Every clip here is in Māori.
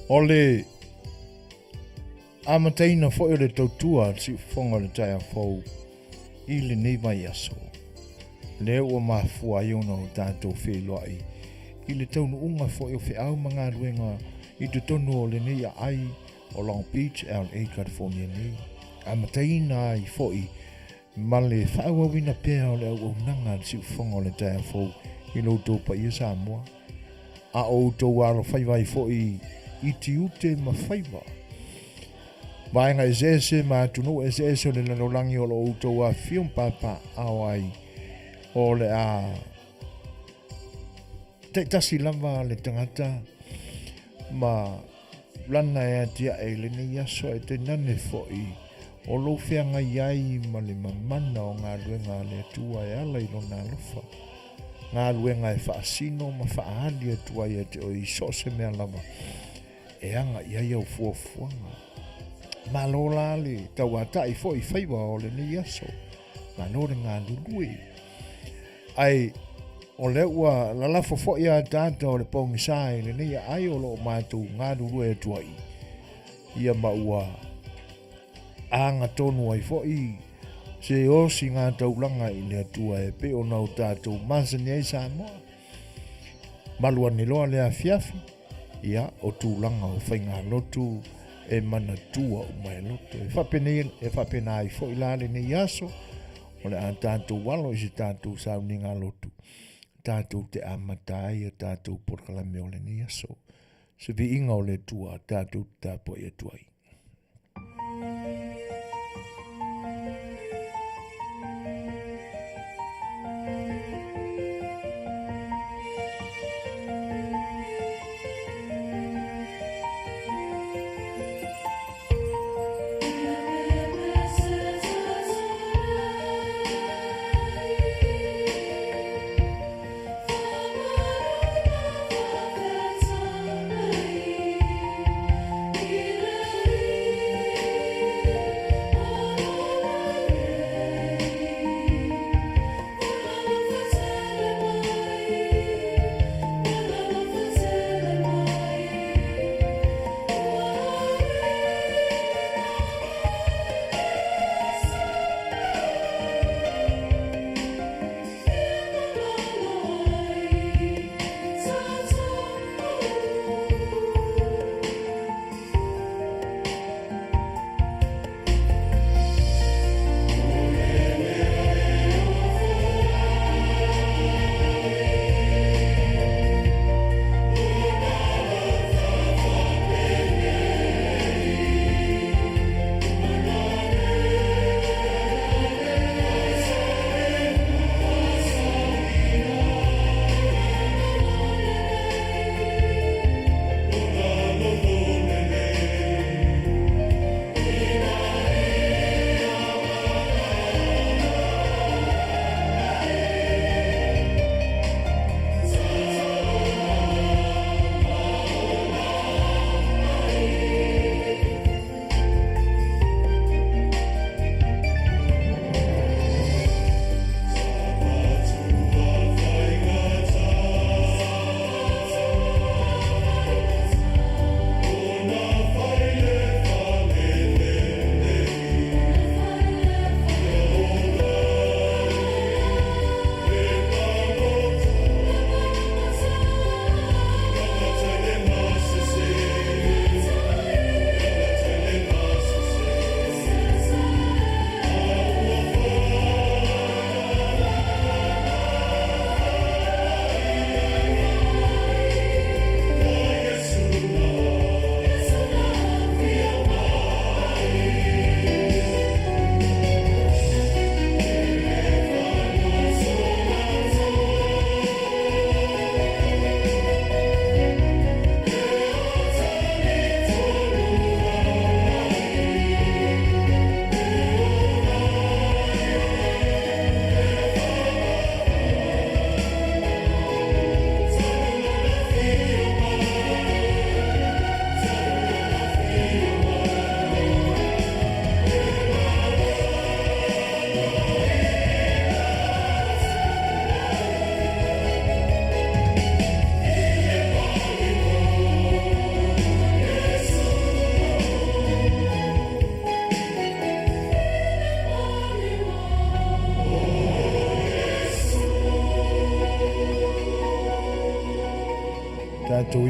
O le amataina fo le tautua si fonga le tai fo I le nei mai aso. Le ua mafua I ona o tātou wheloa I le taunu unga fo o whiau mga ruenga I te tonu o le nei ai o Long Beach, LA, California nei. Amataina I fo ma le whaua wina pēa o le au nanga si fonga o le tai fo I lo tō pa I Samoa. A o tō waro whaiwai fo I ti ute ma whaiwa. Vaenga ese ma tuno ese le lalolangi o lo uto a fium papa awai o le a te tasi lava le tangata ma lana e tia e le ni aso e te nane foi o lo whianga iai ma le mamana o ngā ruenga le tua e ala I lona lofa ngā ruenga e whaasino ma whaahali e tua e te o I so se mea lava e anga iai au fuafuanga Malola le tawata I fo I whaiwa o le ni aso. Malore ngā lului. Ai, o le ua lalafo fo ia tata o le paumisai le ni ai o lo mātou ngā lului e tuai. Ia maua anga tonu ai fo I se osi ngā taulanga I le atua e pe o nau tātou masani ai Samoa. Malua niloa le Afiafi. Ia o tūlanga o whainga lotu e mana tua o mai loto. E whapena I fo I lale ne iaso, o le a tātou walo I se tātou sauni ngā lotu. Tātou te amatai e tātou porkalame o le ne iaso. Se vi inga o le tua, tātou tāpo e tuai. Thank you.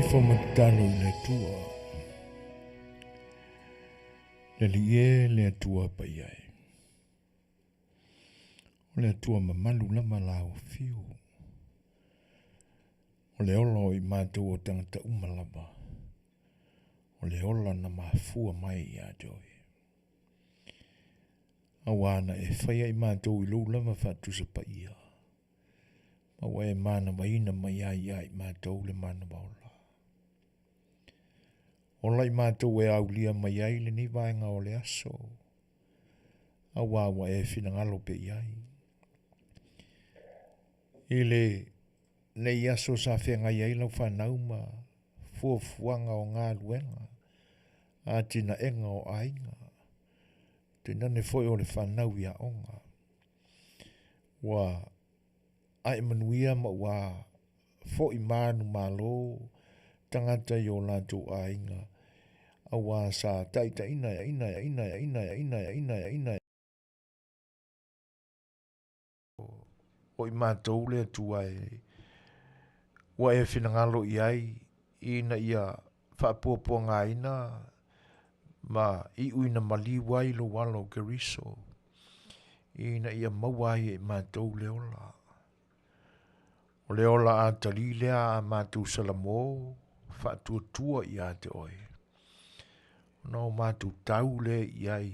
Fomatalo le tua. Le lie le tua paiai. Le tua mamalu lama lao fiu. O le ola i mātou o tangata umalama. O le ola na mafua mai i a joi. Awana e whaia i mātou i lou lama whatu sa paia. Awa e mana waina mai ai ai mātou le mana maola. Ola i mātou e au lia mai ai le ni vaenga o le aso. Awa e finangalo pe iai. Ile ne iaso sa whenga iai lau whanau ma fuafuanga o ngā luenga. A tina enga o ainga. Tina ne foi o le whanau ia onga. Wa ai manuia ma wa fo i manu malo tangata i o lātou ainga. Awa sa taita ina. O i mātou le tua e wa e whinangalo i ai ina ia whapua ngā ina ma i uina maliwai lo walo ke riso ina ia mawai e mātou le ola. O le ola a talilea a mātou salamo whatuatua i a te oi. No mātou tau le i ai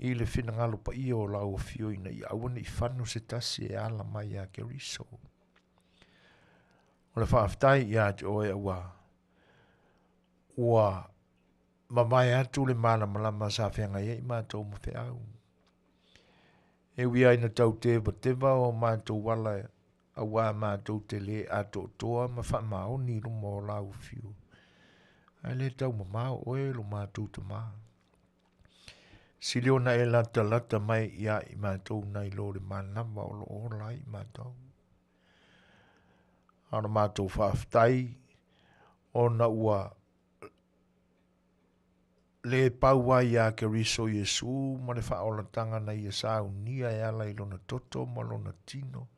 i le whinangalo pa i o lau fio ina i awana i whanu se tasi e ala mai a ke riso. O le whaaftai i a te oi awa. Ua mamai atu le malama sa whenga i mātou mo te au. E wi ai na tau teva o mātou wala awa mātou te le ato toa ma wha maoni rumo o lau fio. Ai le tau mamao oe lo mātou te maa. Silio na e lata mai ia i mātou nai lo le manama o lo ola i mātou. Ana mātou whaaftai o na ua le paua ia ke riso Yesu ma le whaola tanga na ia sa unia e ala i lona toto ma lona tino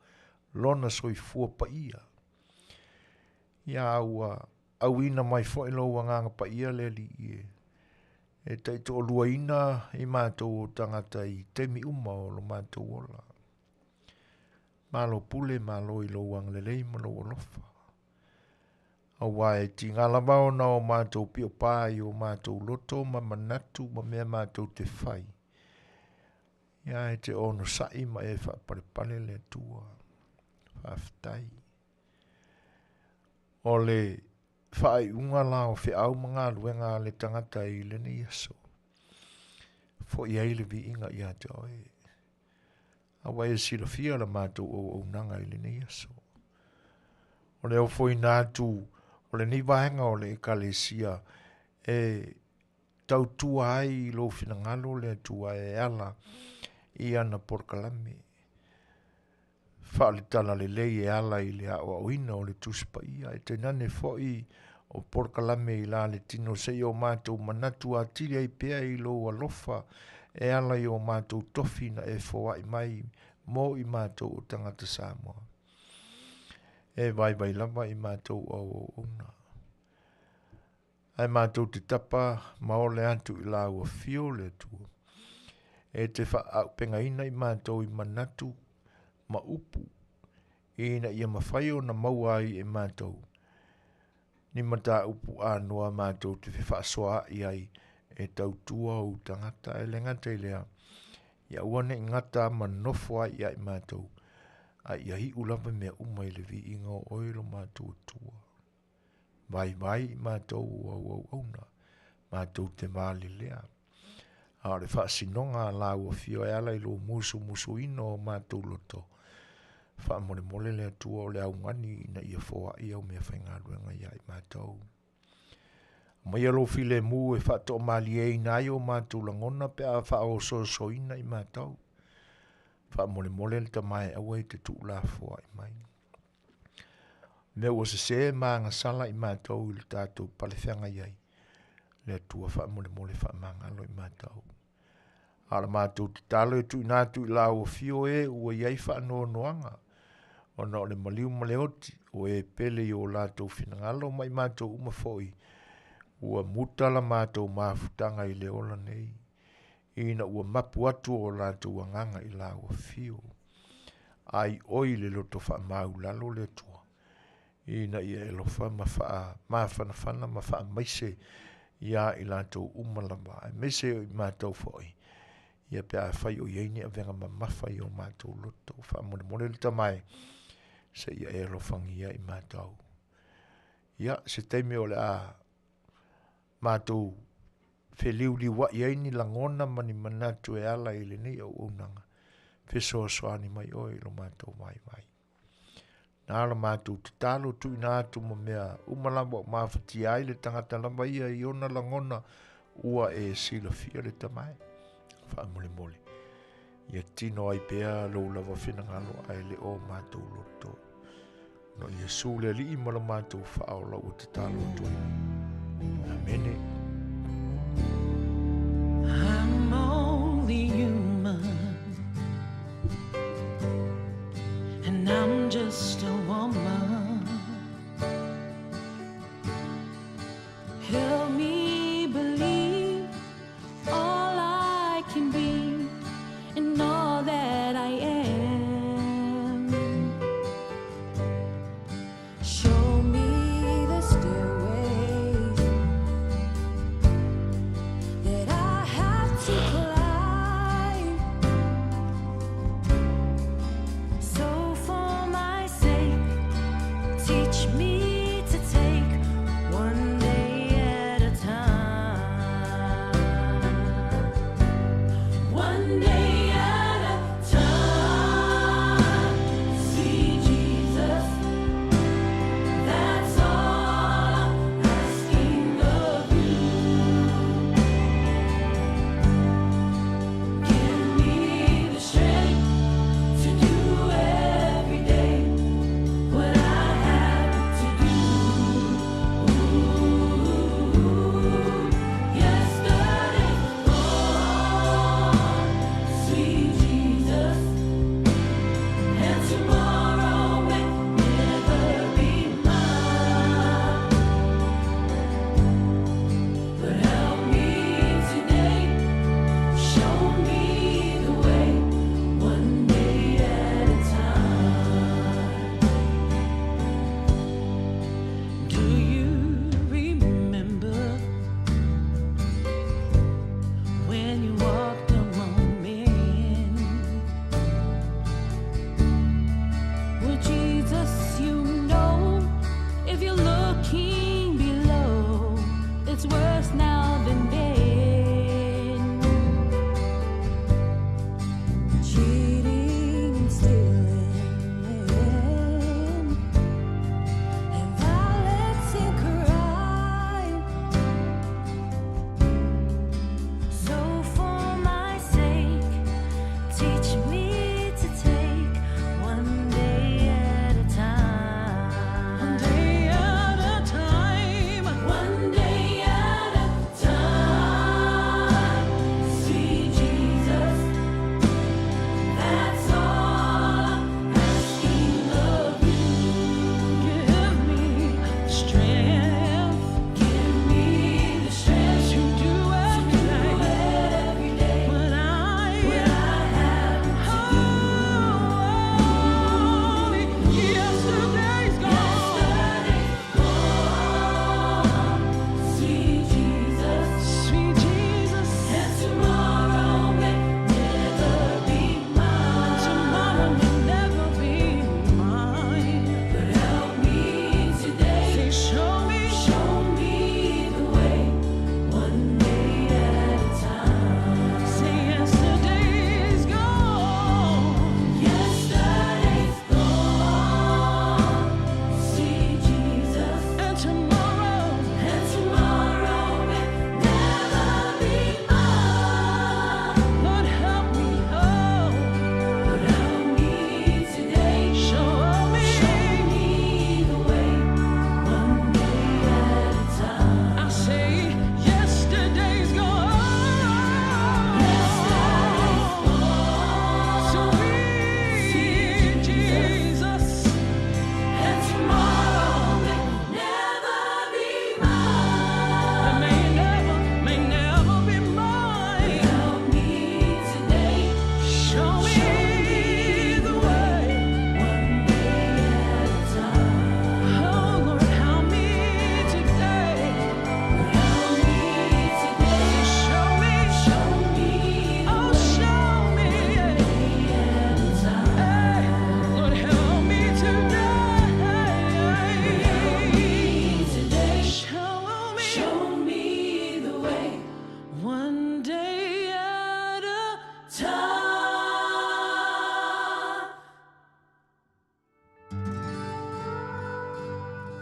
lona soifua pa ia. Ia ua au ina mai fo ilo wanganga pa ia le li ie. E taito o lua ina i mātou o tangata i temi uma o lo mātou ola. Malo pule malo i lo wang lelei ma lo olofa. Awa e ti ngalama o na o mātou pio pai o mātou loto ma manatu ma mea mātou te whai. Ia e te ono sai ma e whaparepale le tua. Whaftai. O le whai unga la o whi au mga luenga le tangata i le ni aso. Fo i eile vi inga i ate oe. Awa e sila fia la mātou o nanga i le ni aso. O le o fo i nātu o le ni vahenga o le ekalesia e tau tua ai lo finangalo le tua e ala i ana porkalame. Whaalitala le lei e ala i le awa oina o le tuspa ia. E te nane fo i o porkalame i la le tino se i o mātou manatu a tiri ai pea i lo alofa e ala i o mātou tofi na e fo i mai mo i mātou o tangata Samoa. E vai lama i mātou o una. Ai mātou te tapa maole atu i la ua fio le tua. E te wha penga ina i mātou i manatu ma upu. Ina ia mawhai o na maua ai e mātou. Ni mata upu anoa mātou te whaasoa i ai e tautua o tangata e le ngata i lea. Ia uane ngata ma nofo ai i mātou. A ia hi ulapa mea umai le vi inga o oilo mātou tua. Vai mātou au auna. Mātou te maali lea. A le whaasinonga la ua fio e ala i lo musu ino o mātou loto. Wha mole lea tua o le au ngani na ia foa i au mea whainga ruenga ia i mātou. Mai alo file mu e wha to mali e ina i o mātou langona pe a wha o so ina i mātou. Wha mole le tamai awa i te tuu la foa i mai. Mea ua se maanga sala i mātou i le tātou palewhanga iai. Lea tua wha mole wha maanga alo i mātou. Ala mātou te talo e tu inatu i la o fio e ua iai wha noanga. ona o le maliu ma le oti o e pele i o lātou finangalo mai mātou uma foi ua muta la mātou mafutanga i le ola nei ina ua mapu atu o lātou anganga i la ua fio ai oi le loto wha maulalo le tua ina ia e lofa mawhanawhana ma wha maise ia i lātou umalama e meise i mātou foi ia pe a whai o ieini a venga ma mawhai o mātou loto wha mole le tamai se ia e lofangi ia i mātou ia se teime o le a mātou wheliu li wa ieini langona mani manatu e ala i le nei au unanga Suasua mai oi lo mātou mai. Nā la mātou te talo tu ina atu ma mea umalama o mawhati ai le tangata lama ia i ona langona ua e sila fia le tamai. Wha mole. Ia tino ai pea lo lava whenangalo ai le o mātou loto. No ia sūle li ima la mātou whaola o te talo tu ina. Amene. I'm only human. And I'm just a woman. Help me believe all I can be and all that I am. Show me the stairway that I have to climb. Teach me to take one day at a time. One day at a time. Sweet Jesus, that's all I'm asking of you. Give me the strength to do every day what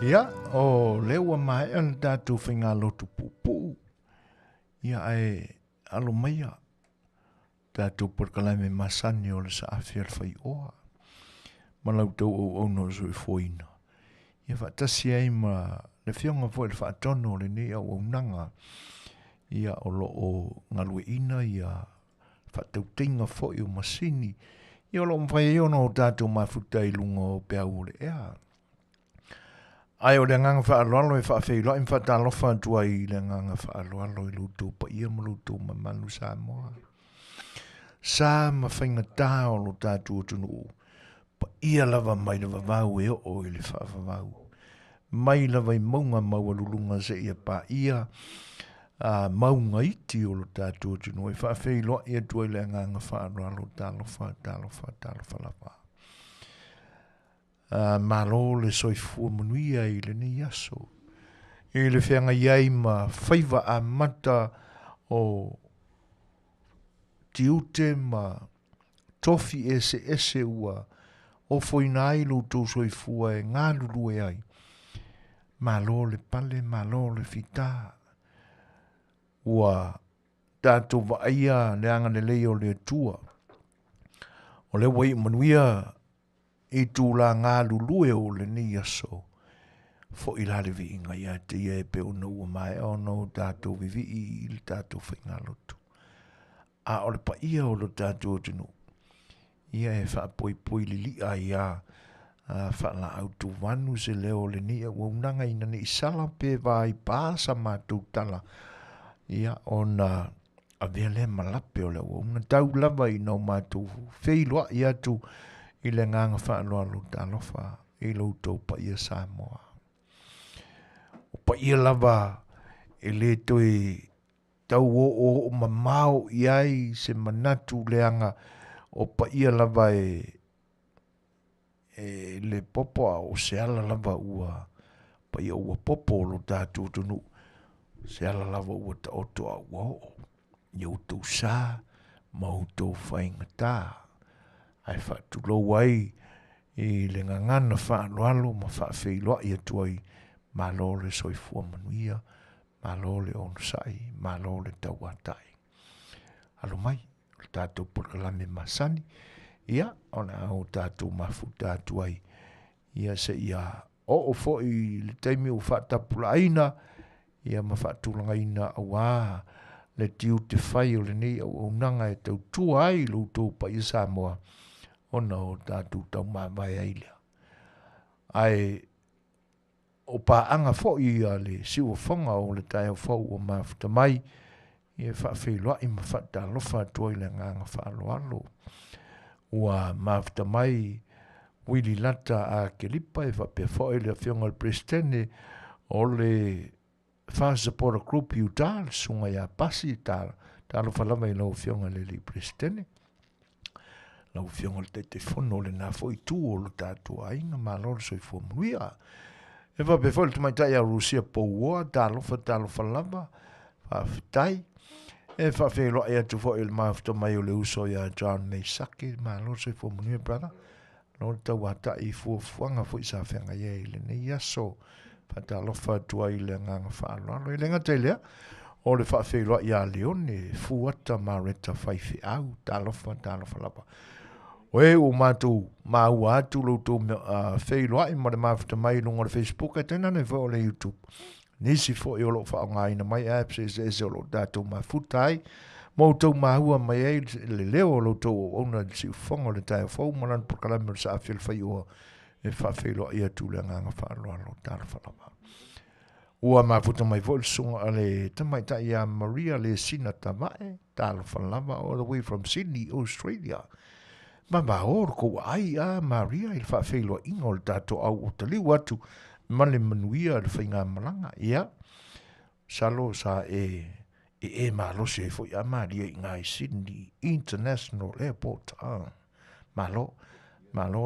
Ia, o lewa mai an tātou whainga lotu pupu. Ia ai alo maia. Tātou porkalame masani o le sa A Le Fai'oa. Malau tau au ono zoi foina. Ia whaatasi ai ma le whionga fo le whaatono le ne au nanga. Ia o lo o ngalue ina ia whaatautinga fo i o masini. Ia o lo mwhai ono o tātou mafuta i lunga o pea ule ea. Ai o le nganga whaaloalo e whaafeilo i whaatalofa tua i le nganga whaaloalo i luto pa ia ma luto ma manu Samoa. Sa ma whainga tā o lo tātou tunu pa ia lava mai lava vau e o i le whaafavau. Mai lava i maunga maua lulunga se ia pa ia maunga iti o lo tātou tunu e whaafeilo i tua i le nganga whaaloalo talofa lava. Malo le soifua Manuia i le ni aso. I le whianga iai ma whaiva a mata o tiute ma tofi ese ua o foina ai lo tō soifua e ngā lulu e ai. Malo le pale, malo le fita. Ua tātou vaia le anga le leo le tua. O le wai Manuia i tūla ngā lulue o le ni aso. Fo i lale vi inga ia te ia e pe una ua mai o no tātou vivi i le tātou whainga lotu. A o le pa ia o lo tātou tunu. Ia e wha poi li li a ia wha la au tu wanu se leo le ni a waunanga ina ni sala pe vai pāsa mātou tala. Ia o na a vea le malape o le waunga tau lava i nau mātou wheilua ia tu i le nganga whaaloalo tālofa i loutou pa ia Samoa. O pa ia lava e le toi tau o mamao iai se manatu leanga o pa ia lava e le popo o se ala lava ua pa ia ua popo lo tātou tunu se ala lava ua ta oto a ua o i utou sa ma utou whainga tā. Ai whaatulo wai i le ngangana whaaloalo ma whaafeiloa i atuai malo le soifua Manuia, malo le onusai, malo le tauatai. Alo mai, le tātou porkalame masani, ia, ona au tātou mafuta atuai, ia se ia o fo i le taimi o whaatapulaina, ia ma whaatulangaina awa, le tiu te whai o le nei au nanga e tau tua ai loutou pa i Samoa, ona o tātou tau mawai ailea. Ai, o paanga fo i a le siwa whonga o le tai o fau o mafuta mai, i e whaafeilua i ma whaatalofa atua i le nganga whaaloalo. Ua mafuta mai, wili lata a Kelipa e whapea fo i le whionga le prestene o le whaasapora group i utāle sunga ia pasi tālo whalama i lau whionga le li prestene. Lau whionga le te whono le nā fo i tū o le tātua inga ma lor soifua Manuia. E whape fo le tumaitai a Rusia pouoa, tālo whalama, whaafitai. E whape loa ea tu fo i le maafta mai o le uso ia John Meisake, ma lor soifua Manuia brother. Lor tau hata i fuanga fo i sa whenga ia i le nei aso. Whatalofa tua i le nganga whaaloalo. I le ngata lea, o le whaafeilua i a Leone, fuata mareta whaifi au, talofa lapa. Oe o mātou māua atu loutou whailua i mare mafuta mai lunga le Facebook, e tēnā ne whao le YouTube. Nisi fo i olo whaonga ina mai apps e se olo tātou mafuta ai. Moutou māua mai ai le leo loutou o ona si ufonga le tai o whau malan porkalame sa A Le Fai'oa e whaafeilua i atu le nganga whaaloalo tālawhalama. Ua mafuta mai fo le sunga ale tamaitai a Maria le sina tamae tālawhalama all the way from Sydney, Australia. Ma or ko ai a Maria il whaafeilua inga o le tātou au o taliu atu male Manuia le whainga malanga. Ia, salo sa e malo se fo i a Maria i ngai Sydney International Airport. Malo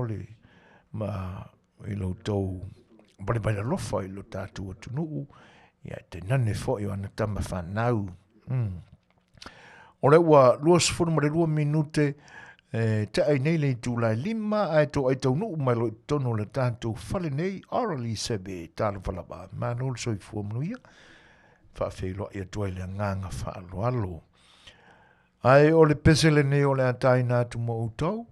le ma i lo tau bale lofa i lo tātou atu nuu. Ia te nane fo i o ana tama whanau. O le ua 2 minute Te ai nei le tūlai lima, ai tō ai tau nuu mai loi tono le tātou whale nei, orally sebe tālu whalaba, mānol soi fua Manuia, whawhewhilo ia tuai le nganga whaalo alo. Ai o le pesele nei o le atai nātu mo utau,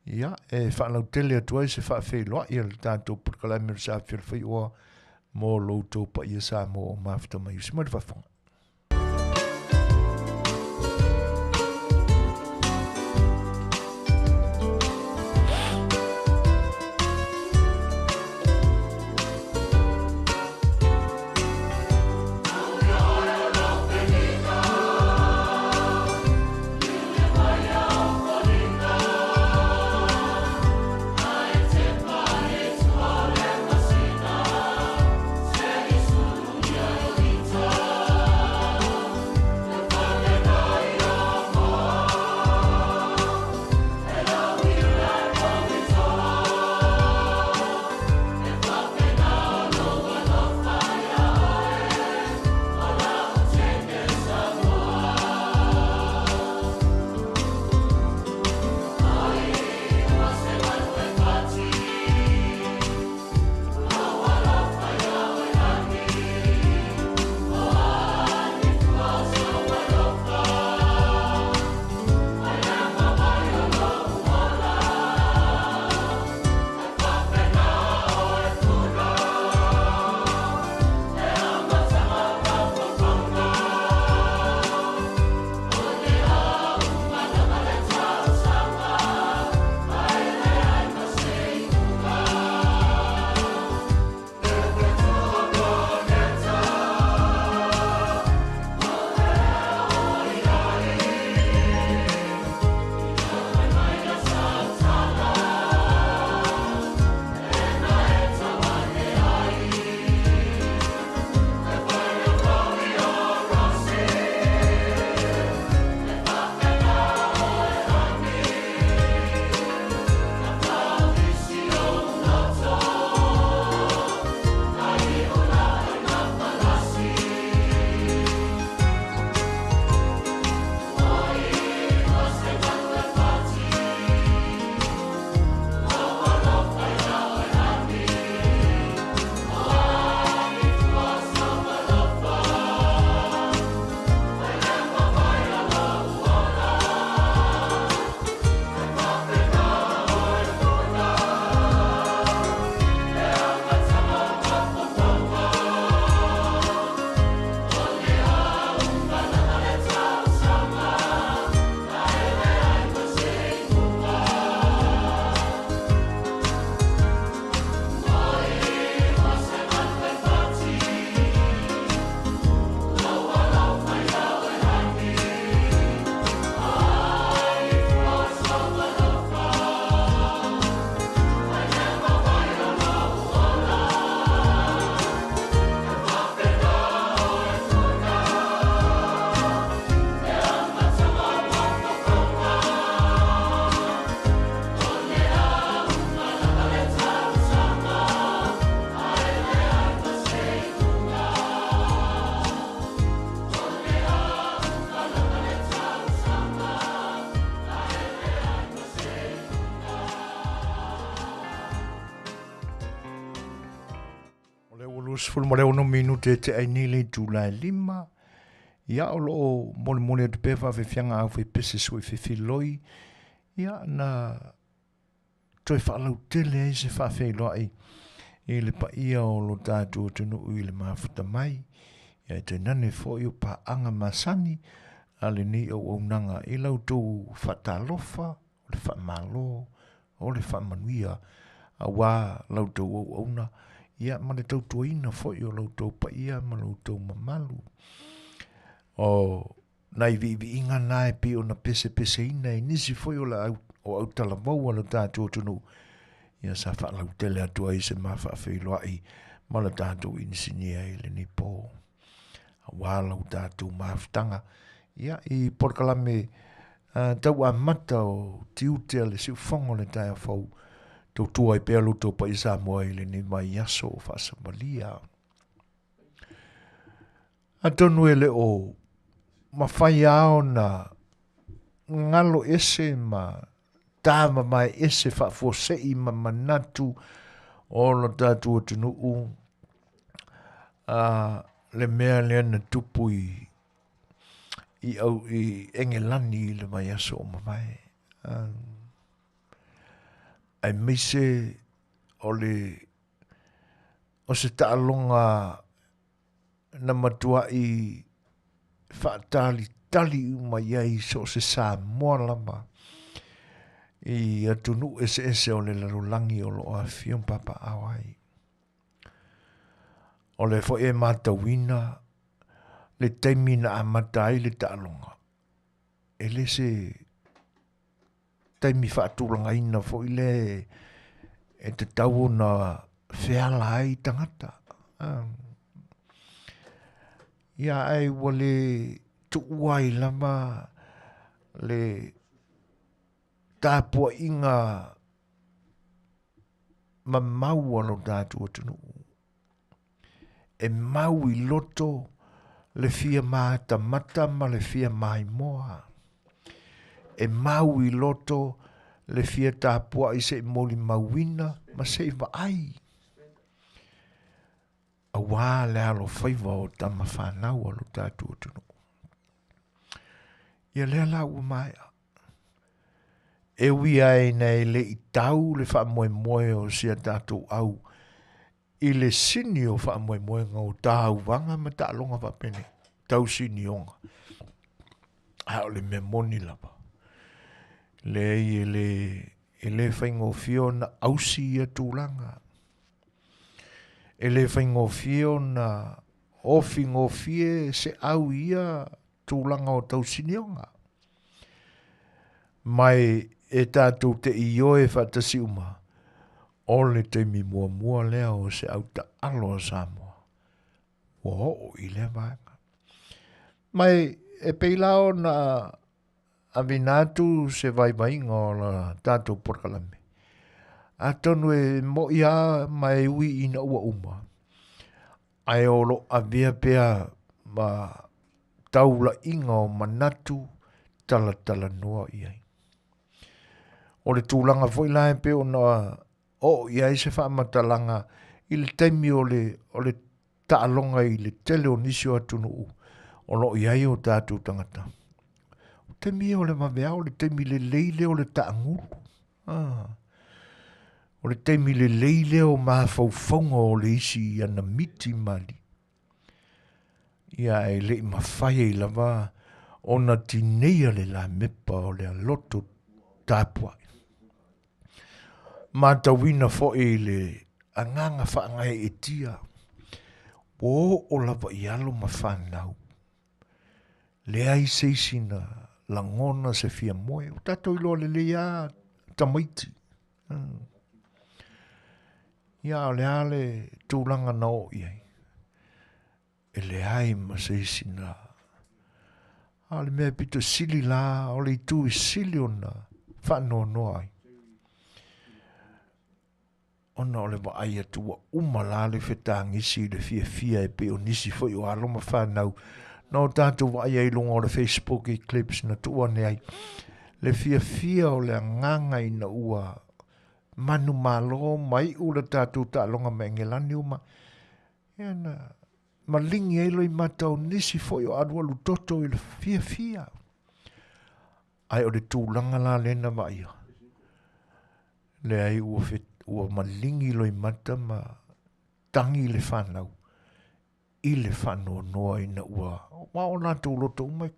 ia, whaalau tele atuai se whawhewhilo ia le tātou purkalai mero sa A Le Fai'oa, mo loutou pa ia Samoa o mawhita mai usi mai whawhonga. Fulu mo leo no minute te ai nile July 5. Ia o loo mole te pefa fe fianga au fe pese sui fe filoi. Ia na toi whaalau tele ai se whawhelo ai. I le pa ia o lo tātua tunu ui le mafuta mai. Ia te nane fo i o pa anga masani. Ale ni o unanga i lau tō whatalofa. O le whamalo. O le whamanuia. A wā lau tō o una. Ia ma le tau tuaina fo i o lau tō pa ia ma lau tō mamalu. O nai vi inga nae pi o na pese ina i nisi fo i o la o au talamau ala tātua tunu. Ia sa whaalau tele atua i se mawha whailoa i ma la tātua insinia i le ni pō. A wālau tātua mawhtanga. Ia i porkalame tau a mata o tiutea le siu whongo le taia whau. Tau tua i pēlu tō pa i Samoa i le ni mai aso o whasamalia. A tonu e le o mawhai ao na ngalo ese ma tāma mai ese whaafosei ma manatu o lo tātua tunuu le mea lea na tupu i au i engelani i le mai aso o mamai. Ai mise o se taalonga na matua i whaatali tali umai ai so se Samoa lama i atunu ese o le larulangi o lo Afiafi papa awai. O le fo e matawina le taimi na amatai le taalonga. E le se taimi whaatulanga ina fo ile e te tau na whiala ai tangata. Ia ai wale tuuai lama le tāpua inga mamau alo tātua tunu. E mau i loto le fia mata mata ma le fia mai moa. E mau i loto le fia tāpua i se moli mauina ma se i ai. A wā le alo whaiva o tama whanau alo tātua tunu. Ia lea la ua mai a. E ui ai nei le i tau le wha moe moe o sia tātou au. I le sini o wha moe moe ngau tāu wanga ma tā longa wha pene. Tau sini onga. Hao le me moni lapa. Le i e le whaingo fio na ausi ia tūlanga. E le whaingo fio na ofi ngō fie se au ia tūlanga o tau sini onga. Mai e tātou te ioe whatasi uma. O le te mi mua lea o se au ta alo Samoa. O i le vanga. Mai e peilao na avinatu se vai vainga o la tātou porkalame. A tonu e mo ia mai ui ina ua uma. Ai olo avia pea ma taula inga o manatu tala noa iai. O le tūlanga foi lai pe o na iai se whaamatalanga i le taimi o le taalonga i le tele o nisio atunu u. O lo iai o tātou tangata. O taimi o le mawea o le taimi le leile o le taanguru. O le taimi le leile o mawhauwhaunga o le isi i ana miti mali. Ia e le mawhai e lava o na tineia le la mepa o le aloto tāpua. Matawina fo e le anganga whaangai e tia. O lava i alo ma whanau. Le ai seisina langona se fia moe. O tato ilo le lea tamaiti. Ia o le ale tūlanga na o iai. E le ai ma seisina. A le mea pito sili la, o le tu i sili o na whanau noai. Ona o le wa ai atua umala le whetangisi le fia e pe o nisi foi o aloma whanau. Na o tātou wa ai ai longa o le Facebook i clips na tua ne ai. Le fia o le nganga i na ua manu malo mai u le tātou ta longa me ngelani uma. Ia na malingi e loi matau nisi foi o adua lutoto i le fia. Ai o le tūlanga la lena wa ia. Le ai ua malingi loi mata ma tangi le whanau. I le whanau noa ina ua. Wa o nā tūloto umai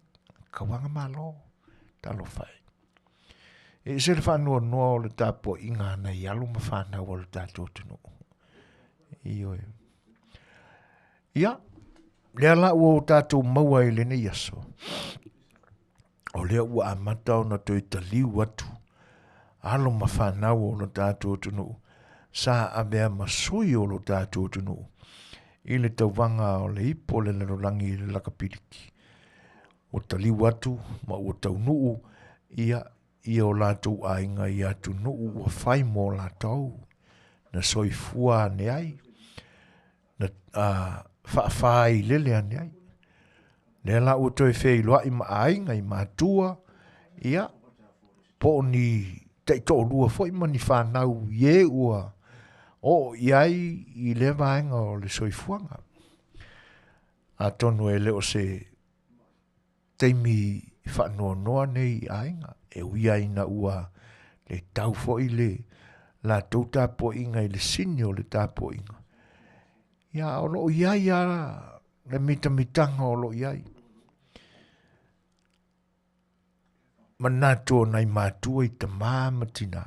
kawanga malo. Talo whai. E se le whanau noa o le tāpua inga na i alo ma whanau o le tātou tunu. Io e. Ia. Lea la ua o tātou maua i lene iaso. O lea ua amata o na toi taliu atu. Alo ma whanau o le tātou tunu. Sa avea masui o lo tātou tunu. I le tauwanga o le ipo le larolangi i le lakapiriki. O taliu atu, ma o tau nuu, ia o lātou ainga i atu nuu o whai mō lātou. Na soifua ne ai. Na whaafai lele ane ai. Le la o toi whei loa i ma ainga i mātua, ia, po ni te to lua foi mani whanau ye ua o iai I le vaenga o le soifuanga. A tonu e leo se teimi whanua noa nei ainga e uia ina ua le tau foi le la tau tapo inga I le sini o le tapo inga. Ia o lo iai a le mitanga o lo iai. Manatua nai matua I ta māmatina.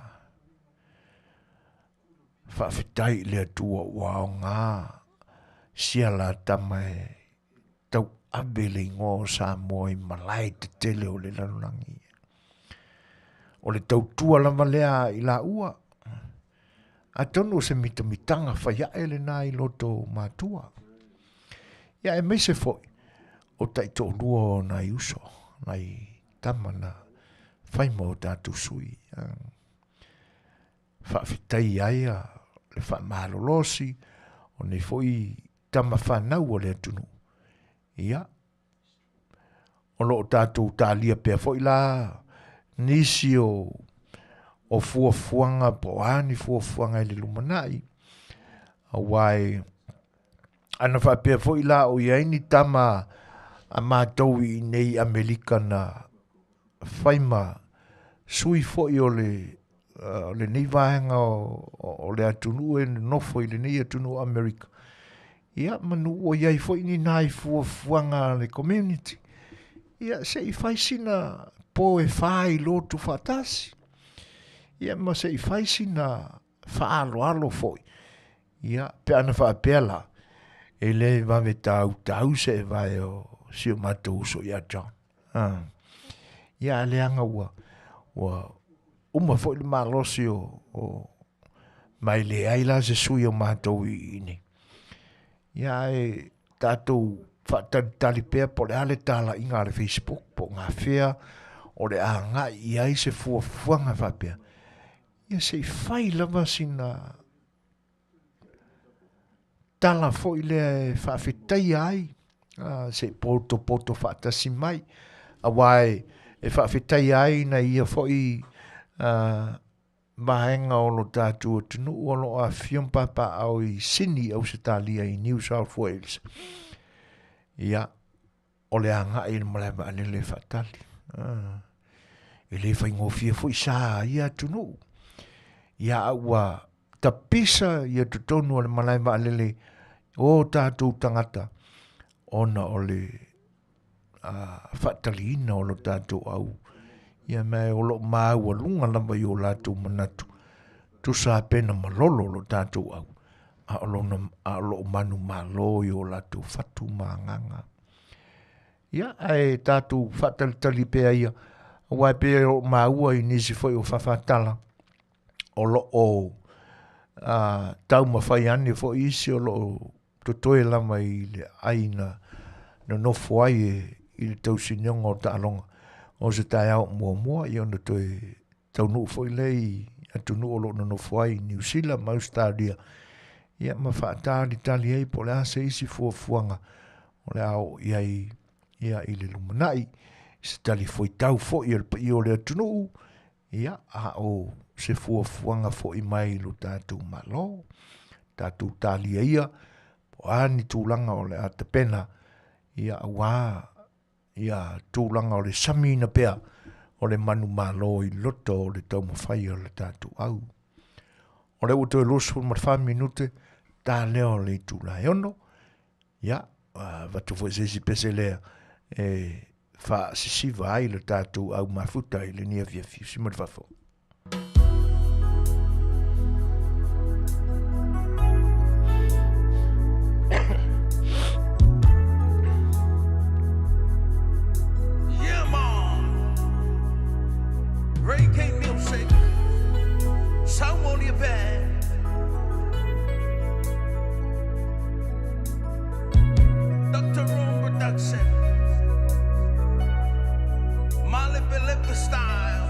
Whawhitai le atua wao ngā sia la tamae tau abele ngō Samoa I malai te tele o le lanulangi. O le tau tua lama lea I la ua. A tonu se mitanga whaiae le nā I loto matua. Ia e meise foi o taito lua o nai uso, nai tamana whaima o tātou sui. Whawhitai aia le whamalolosi o nei foi tama whanau o le atunu. Ia. O lo tātou tālia pia foi la nisi o fuafuanga poani fuafuanga I le lumanai. Awai ana whapea foi la o iaini tama a mātou I nei Amerika na whaima sui foi o le nei vahenga o le atunu e nofo I le nei atunu Amerika. Ia manu o iai foi ni nai fuafuanga le community. Ia se I whaisina po e whai lotu whatasi. Ia ma se I whaisina whaalo foi. Ia pe ana whapea la. E le vame tau se e vai o sio matou so ia John. Ia le anga ua uma foi le malosi o mai le aila se sui o matou I ni. Ia e tātou whatatali pēr po le ale tāla I ngā le Facebook po ngā whea o le anga I ai se fuafuanga whapea. Ia se I whai lava sina tala foi le whawhitai ai. Se poto whatasi mai. Awai e whawhitai ai na ia foi mahenga o lo tātua tunu o lo a whiumpapa au I Sydney au se talia I New South Wales. Ia, o le anga I le malema ane le whatali. I le whaingofia foi sā ia tunu. Ia ua tapisa ia tutonu o le malema ane le o tātou tangata. Ona o le whatalina o lo tātou au. Ia mai o lo mau lunga lamba I o lātou manatu. Tu sa pena malolo lo tātou au. A lo manu malo I o lātou whatu maanganga. Ia ai tātou whatalitali pēa ia. Wai pēa o maua I nisi foi o whawhatala. O lo o tau mawhai ane fo isi o lo totoe lama I le aina no nofo ai I le tau sinionga o ta'alonga. O se tai au mua I ona toi tau nuu foi lei atu nuu o lo no nofo ai New Zealand ma Australia. Ia ma whaatari tali ei po le ase isi fuafuanga o le au ia I le lumanai. Se tali foi tau foi I o le atu nuu. Ia a o se fuafuanga foi mai lo tātou malo. Tātou tali ia. Po ani tūlanga o le atapena. Ia awa. Ia tūlanga o le samina pea. O le manu malo I loto o le tau mawhai o le tātou au. O le uto e losu ma 5 minute. Tā leo le tūla e ono. Ia. Vatu fo sesi pese lea. Fa sisiva ai le tātou au mafuta I le ni Afiafi. Sima le fafo. Style.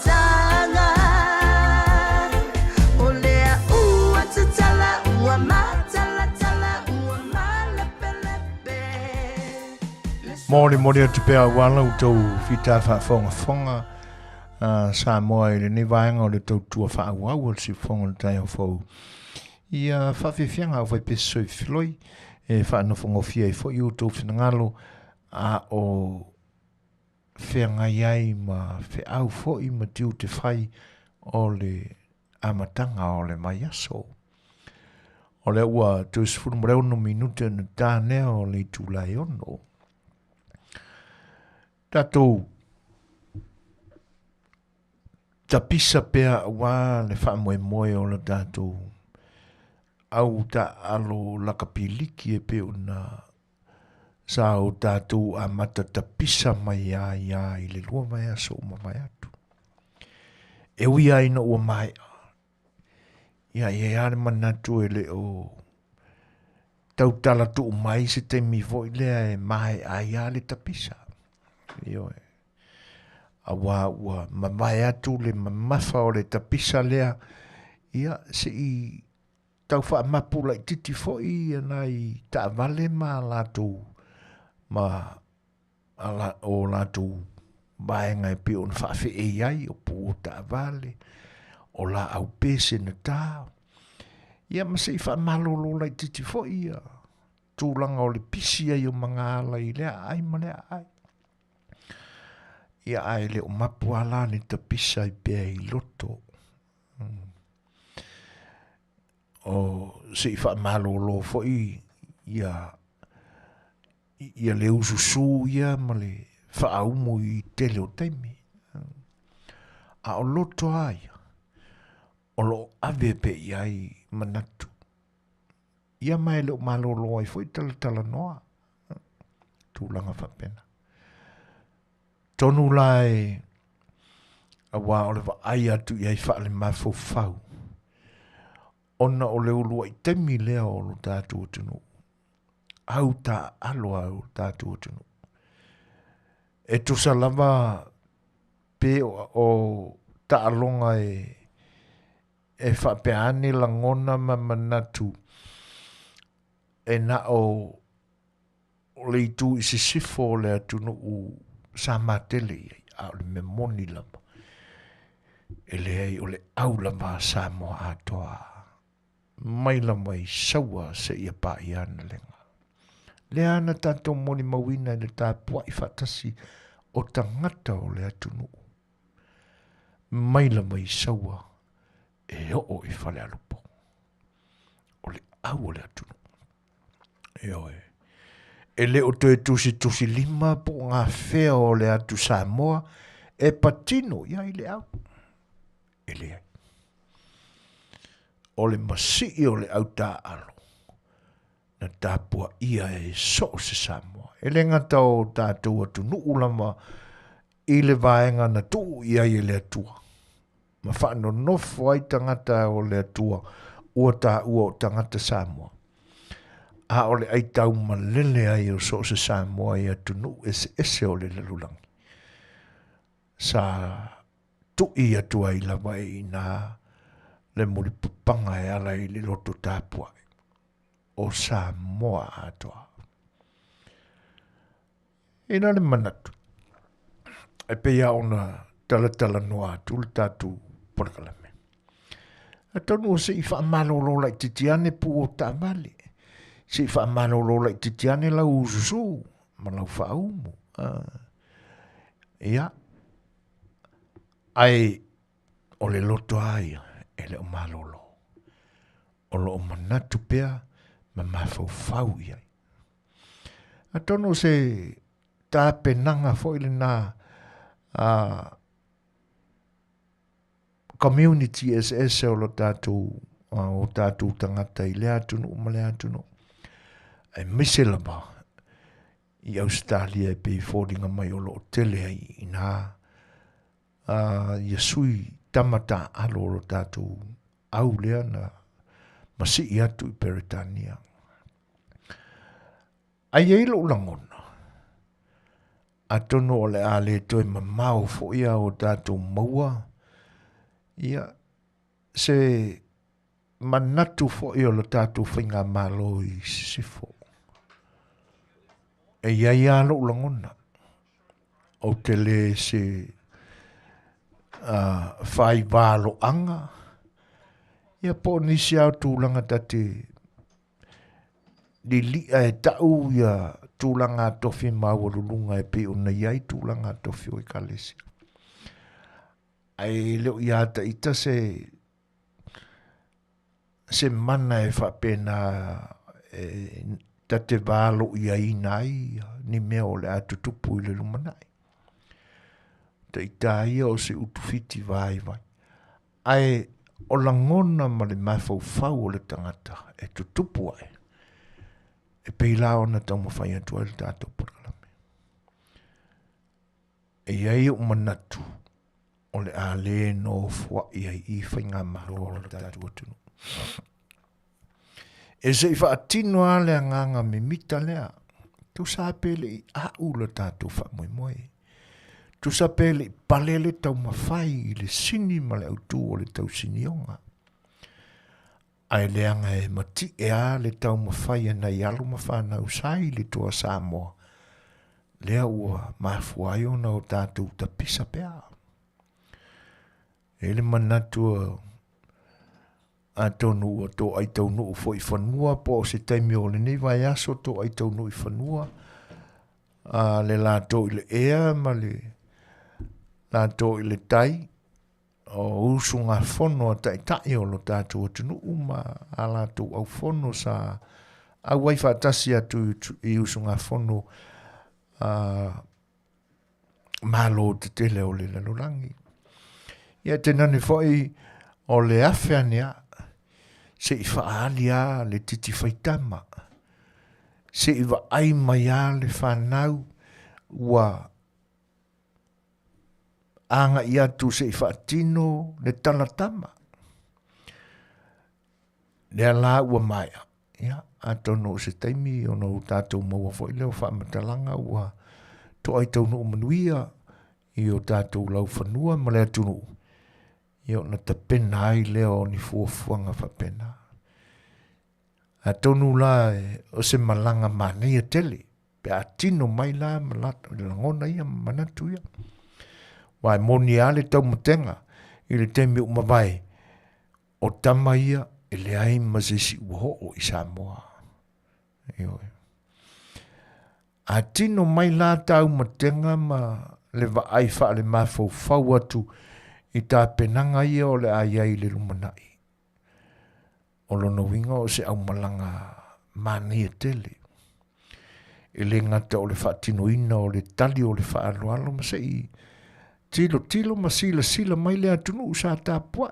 tanga Olea ua tatala ua matala tala ua malepelepe Mori mori atu pea wala u tau whita whaafonga Samoa i le ni vaenga o le tau tua whaawau o si whonga le tai o fau. Ia whawhiwhianga o whaipeso i whiloi e whaanofonga fia i fo i o tau whinangalo a o whianga iai ma whiau fo i ma tiu te whai o le amatanga o le mai aso. O le ua tu sifuru mreo no minute na tānea o le tūlai ono. Tātou ta pisa pea wa le whaamoe o le tātou au ta alo lakapiliki e pe una sa o tātou a mata ta pisa mai a i le lua mai aso o mai atu. E ui aina ua mai ia e are manatu e le o tau tala tu mai se te mi vo le e mai a ia le ta pisa. Io e awa ua mamai atu le mamafa o le tapisa lea ia se i tau wha mapu lai titi fo i ana i ta vale ma lātou ma o lātou baenga e pio na whawhi e iai o po ta vale o la au pese na tā ia ma se i wha malolo lai titi fo i a tūlanga o le pisi ai o mga ala i lea ai ma lea ai ia ai le o mapu ala ni ta pisa i pea i loto. O se i wha malolo fo i ia le ususu ia ma le wha aumu i tele o teimi. A o loto ai, o lo ave pe i ai manatu. Ia mai le o malolo ai fo i tala noa. Tūlanga whapena. Tonu lai a wā o le wa ai atu i ai wha le mafo fau. Ona o le ulua i temi lea o lo tātou tunu. Au tā alo au tātou tunu. E tusa lava pe o ta alonga e wha peane langona ma manatu. E na o le itu i sisifo le atunu u sa matele a le memoni lama. E le ai o le au lama sa moa atoa. Mai lama i saua se ia pa i ana lenga. Le ana tato moni mawina le tā pua i fatasi o tangata o le atunu. Mai lama i saua e o i fale alupo. O le au o le atunu. E oe. E le o te tusi lima po ngā whea o le atu Samoa e patino ia i le au. E le ai. O le masi o le au tā alo. Na tāpua ia e so se Samoa. E le ngata o tātou atu nuulama i le vaenga na tu ia i le atua. Ma whaano nofo ai tangata o le atua ua tā ua o tangata Samoa. A ole ai tau malele ai o so se Samoa i atunu ese o le lalulangi. Sa tu i atua i lawa i nā le muli pupanga e ala i le loto tāpua o Samoa atoa. Ina le manatu. E peia ona tala noa atu le tātu porakalame. A tonu o se i wha malolo lai titiane pu o tā male. Se i wha malolo lai titiane lau ususu, ma lau wha umu. Ia. Ai, o le loto ai, e le o malolo. O lo o manatu pea, ma mafau fau iai. A tono se tā penanga fo ile nā community SS o lo tātou tangata i le atunu, ma le atunu. Ai mise lama i Australia e pei fōringa mai o lo tele ai i nā ia sui tamata alo o lo tātou au lea na masi i atu i Peritania. Ai eilo ulangona. A tono o le ale toi mamau fo ia o tātou maua Ia, se manatu fo i o le tātou whainga malo i sifo. E iai alo ulangona. O te le se whai wālo anga. Ia po nisi au tūlanga tate li lia e tau ia tūlanga tofi mawarulunga e pe una iai tūlanga tofi o i kalesi. Ai leo ia ta ita se mana e whapena tate wālo iai nai ni mea o le atutupu i le lumanai. Ta ita ia o se utufiti vai. Ai o langona ma le mawhau o le tangata e tutupu ai. E peila ona tau mawhai atua le tātou porkalame. E iai o manatu o le A Le no fua iai i whainga maro o le tātou atunu. E se i whaatino a le anganga me mita lea, tu sa pele i au le tātou wha moi moi. Tu sa pele i palele tau mawhai i le sini ma le autu o le tau sinionga. Ai leanga e mati e a le tau mawhai na i alu mawhana usai le tua Samoa. Lea ua mafuai ona o tātou ta pisa pea. E le manatua a tonu o tō ai tau nuu fo i whanua po se taimi o le nei vai aso tō ai tau nuu i whanua. Le la tō i le ea ma le la tō i le tai. O usunga fono a tai o lo tātou atunu uma a la tō au fono sa au wai whaatasi atu i usunga fono malo te tele o le lalurangi. Ia te nani foi o le Afiafi se i whaalia le titi whaitama. Se i wa ai mai a le whanau ua anga i atu se i whaatino le talatama. Lea la ua maia. Ia, atono se taimi o no tātou maua foi leo whaamatalanga ua to ai tau no Manuia i o tātou lau whanua ma lea tunu. Ia na ta pena ai leo ni fuafuanga whapena. Atonu la o se malanga mania tele. Pe atino mai la malata o langona ia manatu ia. Wai moni ale tau matenga i le temi umawai o tama ia e le ai mazesi uho o i Samoa. Atino mai la tau matenga ma le vaai wha le mafau fau atu i tā penanga ia o le ai le lumanai. O lono winga o se au malanga mania tele. E le ngata o le whaatino ina o le tali o le whaaloalo ma se i tilo ma sila mai le atunu sa tāpua.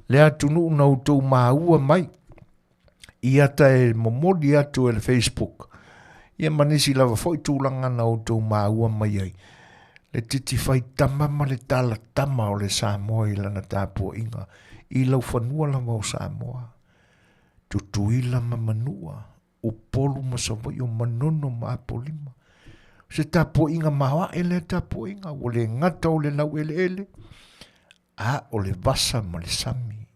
Le atunu na utou maua mai. I ata e momoli atu e le Facebook. Ia manisi lava foi tūlanga na utou maua mai ai. Le titi whai tama ma le tala tama o le Samoa i lana tāpua inga. I lau whanua lama o Samoa. Tutuila ma manua. Upolu ma savai o manono ma apolima. Se tāpua inga mawa e le tāpua inga. O le ngata o le lau ele. O le vasa ma le sami.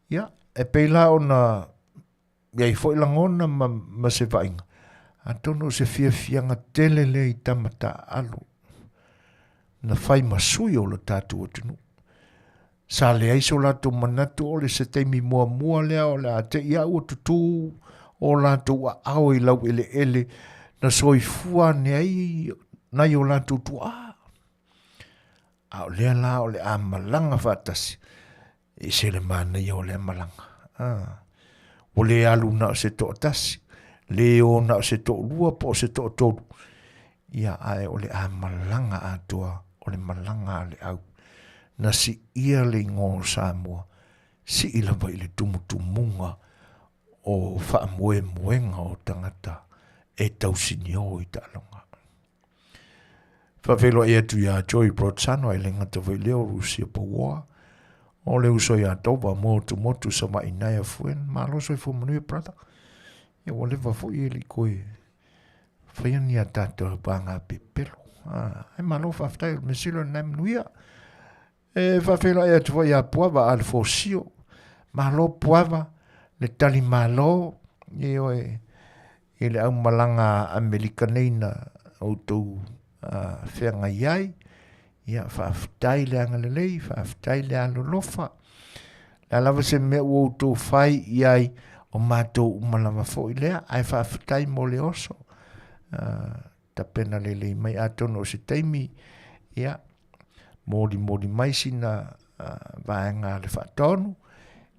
Ia, e peila o na iai foi langona ma se vainga. Atono se fianga tele le i tamata alu. Na fai masui o le tātua tunu. Sa le aiso lato manatu o le se teimi mua lea o le a te ia ua tutu o lato a au i lau ele na soi fua ne ai na i o lato tu a. A o lea la o le a malanga fatasi. I se le mana i o le malanga. O le alu na o se to atasi. Le o na o se to lua po o se to tolu. Ia ae o le a malanga atua o le malanga le au. Na si ia le ngō Samoa. Si ila vai le tumutumunga o wha muenga o tangata e tausinio i talonga. Whawelo e atu ia Joy Brodsano e le ngata vai leo Rusia Paua. O le uso ia tauwa motu sa mai nai a fuen. Maloso i Manuia brother. Ia wale wafo i li koe. Whaiani a tātou banga pe pelo. Ai malo whaftai me silo nai Manuia. Whawhelo e atua ia puava al fosio. Malo puava, le tali malo, e oe, e le au malanga Amerikaneina au tau whenga iai, ia whaafitai le anga lelei, whaafitai le alolofa. La lava se mea ua tau whai iai o mātou umalawa fo i lea, ai whaafitai mo le oso. Ta pena lelei mai atono o se taimi, ia, mori mai sina vaenga le whaatonu,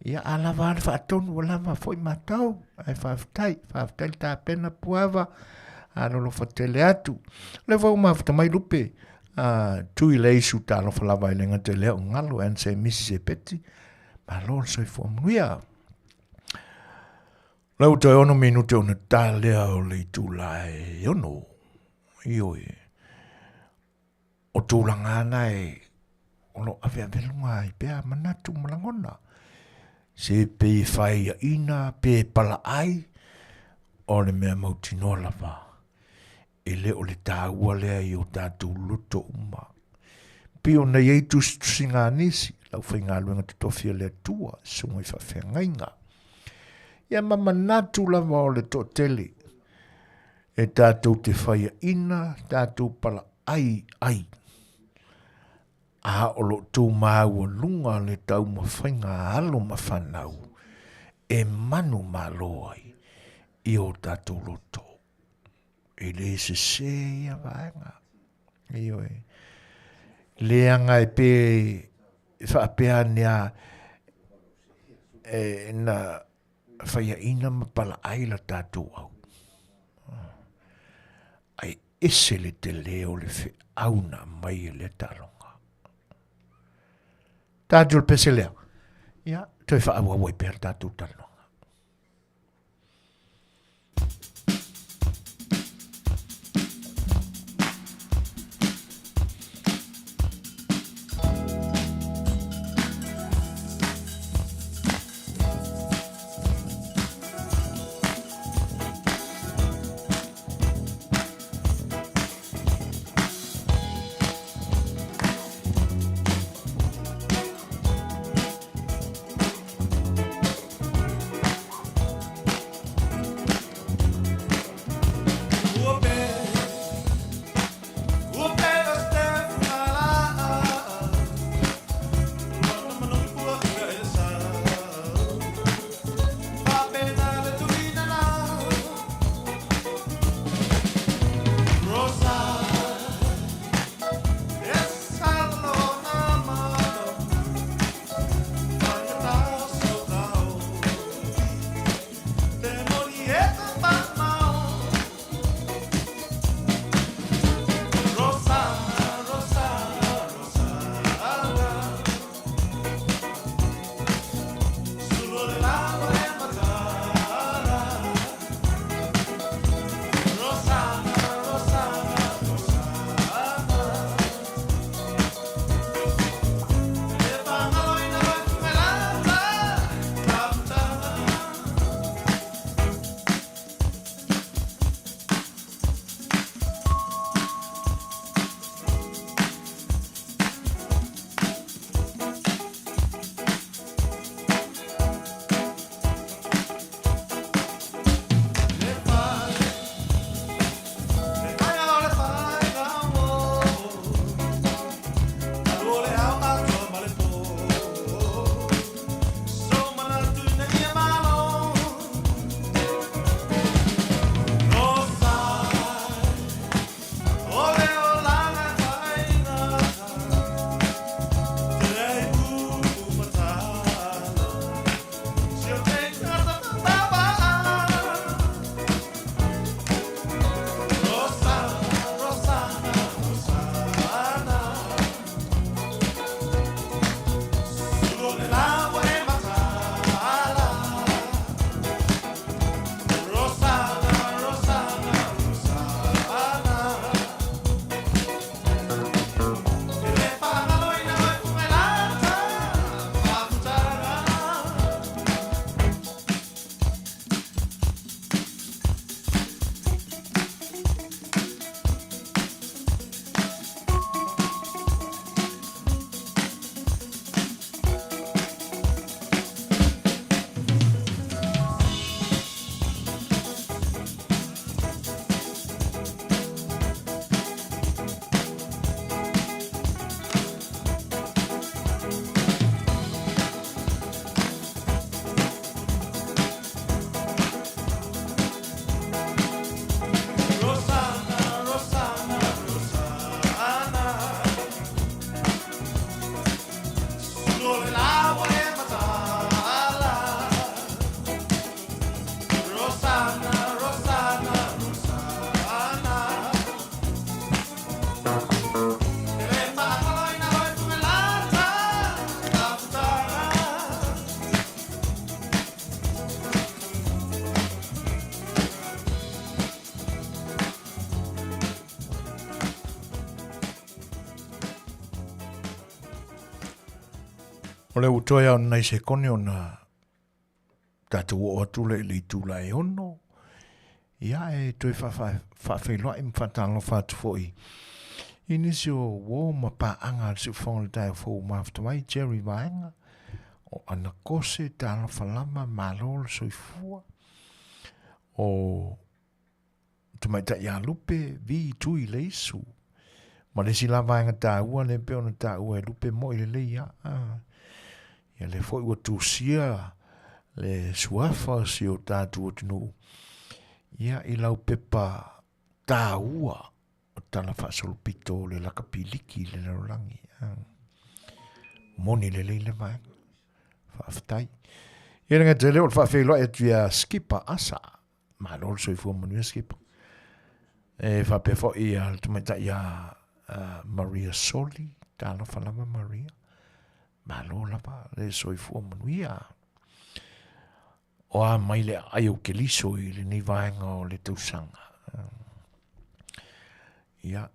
ia alawa le whaatonu o lama fo i mātou, ai whaafitai ta pena puava, alolofa tele atu. Le vau mawhata mai lupe, tui le isu ta alofa lava i lenga te leo ngalo, en se misi se peti, ma lor soi fo Manuia. Lau te ono minute o na tā lea o le tūlai ono, ioi. O tūlanga ana e, ono Afiavelunga i pēa manatu malangona. Se pe whai a ina, pe pala ai, o le mea mautinoa lava. E le o le tāua lea i o tātou luto uma. Pio na ieitu singa nisi, lau whai ngā luenga te tofia lea tua, sunga i whawhengainga. Ia mamanatu lava o le to tele. E tātou te whai a ina, tātou pala ai. A olo tō māua lunga le tau mawhainga alo mawhanau. E manu māloai i o tātou loto. E le se ia vaenga. Ioi. Leanga e pe whaapea nea na whaia ina mapala aila tātou au. Ai ese le te leo le whi auna mai le talonga. Tātou le pese leo. Ia, toi whaaua wai pēr tātou talonga. O le utoia o nei se kone o na tātou o atu le tūla e ono. Ia e toi whawhailoa i mwhatalo whatu fōi. Inisi o wō ma pāanga si whonga tai o fōu mawhatamai Jerry Vaenga. O ana kose tāna whalama mālola soifua. O tumaita ia lupe vi tui le isu. Ma le si la Vaenga tā ua le peo na tā ua e lupe mo i le ia. Ia le foi ua tūsia le suafa si o tātu o tinu. Ia i lau pepa tā ua o tala whaasolopito le lakapiliki le larolangi. Moni le leile mai. Whaaftai. Ia nga te leo le whaafeiloa e tuia skipa asa. Ma lor soifua Manuia skipa. E whapefo i al tumaita ia Maria Soli. Tala whalama Maria. Ma lo lava le soifua Manuia. O a mai le ai o ke liso i le ni vaenga o le tausanga. Ia.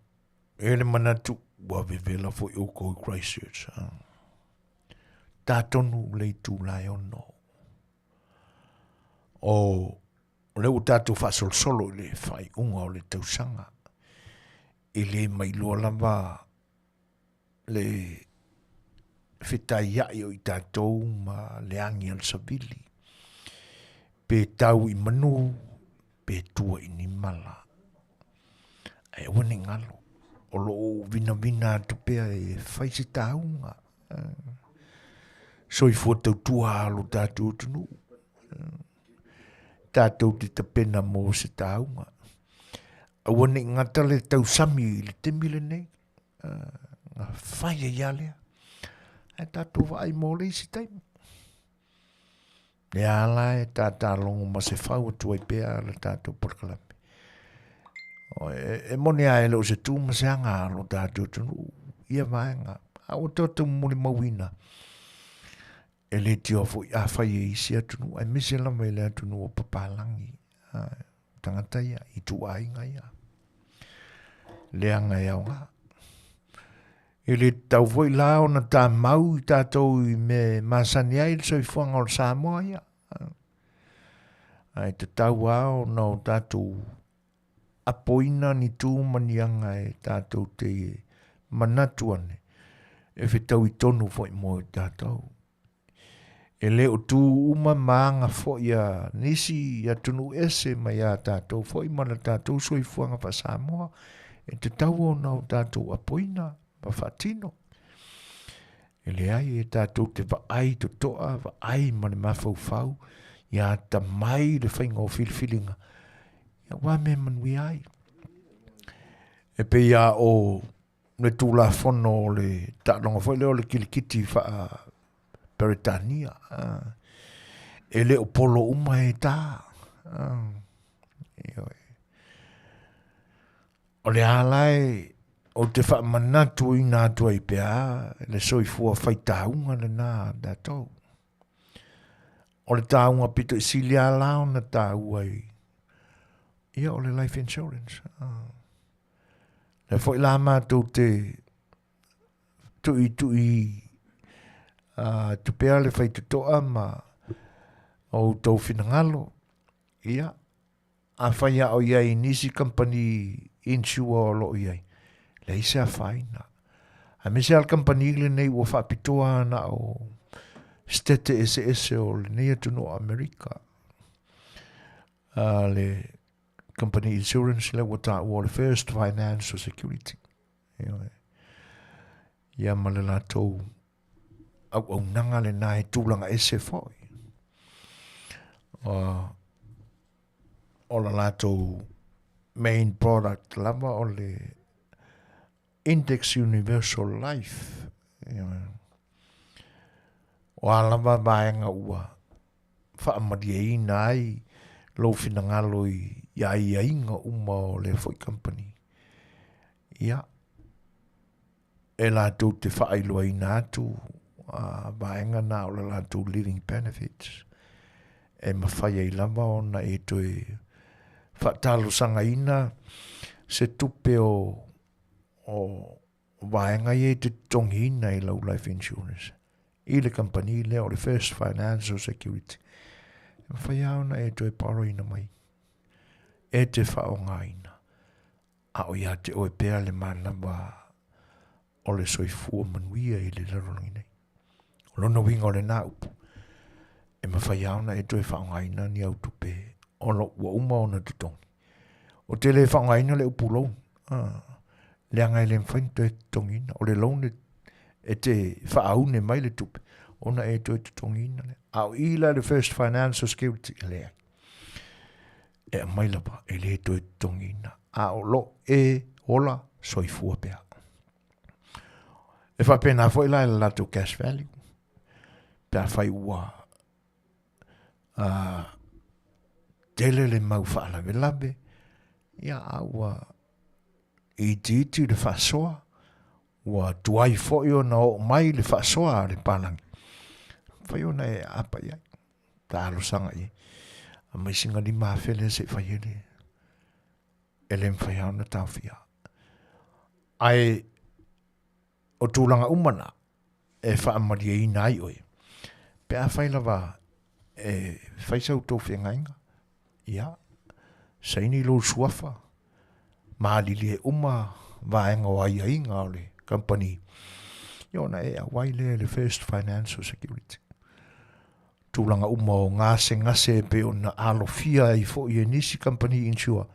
E le manatu wa vevela fo i oko i Christchurch. Tā tonu le tu lai ono. O le u tātou whasol solo le whai unga o le tausanga. I le mai lua lava le Fetalaiga o i tātou ma leangi al sabili. Pe tau i manu, pe tua i ni mala. E wane ngalo. O lo vina tupea e whaisi taunga. So i fua tau tua alo tātou tunu. Tātou te tapena mo se taunga. A wane ngata le tau sami le temile nei. Whaia ialea. E tātou vai mōle i si taimi. Le ala e tātā longo ma se whau atua i pēa le tātou porkalame. E mone a ele o se tū ma se anga alo tātou tunu. Ia vaenga. A o tātou mole mawina. E le tio fo i a whai e isi atunu. E mise lama i le atunu o papalangi. Tangata ia. I tu ainga ia. Le anga ia o ngā. E le tau voi lao na tā mau i tātou i me masani ai le soifuanga o Samoa ia. Ai te tau ao na o tātou apoina ni tū manianga e tātou te manatuane. E whetau i tonu foi mo i tātou. E le o tū uma maanga foi a nisi a tunu ese mai a tātou foi mana tātou soifuanga pa Samoa. E te tau o na o tātou apoina. Pa whatino. E le ai e tātou te waai to toa, waai mane mawhau, ia ta mai le whainga o whilwhilinga. Ia wā me manui ai. E pe ia o le tūla whono le tālonga whai leo le kilikiti wha Peritania. E le o polo uma e tā. O le alai o te wha manatu i nā tua i pēa, le soifua whai tāunga le nā tātou. O le tāunga pito i silia lao na tāua i. Ia o le life insurance. Le whai la mātou te tui tu pēa le whai tutoa ma o tau whinangalo. Ia. A whai o iai nisi company insua o lo iai. Le isa faina. A mese al campanile nei o whapitoa na o stete ese o le nei atuno Amerika. Le company insurance le wata o le first financial security. Ia ma le latou au nanga le nai tūlanga ese foi. O la latou main product lava o le Index Universal Life. O alama vaenga ua. Whaamadia i nai lo finangalo i ia inga uma o le foi company. Ia. E la tū te whaailoa i nātu vaenga nā o la tū living benefits. E mawhai i lama o na e toi whaatalo sanga ina se tupe o vaenga i te tongi nei lau life insurance. i le company le o le First Financial Security. Whaiaona e toi paro ina mai. E te whaonga ina. A o ia te oe pēr le manamba o le soifua manuia i le larongi nei. O lona winga o le nā upu. E mawhaiaona e toi whaonga ina ni au tupe. O lo ua uma o na tutongi. O te le whaonga ina le upu loun. Le angai le mwhainto e tongina. O le loun e te whaaune mai le tupe. Ona e toi tongina le. Au ila le First Financial Security le. E mai lapa e le toi tongina. A o lo e ola soifua pea. E whapena fo ila e lato cash value. Pea whai ua. Tele le mau whaalawe labe. Ia aua i titi le whasoa. Ua tuai fo i o na o mai le whasoa le palangi. Whai ona e apa iai. Ta alo sanga i. A mai singa ni mawhele se whai ele. Ele mwhai hao na tawhia. Ai o tūlanga umana e whaamaria i nai oe. Pea whai lawa e whai sau tō whengainga. Ia. Saini lo suafa. Maalili e uma vaenga o ai inga o le company. Iona e a waile le First Financial Security. Tūlanga uma o ngase pe o na alofia i fo i nisi company insure.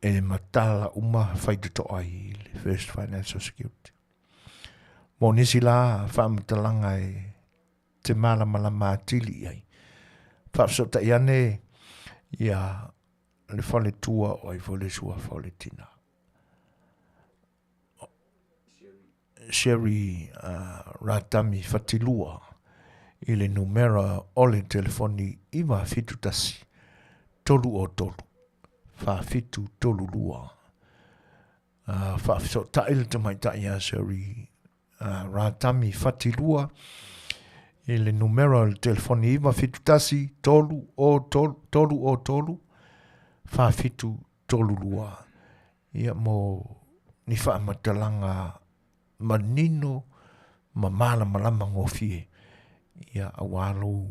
E matala uma whai to ai le First Financial Security. Mo nisi la whaamatalanga e te mala matili ai. Whaapsota i ane ia le whale tua o ai whale sua whale tina. Sherry Ratami Fatilua i le numera o le telefoni iwa fitu tasi tolu o tolu. Fa fitu tolu lua. Fa so tail te mai ta ia Sherry Ratami Fatilua i le numera o le telefoni iwa fitu tasi tolu o tolu. Fa fitu tolu lua. Ia mo ni wha matalanga manino ma mala malama ngofie. Ia awalo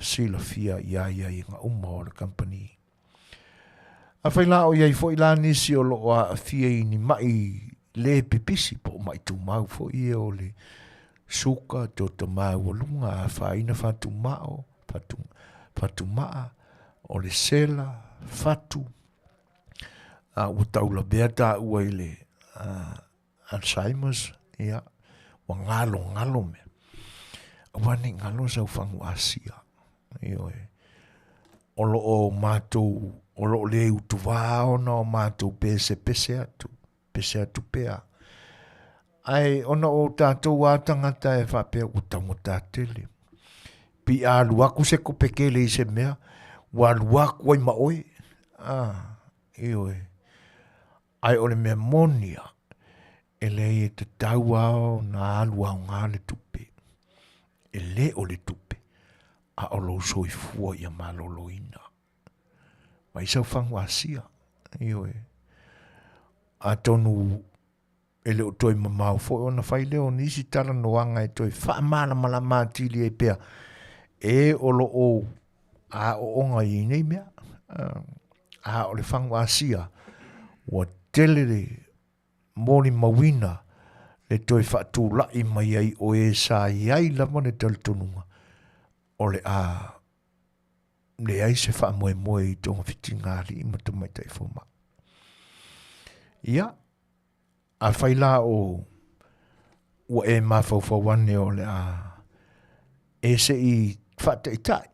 sila fia ia i ngā uma o le company. A whaila o iai fo ila nisi o loa fia i ni mai le pipisi po mai tu mau fo ia o le suka to te mau o lunga a whaina fatu mao, fatu maa o le sela, fatu. Ua taula beata ua i le Alzheimer's, ia, wa ngalo me. Wani ngalo sa ufangu asia. Io e. Olo o mātou, olo le utuwao na o mātou pese atu pea. Ai, ona o tātou wātangata e whapea utango tātele. Pi a luaku se ko pekele i se mea, wa luaku ai maoe. Io e. Ai ole mea monia. Ele e te tau ao na alu au ngā le tupe. Ele o le tupe. A olo soifua ia malolo ina. Mai sau whangu asia. Io e. A tonu ele o toi mamau fo ona whai leo nisi tala noanga e toi whaamala malama tili e pea. E olo o a o onga i nei mea. A o le whangu asia. Wa telere moni mawina le toi whatu lai mai ai o e sa iai lama ne taltonunga. O le a le ai se wha moe i tonga whiti ngāri i matamai tai whoma. Ia, a whaila o ua e mawhauwhawane o le a e se i whata i tai.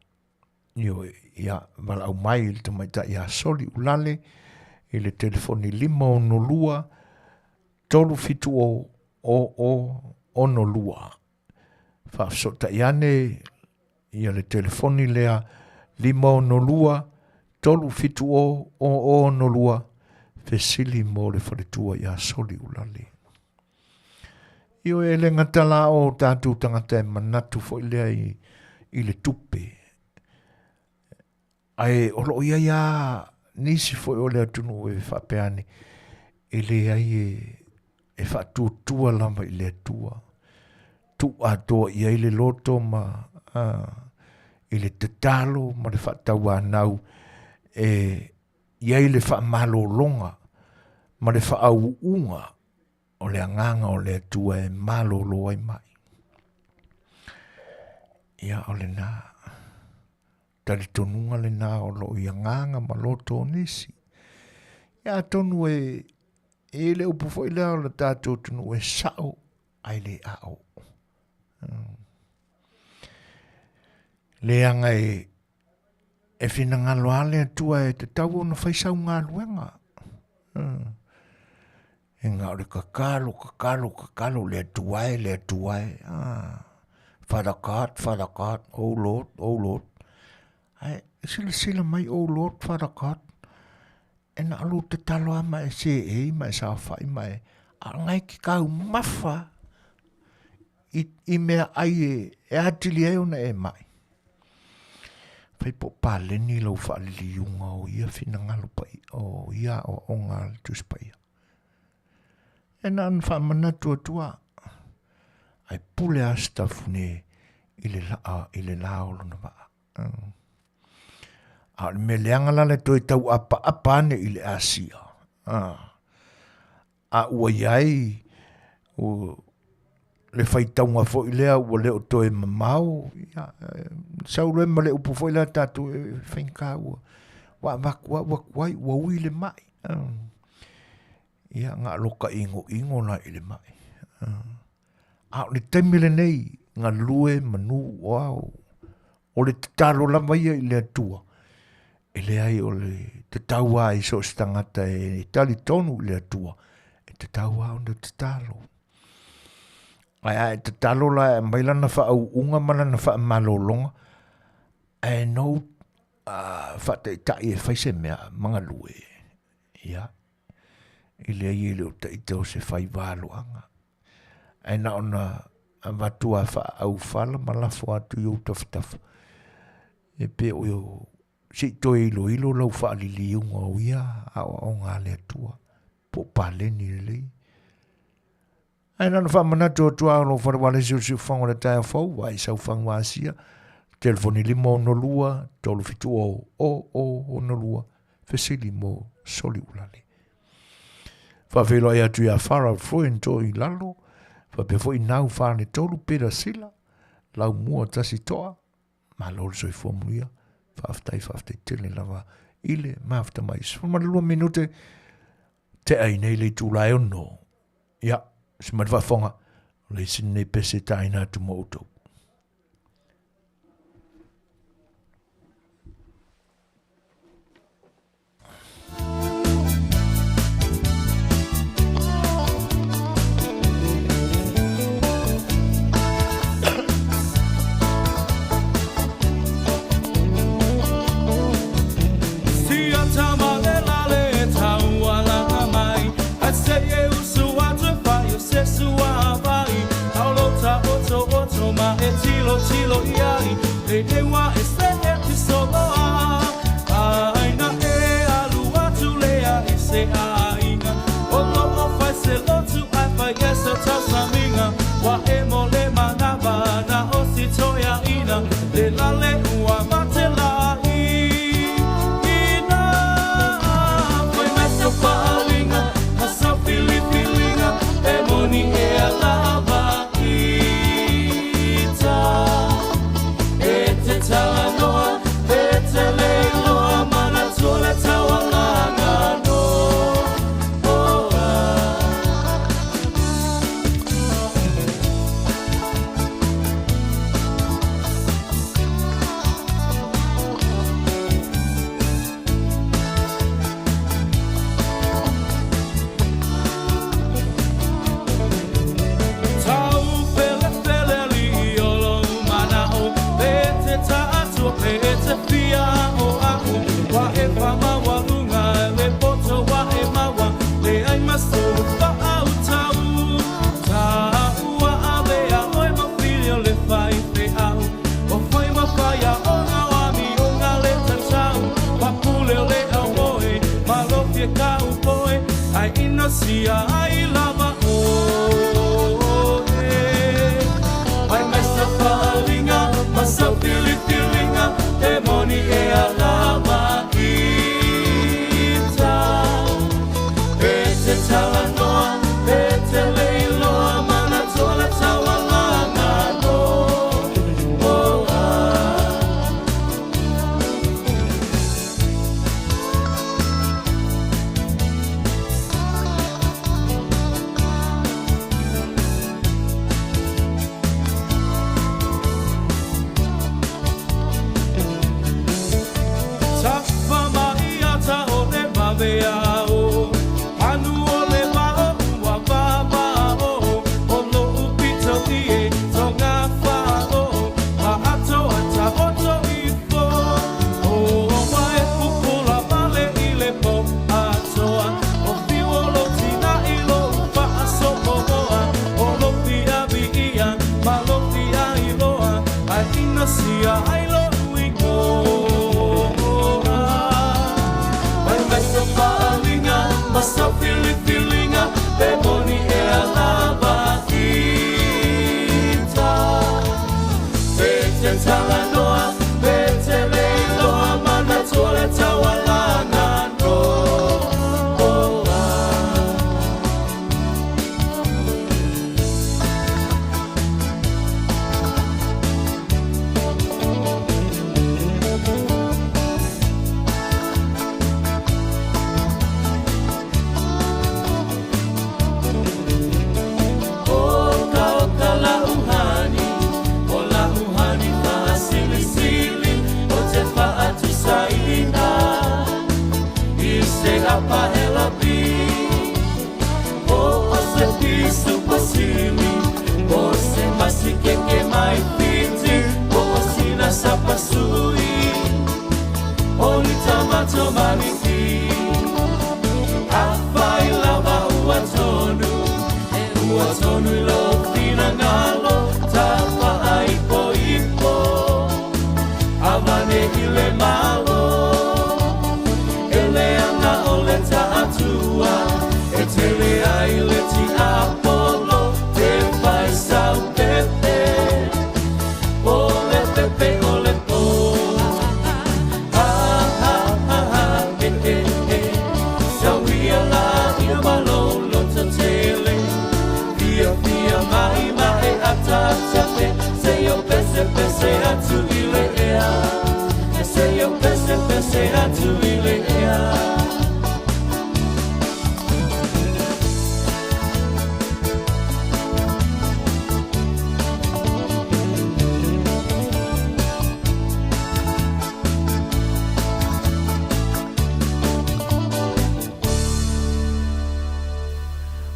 Ia, wala au mai i le tamai tai a soli ulale i le telefoni 5 tolu fitu o no lua. Whaafsota iane ia le telefoni lea 5 tolu fitu o no lua. Fesili mo le wharetua ia soli ulale. Io e le ngatala o tātou tangata e manatu fo ilea i le tupe. Ai olo ia nisi fo o le atunu e whapeane. I le ai e whatutua lama i le atua. tu ato ia i le loto ma i le tatalo ma le whaatau anau ia i le whaamalolonga ma le whaauunga o le anganga o le atua e malolo ai mai. Ia o le nā tali tonunga le nā o lo i anganga ma loto nisi. Ia tonu e le upu fo i lea o le tātou tonu e sao ai le ao. Le anga e whina ngalo ale atua e te tau ona whaisau ngā luenga. E ngā ore kakalo, le atuai. Father God, oh Lord. Ai, sila mai, oh Lord, Father God. E na alu te talo ama e se ma e sa whai ma e a ngai ki kau mawha i mea ai e atili e ona e mai. Whai po pāleni lau whaalili unga o ia whina ngalo pai o ia o ngā tus pai. E na an whamana tua ai pule a stafune i le lao lona waa. A me leanga lale toi tau apa ane i le Asia. A ua iai o le whaitaunga fo i lea ua leo toi mamau. Sau roi ma le upu fo i lea tatu e whainka ua. Wa wakuai ua ui le mai. Ia ngā loka ingo na i le mai. A le taimile nei ngā lue manu wow. O le tatalo lama ia i le atua. E le ai o le te taua i so stangata e tali tonu i le atua. E te taua o le tatalo. Ai te talo la e maila na wha au unga mana na wha malolonga. E no wha te tai e whaise mea mga lue. Ia. I le ai e leo te iteo se whai wāloanga. Ai na ona watua wha au whala malafo atu i o taftafa. E pe o yo si toi ilo lau wha alili unga o ia o ngā le atua. Po paleni le lei. Ai na wha manatu atua alo whare wale siu whango le taia whau wai sau whangu asia. Telefoni limo no lua tolu fitu o no lua. Fesili mo soli ulale. Whawhelo ai atu ia whara froen to i lalo. Whape fo i nau whane tolu pera sila. Lau mua tasi toa. Ma lor soi fomluia. Whaftai tele lava. Ile mafta mais. Whamana lua minute. Te ai nei le tūlai o no. Ia. Si mad whafonga. Le sinne pese taina tu moutou. Tilo iai, e wa e se e ti soloa. Aina e alua tu lea e se ainga. O lo fai se lo tu ai fai esa tasa minga. Wa e mo le manaba na o si toia ina. Le la le ua mate la ina. Foi meso paulinga, a sa filipilinga. E moni e alaba. Talanoa, eteleloa, manatole tawalanga no. Sia ai lava o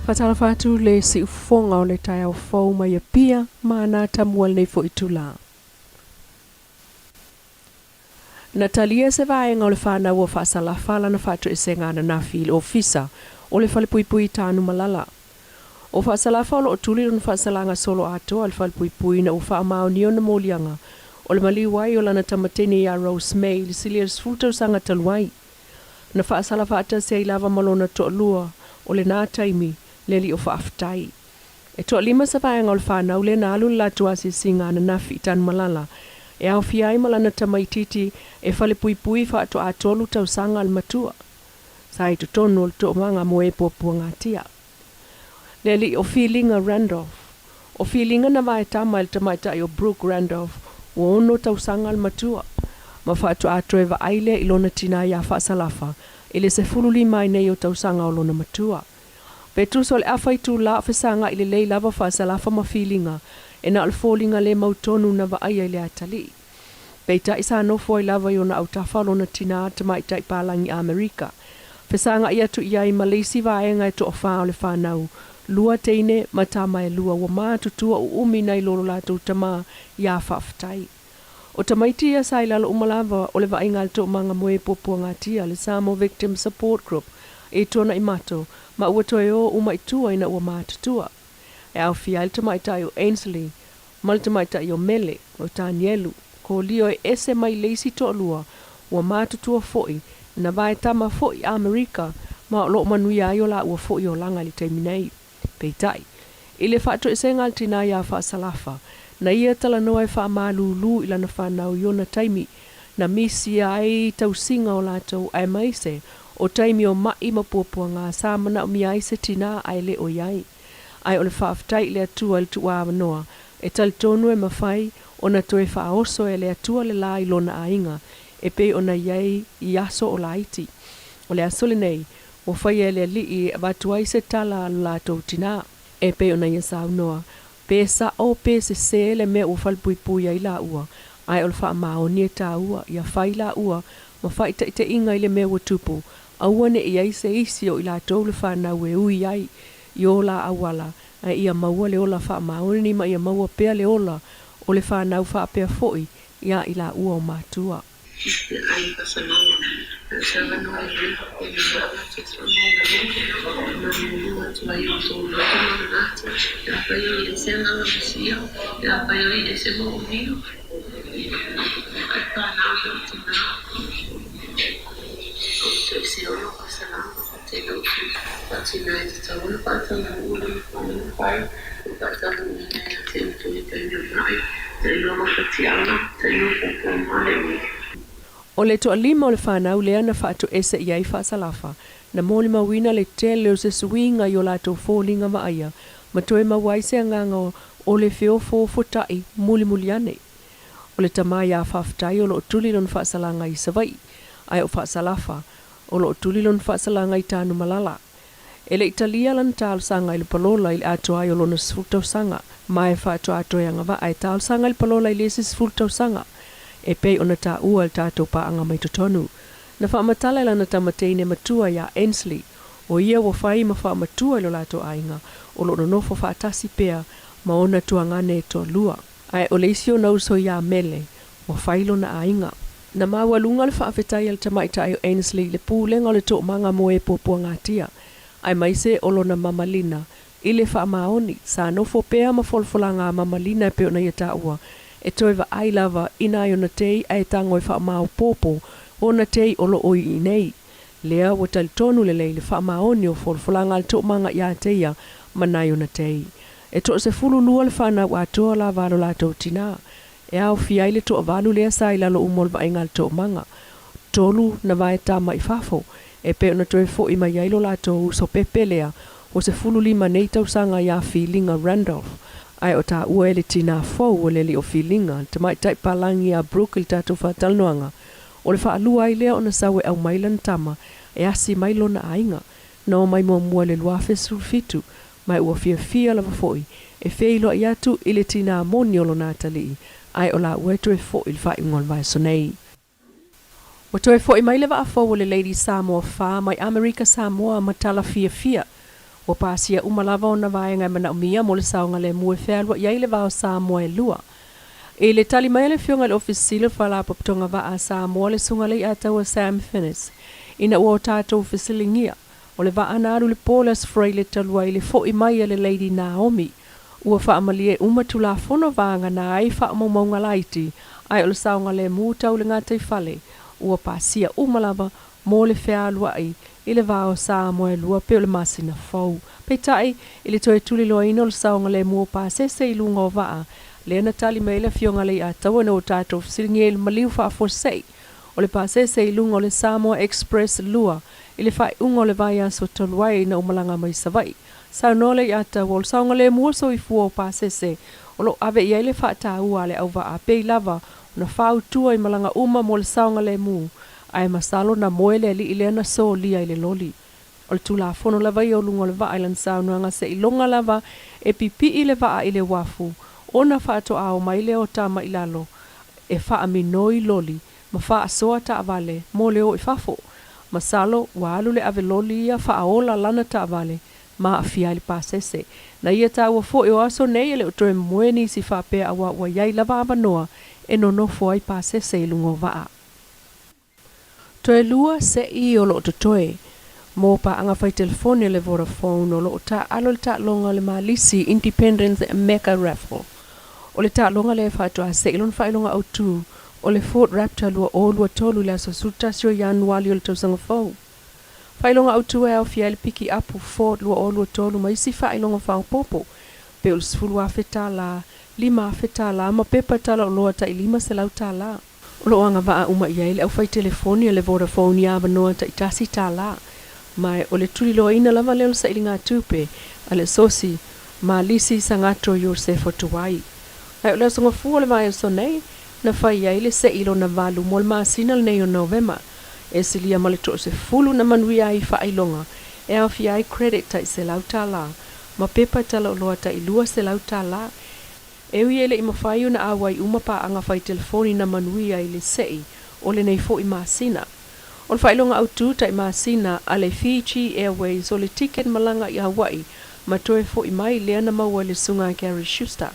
Fatala fatu le si ufonga o le tai au fau mai a pia ma na tamual nei fo itula. Natalia se vaenga o le whana ua whaasala whala na fatu e senga na nafi le ofisa o le whale pui pui tānu malala. O whaasala whala o tuli o na whaasalanga solo ato al whale pui pui na o wha amao ni o na molianga o le maliwai o lana tamatene ya Rose May le silia sfultau sanga taluai. Na whaasala whaata se lava malona to lua o le nā taimi le li o whaafitai. E toa lima sa vaenga o le whana o le na alu la tuasi singa na nafi tānu malala. E au fiai malana tamaititi e whale pui pui whaato a tolu tau sanga al matua. Sa i tutono le to manga mo e popua ngatia. Le li o feelinga Randolph. O feelinga na vai tama il tamaita i o Brooke Randolph o ono tau sanga al matua. Ma whaato a toeva aile ilona tina ia whaasalafa ile se fululi mai nei o tau sanga o lona matua. Petu so le awhai tu la whesanga ile lei lava whaasalafa ma feelinga e na alfolinga le mautonu na vaaya ile atali. Peita isa nofo i lava i ona au tawhalo na tina tamaita i pālangi Amerika. Whesanga ia tu ia i Malesi vaenga e to o whao le whanau. Lua teine matama e lua wa maa tutua u umi nei lolo lātou tama ia whaftai. O tamaiti ia sailalo umalava o le vaenga le to manga moe popua ngatia le Samoa Victim Support Group e tona i mato ma ua toe o uma i tua ina ua maa tutua. E au fia le tamaita i o Ainsley, ma le tamaita i o Mele, o Tanielu, ko lio e ese mai leisi to lua, ua mātutua foi, na vai tama foi Amerika, ma o lo Manuia i o la ua foi o langa li teiminei. Peitai, ile whaato e senga al tina ia whaasalafa, na ia tala noa e wha malulu ila na whanau i ona taimi, na misi ai tau singa o lātou ai maise, o taimi o mai mapupua ngā sāmana o mi aise tina ai le o iai. Ai o le whaaftai le atua le tua noa, e tali tonu e mawhai, o na toe whaoso e le atua le la ilona ainga, e pe o na iei i aso o laiti. O le asole nei, o whai e le li i watuai se tala alu lātou tina, e pe o na ia sau noa, pe sa o pe se le me o whalpui ai la ua, ai o le wha maoni e tā ua, ia whai la ua, ma whai te inga i le me o tupu, aua ne i aise isi o i lātou le whanau e ui ai, i ola awala, ai ia maua le ola wha maoni ma ia maua pea le ola o le whanau wha pea foi ia i la ua o mātua. Ai pasanau, sa vano ai le ko ni sa te sono na mu tu ai o so na na ya pa yo le senga o sia ya pa yo le se mo vino ai pa na yo tina o te se o no pasanau te lo pa tina te tawala pa tana o le pai pa tana ni te tu te ni mai te lo ma tiana te lo ko male. O le toa lima o le whanau lea na whaatu ese iai whaasalafa, na mōli mawina le tele o se suinga i o lātou fōlinga maaia, ma toe mawaise anganga o le whio fōfotai muli muli ane. O le tamai a whaftai o lo tuli lon whaasalanga i savai, ai o whaasalafa, o lo tuli lon whaasalanga i tānu malala. E le italia lan tāl sanga i le palola i le atoa i o lona sfultau sanga, mai whaatu atoa anga wa ai tāl sanga i le palola i le si sfultau sanga. E pei ona tā ua al tātou paanga mai totonu. Na whaamatala ila na tamateine matua ia Ainsley, o ia wa whai ma whaamatua ilo lātou ainga, o lo nofo whaatasi pea ma ona tuangane e to lua. Ai o leisio na uso ia Mele, wa whailo na ainga. Na mawalunga le whaafetai al tamaita ai o Ainsley le pūlenga le tō manga mo e popua ngātia. Ai maise o lo na mamalina, ile whaamaoni, sa nofo pea ma folfolanga mamalina e peo na ia tā ua, e toiva ai lava ina i ona tei ai tango e whaamao popo o na tei o lo oi i nei. Lea wa talitonu le lei le whaamaoni o folfolanga al tō manga ia teia manai o na tei. E to se fulu lua le whanau a toa la valo la tō tina. E au fiai le toa valu lea sa ila lo umol va inga al tō manga. Tolu na vai tama i fafo. E pe ona toe fo i mai ailo la tō uso pepe lea o se fulu lima nei tau sanga ia feelinga Randolph. Ai o tā ua ele tina fau o leli o feelinga, te mai tai palangi a Brooke il tātou whatalnoanga. O le whaalua ai lea o na sawe au mailan tama, e asi mailo na ainga, na o mai mua le luafe sulfitu, mai ua fia lava foi, e feilo i atu i le tina amoni o lo Natali, ai o la ua toe foi il wha ingol vai sonei. O toe foi mai lewa a fau o le Lady Samoa wha mai Amerika Samoa matala fia. Ua pasia umalava o na vaenga mana umia mo le saunga le mua whaalua iai le vao Samoa e lua. E le tali mai le fionga le ofisile whala paputonga va a Samoa le sunga le ataua Sam Finnis. Ina ua o tātou fisilingia. O le va anaru le polas frei le talua i le fo i mai le Lady Naomi. Ua wha amalie umatu la fono vanga na ai wha maunga laiti. Ai o le saunga le mūtau le ngātai whale. Ua pasia umalava mo le whaalua ai. I le vao Samoa e lua pe o le masina fau. Peitai, i le toe tuli loa ino le saunga le mua pasese i lunga o vaa. Le ana tali mai le fionga le a taua na o tātou fisilingia i le maliu wha forsei. O le pasese i lunga o le Samoa Express lua. I le whai unga o le vai aso toluai na umalanga mai savai. Sau nole i ata wol saunga le mua so i fua o pasese. O lo ave i le wha ta ua le au vaa pei lava. Na whau tua i malanga uma mo le saunga le mua. Ai masalo na moele li ile na so lia ile loli. O le tula fono lava i o lunga le va island saunuanga se ilonga lava e pipi ile va ile wafu. Ona whaato ao mai leo tama ilalo e wha aminoi loli ma wha asoa ta avale mo leo i fafo. Masalo walu le ave loli ia wha aola lana ta avale ma afia ili pasese. Na ia ta ua fo e o aso nei ele utoe mweni si wha pea awa ua iai lava avanoa e nonofo ai pasese ilungo vaa. Toe lua se i o lo toe. Mo pa anga fai telefone le Vodafone o lo ta alo le ta longa le malisi Independence Mecca Raffle. O le ta longa le fa to a se ilon fa ilonga au tu. O le Ford Raptor lua o lua tolu le aso sutasio januali o le tausanga fau. Fa ilonga au tu e au fia le piki apu Ford lua o lua tolu ma isi fa ilonga fa popo. Pe o le sfulu a fetala, lima a fetala, ma pepa tala o loa ta ilima se lau tala. O lo anga vaa uma ia ele au fai telefoni le Vodafone ia vanoa ta itasi tala. Mai o le tuli loa ina lava leo sa ili ngā tupe, a le sosi, ma lisi sa ngato yo se fotuwai. Ai o leo songa fua le vai o so nei, na fai ia ile se ilo na valu mo le maasina le nei o Novema. E silia ma le to se fulu na Manuia ai fa ilonga, e au fi ai credit ta i se lau tala, ma pepa tala o loa ta ilua se lau tala. E ui ele i mawhai na awai umapa anga fai telefoni na Manuia i le sei, o le nei fo i maasina. O le whailonga au tū tai maasina a le Fiji Airways o le ticket malanga i Hawaii ma toe fo i mai lea na maua le sunga Gary Schuster.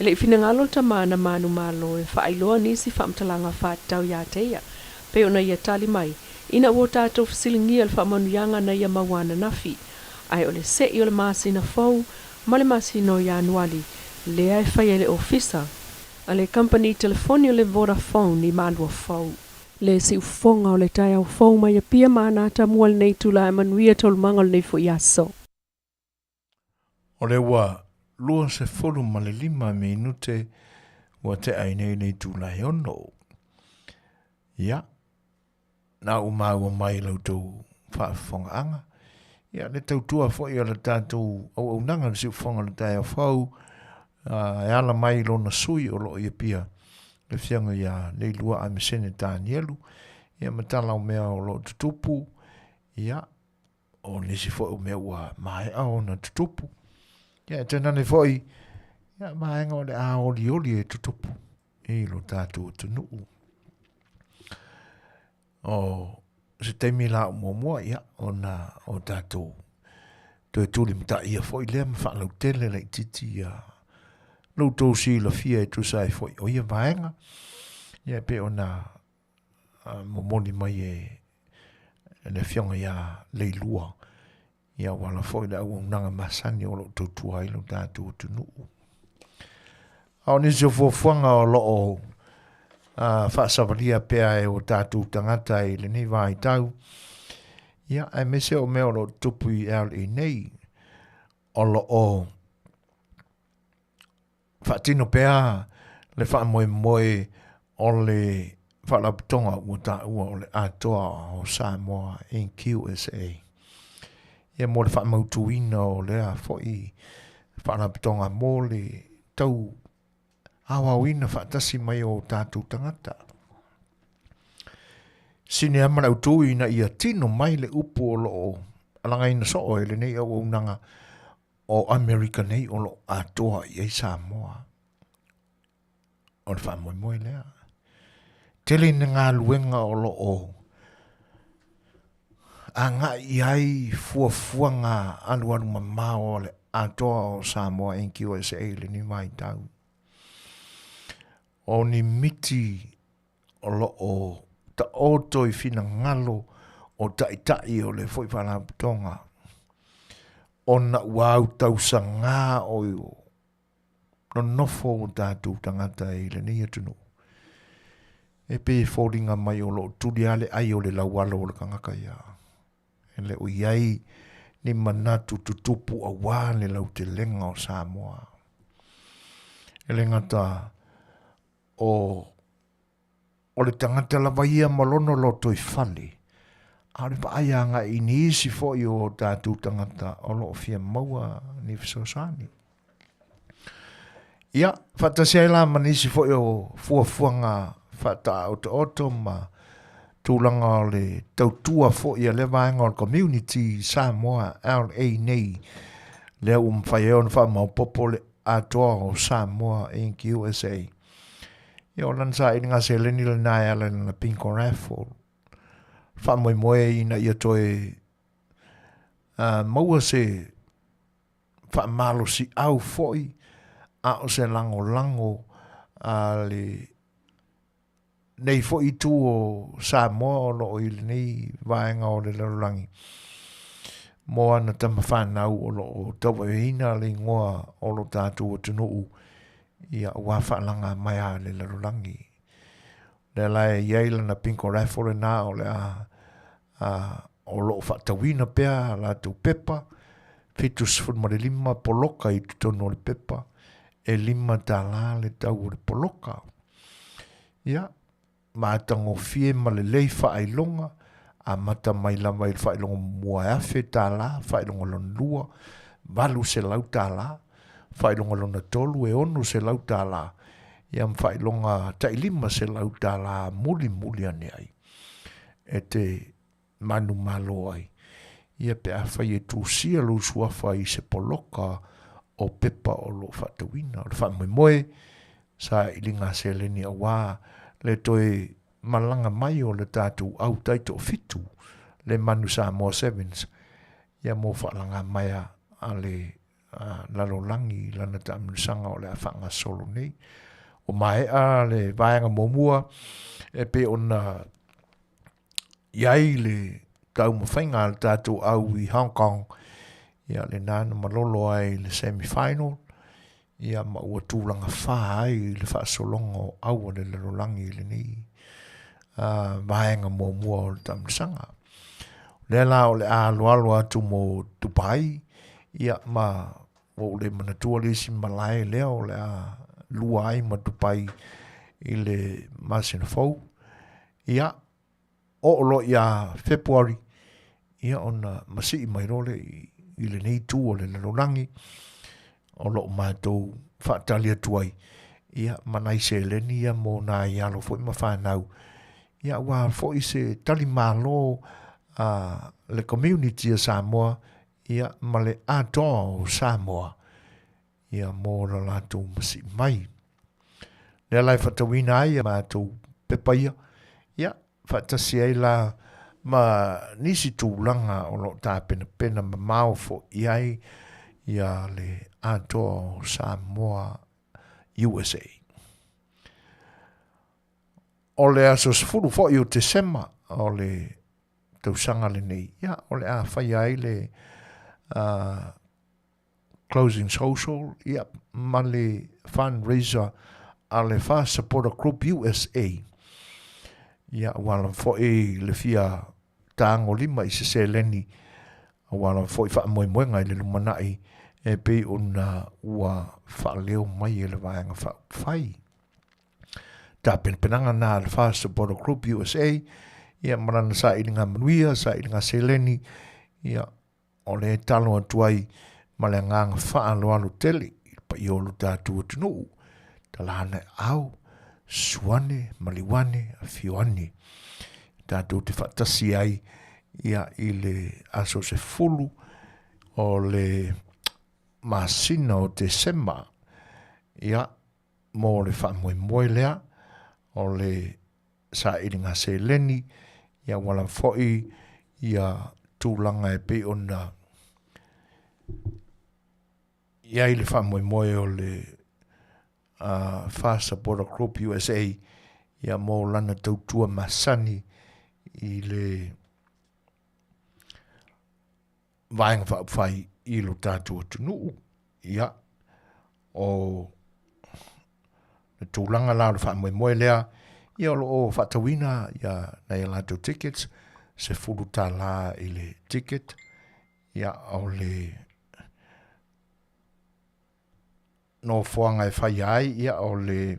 E le fina ngalo ta mana manu malo e whailoa nisi whamtalanga whātau ia teia. Pe o na ia tali mai, ina o tātou fasilingia le whamanuianga na ia mawana nafi. Ai o le se i o le maasina fau, ma le maasina o Januali, lea e whai ele ofisa. A le company telefoni o le Vodafone i malua fau. Le si ufonga o le tai au fau mai a pia maanata mua le nei tula e Manuia tolumanga le nei fo iaso. O le ua lua se folu ma le 5 minute ua te aine nei tula e ono. Ia, na umau mai lau tau whaafonga anga. Ia, le tau tua fo i o le tātou au nanga le si ufonga le tai au fau. E ala mai lona sui o lo i pia. Le fianga ia nei lua a mesene Danielu, ia matala o mea o lo tutupu, ia o nisi foi o mea ua mai ao na tutupu. Ia tenane foi, ia maenga o le a oli oli e tutupu, e lo tātou tunuu. O se teimi la o mua, ia o na o tātou. Toi tūli mta ia foi lea mawhalau tele le titi ia. Lau tau si la fia e tu sai foi o ia vaenga. Ia pe o na momoni mai e le fionga ia leilua. Ia wala foi la au nanga masani o lo tutua i lo tātou tunuu. Au nisi o fuafuanga o lo o whaasavalia pea e o tātou tangata i le nei vai tau. Ia e mese o mea o lo tupu i e nei. O lo o whaatino pea le wha moe o le whaalaputonga ua o le atoa o Samoa in QSA. Ia mo le wha mautuina o lea foi whaalaputonga mo le tau awawina whaatasi mai o tātou tangata. Sine amana utuina ia tino mai le upu o lo alangaina so o ele nei au nanga o America nei o lo atoa i Samoa. O le wha moe lea. Tele na ngā luenga o lo o anga iai fuafuanga alu mamao le atoa o Samoa NQSA le ni mai tau. O ni miti o lo o ta oto I fina ngalo o tai o le foi whana putonga. O na wau tau sanga o no nofo o tātou tangata le ni atunu. E pe fōringa mai o lo turi ale ai o le lawalo o le kangaka ia. E le o iai ni manatu tutupu a wā le lau te lenga o Samoa. E le ngata o le tangata la vaia malono lo toi fali. A le paia nga ini isi fo I o tātou tangata o lo fia maua ni fisosani. Ia, whatasia la manisi fo I o fuafuanga whata oto ma tūlanga o le tautua fo I a le vaenga o community Samoa LA nei le whai eon wha maupopo le atoa o Samoa NQSA. Ia o lansa I ngā se leni le nai ala na pinko raffle. Wha moe ina ia toe maua se wha malo si au foi a o se lango le nei foi tu o Samoa o lo I nei vaenga o le larulangi. Mo ana tama whanau o lo tawa hina le ngoa o lo tātou o tunuu ia ua whalanga mai a le larulangi. Le lai iaila na pinko raffle na o le o lo whatawina pea la tu pepa fitus furmare lima poloka I tutono le pepa e lima tala le tau o le poloka. Ia, mātango fie ma le lei whailonga a mata mai lama I le whailonga mua afe tala, whailonga lona lua, valu se lau tala, whailonga lona tolu e onu se lau tala, ia whailonga tailima se lau tala muli ane ai. E te manu malo ai. Ia pe a whai e tūsia lo suafa I se poloka o pepa o lo whatawina. O le whamoe sa ilinga se leni a wā le toe malanga mai o le tātou au taito o fitu le manu Samoa Sevens. Ia mo whalanga mai a le lalolangi lana tamunusanga o le awhanga solo nei. O mai a le vaenga momua e pe ona iai le tau mawhainga le tātou au I Hong Kong. Ia le nāna malolo ai le semi-final. Ia maua tūlanga wha ai le whaasolonga o au le lalolangi le ni. Vaenga momua o le tamunusanga. Le la o le alo atu mo Dubai. Ia ma o le manatua le si malai lea o le lua ai ma Dubai I le masina fau. Ia o lo ia February. Ia ona masi mai role I le nei tu o le lalolangi. O lo mātou whaatalia tuai. Ia manai se leni ia mo nā ialo fo ima whanau. Ia wā fo I se tali mālo le community a Samoa. Ia ma le atoa o Samoa. Ia mo la lātou masi mai. Le lai whatawina ai a mātou pepaia. Ia whatasi ai la ma nisi tūlanga o lo tā pena ma mau fo iai. Ia le atoa o Samoa USA. O le asos furu fo I o te sema o le tausanga le nei. Ia o le a whai ai le closing social. Ia ma le fundraiser A Le Fai'oa Supporter Group USA. Ia wala fo le fia tāngo lima I se leni. Wala fo I wha moe le lumanai. E pe una ua whaaleo mai le vaenga whai. Tā penanga nā Le Fai'oa Supporter Group USA. Ia marana sa I ngā Manuia, sa I ngā Seleni. Ia o le talo atuai ma le nganga whaaloalo tele. Pa I olu tātua tunu. Talana au, suane, maliwane, Afiafi. Tātou te whatasi ai. Ia I le aso se fulu o le masina o te sema. Ia mo le whamoe lea o le sa iringa se leni. Ia wala foi ia tūlanga e pe ona iai le whamoemoe o le Fast Supporter Group USA ia mō lana tautua masani i le vaenga whai i lo tātua tunu ia o le tūlanga la le whamoemoe lea ia lo o whatawina ia nei lato tickets se fulu tā la i le ticket ia o le no foanga e whai ai ia o le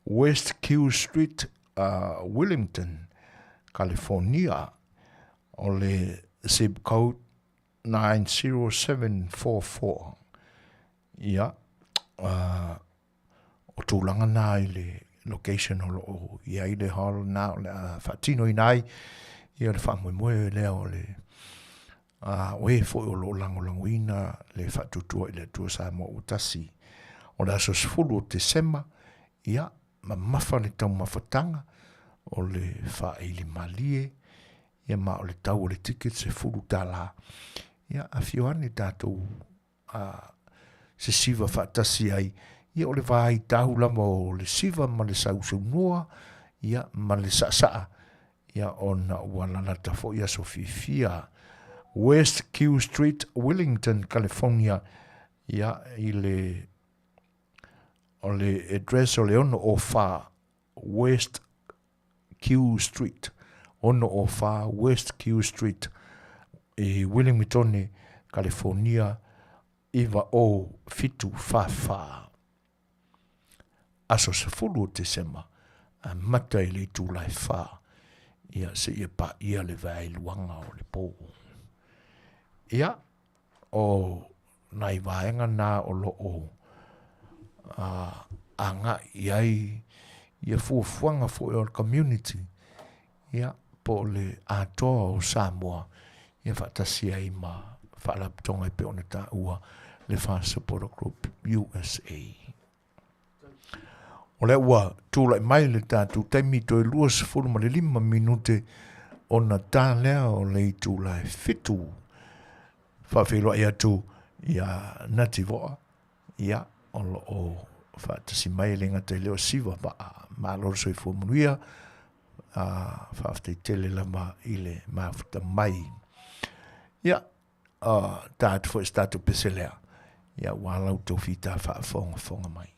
West Q Street, Wellington, California, o le zip code 90744. Ia, o tūlanga nā i le location o ia i le hall nā o le whatino i nai, ia le whamoemoe lea o le oe fo o lo langolangoina le whatutua i le tua Samoa utasi. O le aso sfulu o te sema, ia, ma mafa le tau mawhatanga, o le whaeili malie, ia ma o le tau o le ticket se fulu tā la. Ia, a whioane tātou se siva whaatasi ai, ia o le vai tau lama o le siva ma le sausau noa, ia ma le saa, ia o na ualala tafo ia Sofia, West Q Street, Wellington, California, ia i le o le address o le ono o wha West Q Street. Ono o wha West Q Street i Wellington, California, iwa o fitu wha. Aso se fulu o te sema, a mata i le tūlai wha, ia se ia pa ia le vai luanga o le pō. Ia, o nai vaenga nā o lo o anga iai ia fuafuanga fo o community ia po le atoa o Samoa ia whatasi ai ma whalaptonga i pe ona tā ua le Fast Supporter Group USA. O le ua tūlai mai le tātou taimi toi luas fulu ma le 5 minute ona tā lea o le tūlai fitu whawhiloa ia tū ia nati voa ia o whaatasi mai le ngata leo siva ma loro soi fu Manuia whaafte tele lama i le mawhata mai ia tātu fo estatu peselea ia walau tau whita whaafonga mai.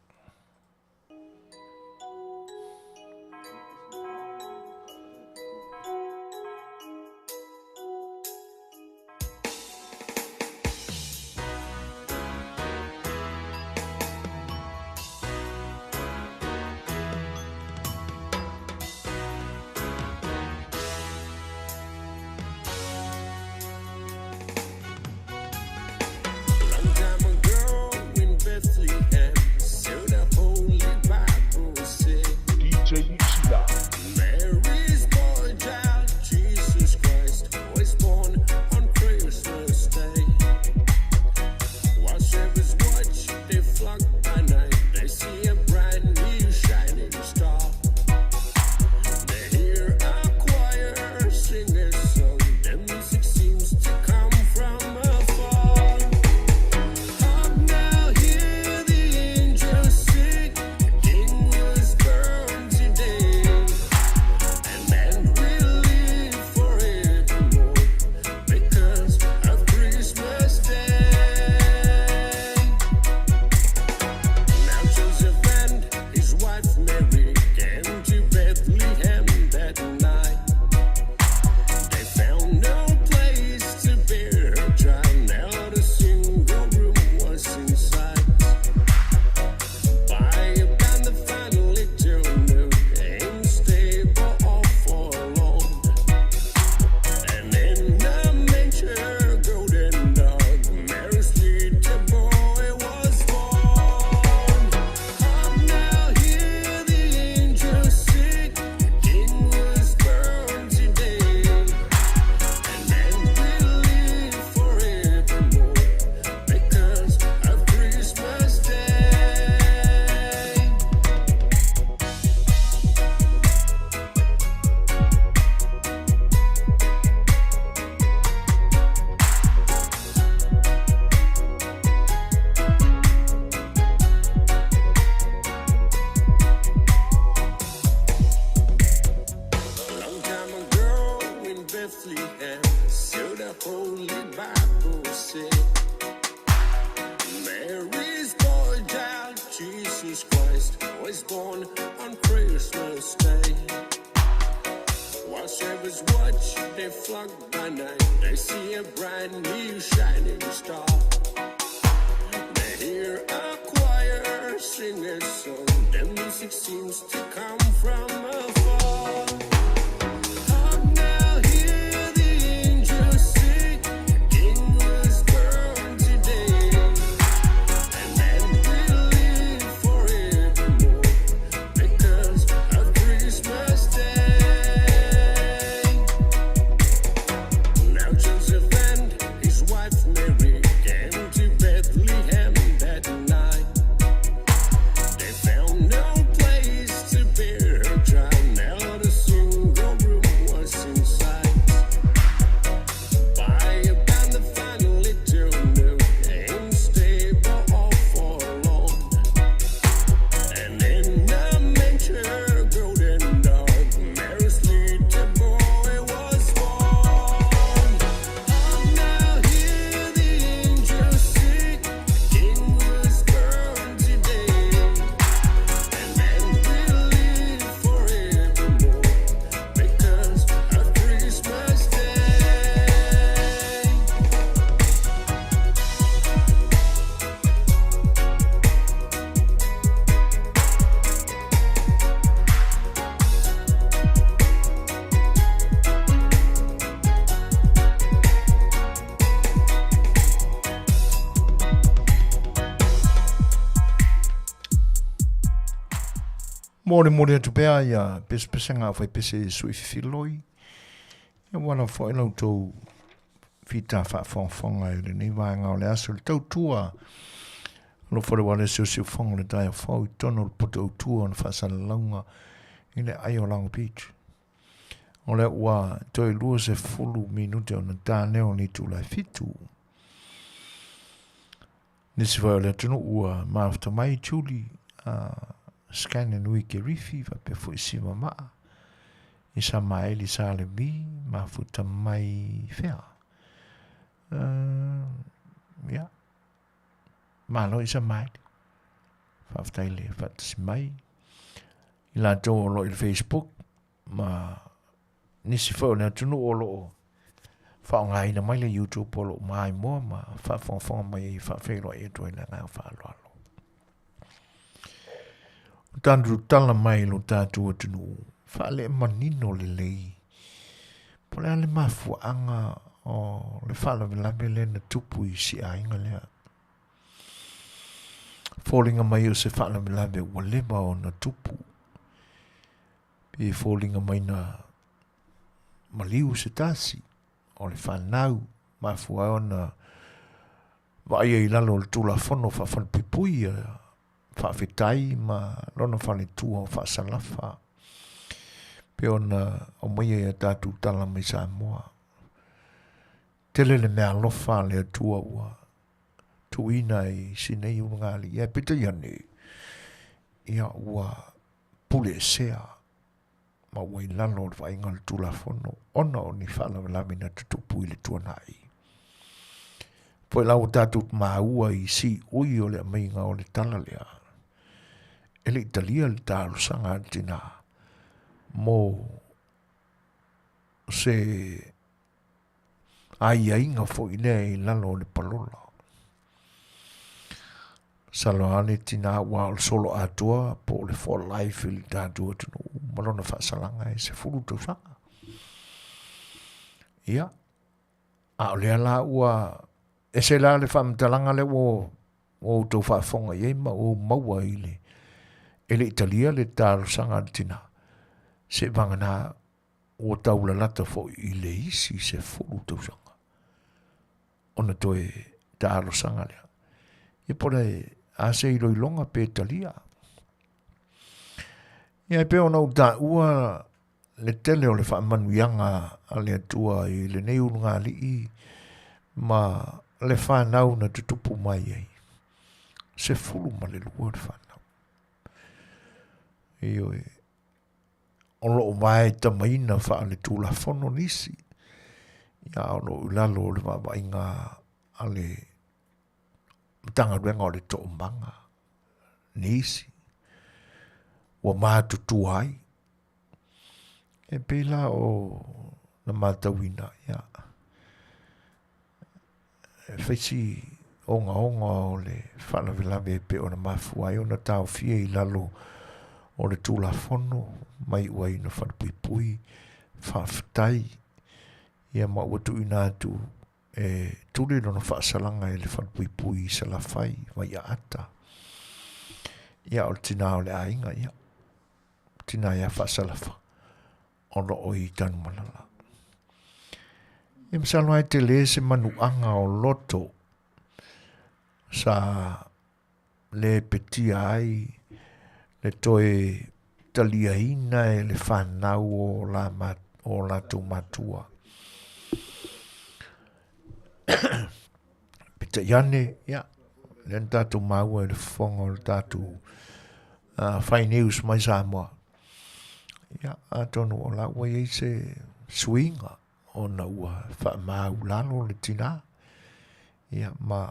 Long time ago in Bethlehem, Jesus Christ was born on Christmas Day. While shepherds watch, they flock by night. They see a bright new shining star. They hear a choir sing a song. The music seems to come from afar. Hark now, hear the angels sing. The King was born today, and men will live forevermore because of Christmas Day. Now Joseph and his wife Mary came to Bethlehem that night. They found no place to bear her child. Not a single room was in sight. By about the final little nook, ain't stable or forlorn. And in a manger, golden dog, Mary's little boy was born. Hark now, hear the angels sing. The King was born today, and men will live forevermore because of Christmas Day. Mōre atu pēa ia pese ngā whai pese sui whiwhiloi. Ia wana whai lau tau whita whawhonga e reni wāenga o le aso le tau tua. Lo whare wale seo whonga le tai a whau I tono le poto au tua na whasala launga I le ai o Long Beach. O le ua toi lua se fulu minute o na tāneo ni tu lai fitu. Nisi whai o le tunu ua maafta mai tuli scanning nui ke rifi va pe fu isi mama I sa mai li sa le bi ma futa mai fea ya ma lo I sa mai fa ftai le fa si mai I la to lo I Facebook ma nisi fo na tunu o lo fa ngai na mai le YouTube o lo mai mo ma fa fon mai fa fe lo e to ina na fa lo Tandru tala mai lo tātua tunu. Whaale manino le lei. Pole ale mafuanga o le whala vilabe le na tupu I si ainga lea. Fōlinga mai o se whala vilabe ua leba o na tupu. Pe fōlinga mai na maliu se tasi. O le whanau. Mafua o na vai I lalo le tula fono whawhanpipui whawhetai ma lona whale tua o whaasalafa. Pe ona o mai tātou tala mai Samoa. Tele le mea lofa le atua ua. Tuina I sinei ungali. Ia pita iane. Ia ua pule sea. Ma ua I lalo le whainga le tula fono. Ona o ni whala lamina tutupu I le tuanai. Poi lau tātou maua I si ui o le mainga o le tala lea. Ele Italia le tāru sanga tina mo se ai inga fo I nei lalo le palola. Saloane tina wa o solo atua po le for life le tātua tunu malona whaasalanga e se furu tau sanga. Ia. A o lea la ua e se la le whamtalanga le o tau whaafonga I ma o maua I le Ele Italia le tāru sanga tina. Se vangana o taula lata fo I le isi se furu tau sanga. Ona toe tāru sanga lea. E pore a se I loilonga pe Italia. Ia pe ona o tā ua le tele o le whaamanuianga a le atua I le neurunga li I ma le whanau na tutupu mai ei. Se furu ma le lua le whanau. Ioi. O lo mai tamaina wha le tūla whono nisi. Ia o lo ulalo le wainga a le tanga ruenga o le tō manga. nisi. Ua mātutu ai. E pēla o na mātauina, ia. E whaisi onga o le whanawelawe pe o na mafuai o na tau fia I lalo o le tūla fono, mai uai na whanapui, whawhitai, ia mawatu ina atu, tūre no na whaasalanga e le whanapui sa la whai, mai a ata. Ia o le tina o le ainga, ia. Tina ia whaasalafa, o lo o I tanu malala. Ia masalo ai te le se manuanga o loto, sa le petia ai, le toe talia ina e le whanau o la tu matua. Pita iane, ia, le tatu maua e le fonga le tatu whai news mai Samoa. Ia, a tonu o la ua i se swinga o na ua wha mau lalo le tina. Ia, ma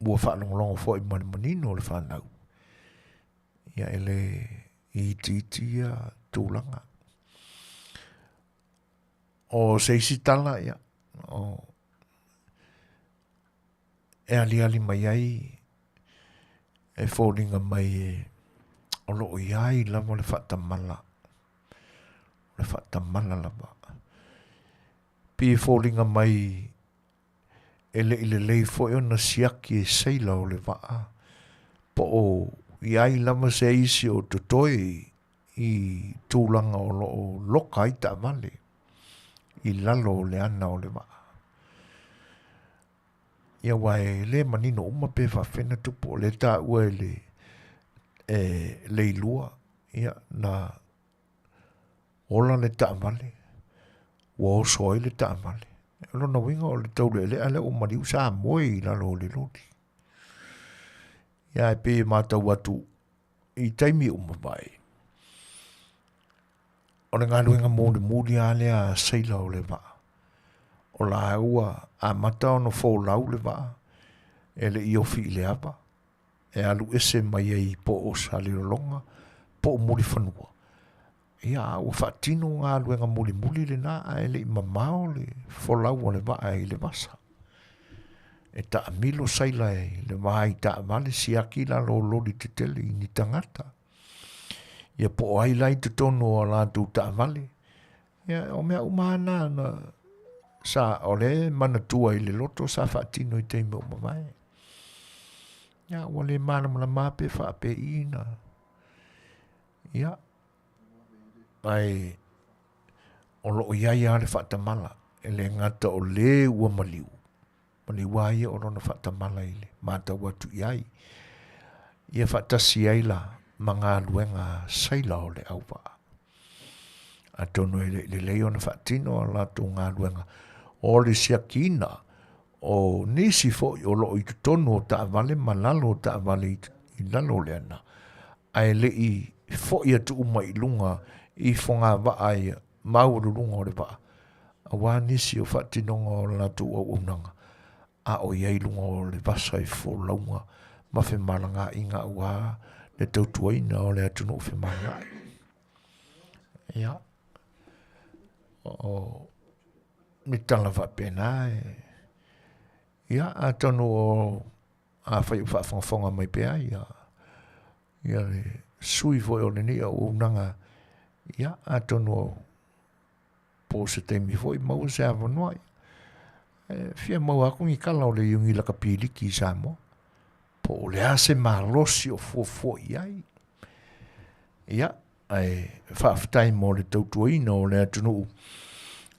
ua wha longo fo I manino le whanau. Ia ele iti ia tūlanga. O seisi tala ia. O e ali mai ai. E fōringa mai o loo iai lama le whatamala. Le whatamala lama. Pi fōringa mai ele lei fo e ona siaki e seila o le waa. Po o iai lama se isi o totoi I tūlanga o loo loka I ta vale. I lalo o le ana o le waa. Ia wai le manino uma pe whawhena tupo le ta ua le ilua. Ia na ola le ta vale. Ua o soi le ta vale. Alo na winga o le tau le ale o mariu sa moe I lalo o le loti. Ia e pe mātau atu I taimi uma vai. O le ngā luenga mōli ale a seila o le waa. O la ua a mata o no fō lau le waa. E le iofi I le apa. E alu ese mai ei po o sali longa. Po o mōli whanua. Ia ua whaatino ngā luenga mōli le nā a ele I mamao le fō lau o le waa I le wasa. E ta amilo saila e le waa I ta amale siaki la lo lori te tele I ni tangata. Ia po ai lai te tono o la tu ta amale. Ia o mea umana na sa ole manatua I le loto sa whaatino I teime o mamae. Ia wale mana mala mape whaape ina. Ia. Ai o loo iai ale whaatamala. E le ngata o le ua maliu. Maliu ai o rona whaatamala I le. Mata watu iai. Ia whaatasi ai la. Mga luenga saila o le au waa. A tono le leo na whaatino a la tō ngā luenga. O le siakina o nisi fo I o loo I tono o ta vale malalo o ta vale I lalo le ana. Ai le I fo I atu uma I lunga I fonga waa I mauru lunga o le waa. A wā nisi o whaatino o la tō o unanga. A o iei lunga o le vasa I fo launga. Ma whi maranga I ngā ua le tautuaina o le atu no whi maranga. Ia. O mi tala whapena e. Ia, a tonu o a whai whafonga mai pea ia. Ia le sui foi o le ni o unanga. Ia, a tonu o po se teimi foi mau se avanua. Fia mau aku ngi kala o le yungi la kapiliki Samoa. Po le ase malosi o fofo iai. Ia, ai whaafitai mo le tautuaina o le atunu.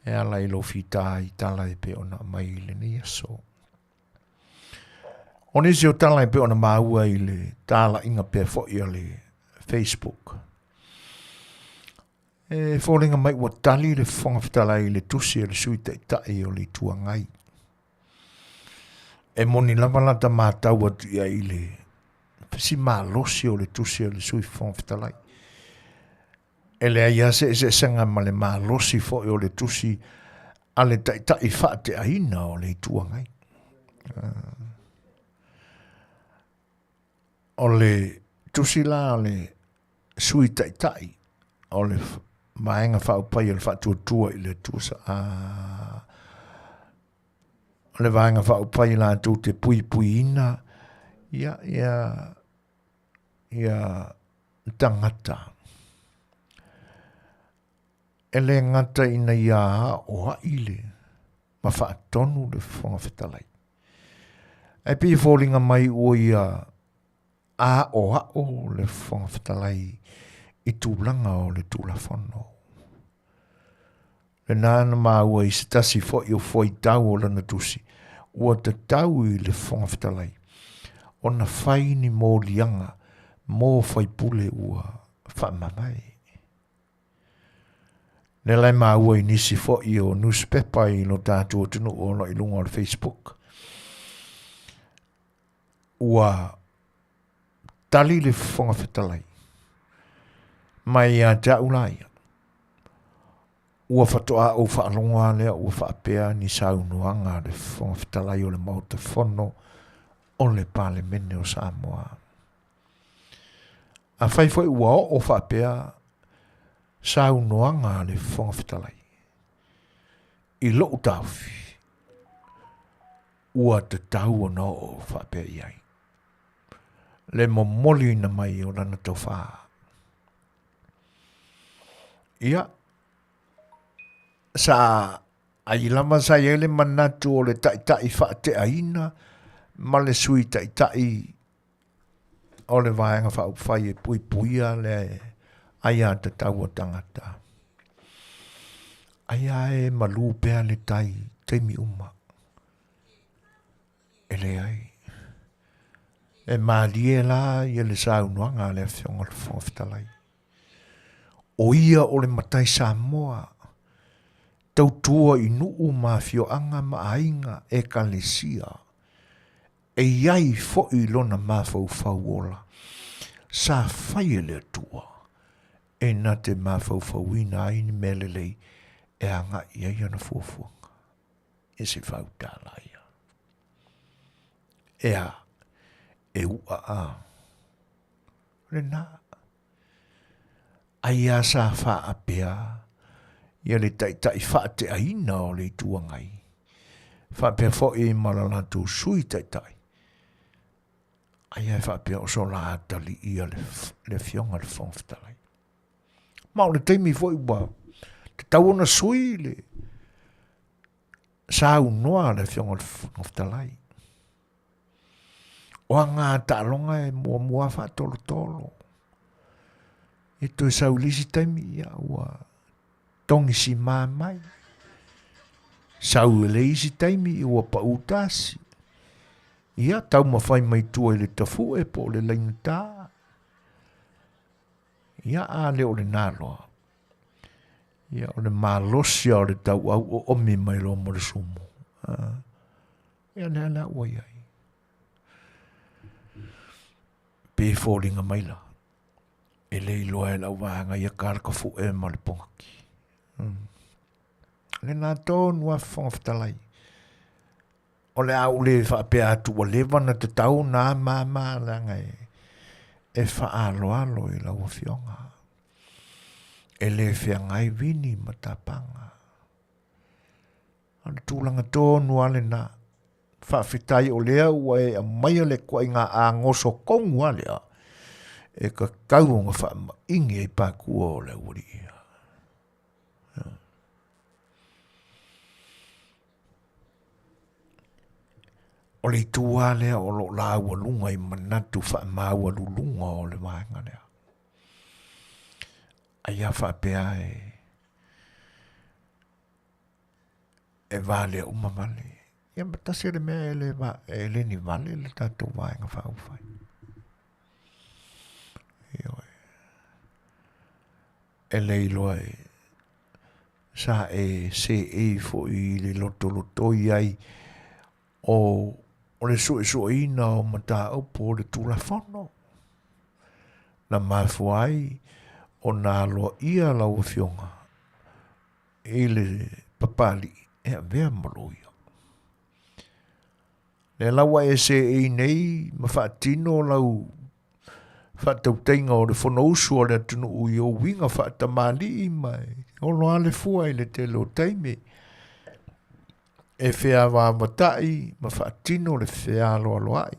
E ala I lo fita I tala I pe ona mai le ni aso. O nisi o tala I pe ona maua I le tala inga pe fo I le Facebook. E fōringa mai ua tali le fonga Fetalaiga I le tusi le suita I tai o le tuangai. E moni lavalata mātau atu ia I le si malosi o le tusi o le sui fonga Fetalaiga. E le aia se sanga ma le malosi fo o le tusi a le tai whaate aina o le tuangai. o le tusila o le sui tai o le maenga whaupai o le whatuatua i le tusa o le vaenga whaupai la tu te pui ina ia tangata e le ngata ina ia o haile ma whaatonu le whonga Fetalaiga e pi fōlinga mai o ia a o le whonga Fetalaiga i tūlanga o le tūlafono. Le nāna māua i se tasi fo i o fo i tau o lana tusi. Ua te tau i le whonga Fetalaiga. O na whai ni mō lianga, mō whai pule ua whamamai. Ne lai māua i nisi fo i o newspaper i no tātua tunu o no i lunga o le Facebook. Ua tali le whonga Fetalaiga. Mai a te aulaia. Ua whatoa o whaalonga lea, ua whaapea ni saunuanga le whonga Fetalaiga o le mauta whono o le pale mene o Samoa. A whaifoi ua o whaapea saunuanga le whonga Fetalaiga. I loo tauwhi. Ua te tau no o whaapea iai. Le momoli na mai o lana tau whaa. Ia, sa ai lama sa ele manatu o le tai whaate aina, ma le sui tai o le vaenga whaupwhai e puia le aia te tau o tangata. Aia e malu pēr le tai, teimi uma. Ele ai. E maalie la i le saunuanga le whionga le whonga Fetalaiga. O ia o le matai Samoa, tautua i nuu mawhioanga maainga e kalesia, e iai fo i lona mawhau ola, sa whai le tua, e na te mawhau ina aini melelei, e anga ia ia na fuafuanga, e se whau tāla ia. Ea, e ua a, le nā, ai a sa wha apea, ia le tai whaate aina o le tuangai. Wha apea fo e malalantu sui tai. Ai a wha apea o so la atali ia le whionga le whonga Fetalaiga. Ma o le teimi fo i ua, te tauona sui le sa unoa le whionga le whonga Fetalaiga. O ngā tālonga e mua wha tolo. E toi saulisi taimi ia ua tongi si mai. Saulisi taimi ua pa utasi. Ia tau mawhai mai tua i le tafu e po le laina tā. Ia a le o le naloa. Ia o le malosia o le tau au o omi mai lo mo le sumo. Ia le ua iai. Pe fōringa mai la. E le iloa e lau wahanga ia karaka fu e ma le pongaki. Le nā tōnu a whonga Fetalaiga. O le au le whaapea atu o lewa na te tau nā māmā langa e whaaloalo i lau a whionga. E le whiangai vini ma tāpanga. Ana tūlanga tōnu ale nā whaafetai o lea ua e a maia le kua inga a ngoso kongu a lea. E ka kaunga wha ingi e pākua o le uri. O le tua lea o lo la ua lunga i manatu wha maua lulunga o le maenga lea. Aia wha pea e vale o mamale. Ia matase le mea e le ni vale le tato maenga wha ufai. E leiloa e sa e se e fo i le loto iai o le ina o mata au po le tulafono. Na mafuai o na loa ia lau whionga e le papali e a vea maloia. Le laua e se e nei mawhaatino lau whaatautenga o le whanausu o le atunu ui o winga whaatamali i mai. O loa le fua i le te lo taime. E whea wā matai, ma whaatino le whea loa loai.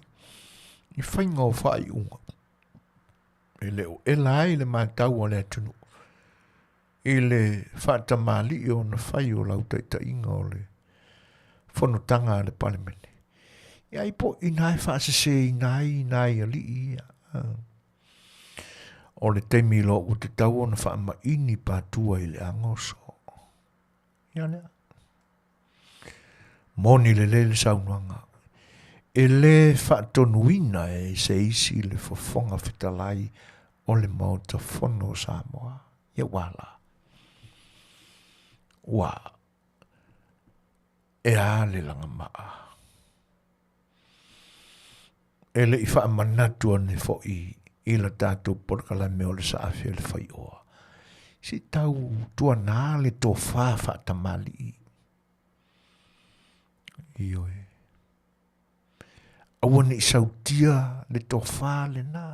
I whainga o whai unga. E leo e lai le mātau o le atunu. I le whaatamali i o na whai o lau taitainga o le whanotanga le palemene. Ia i po inai whaasese inai ali ia. O le teimi lo o te tau o na whaama ini pātua i le angoso. Ia lea. Moni le le saunuanga. E le whaatonuina e se isi le fofonga fetalai o le mauta fono Samoa. Ia wala. Wa. E a le langa maa. E le i whaamanatu ane fo i la tātou porkala me o le Afiafi A Le Fai'oa. Si tau tua nā le tō whaatamali. Ioe. Awane i sautia le tō wha le nā.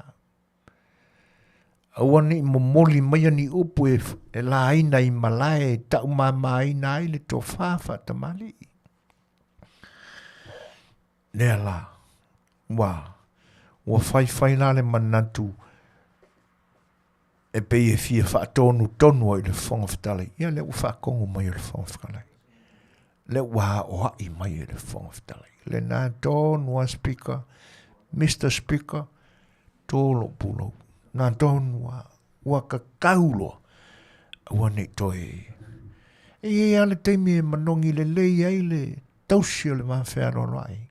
Awane i momoli mai ani upu e la aina i malae tau mama aina ai le tō whaatamali. Nea la. Ua whai la le manatu e pei e fia whaatonu tonu i le whonga fetalai. Ia le u whaakongu mai i le whonga fetalai. Le ua oa i mai i le whonga fetalai. Le nā tonu a speaker, Mr. Speaker, tōlo pulo. Nā tonu ua kakaulo. Ua nei toi. E ale teimi e manongi le lei ai le tausi o le mawhea rono ai.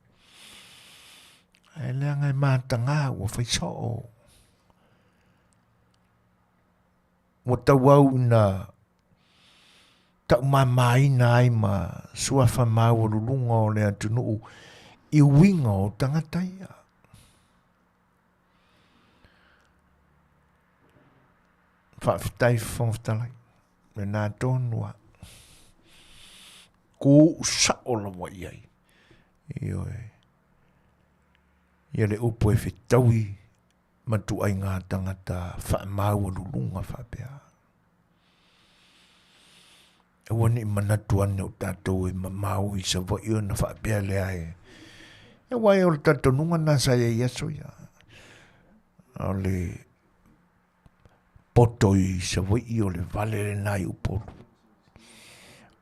E lea ngai mātanga ua whaiso o. Ua tau au na tau mamaina ai ma suafa mau lulunga o le atunu I winga o tangataia. Whaafitai whangwhitalai. Me nā tōnua. Ko saola wa iai. Ioe. Ia le upo e whitaui matu ai ngā tangata whaamau lulunga whapea. E wani manatu ane o tātou e mamau I sa wa iona whapea le ai. E wai o le tātou nunga nasa e yaso ia. O le poto I sa wa I o le vale le nai upolu.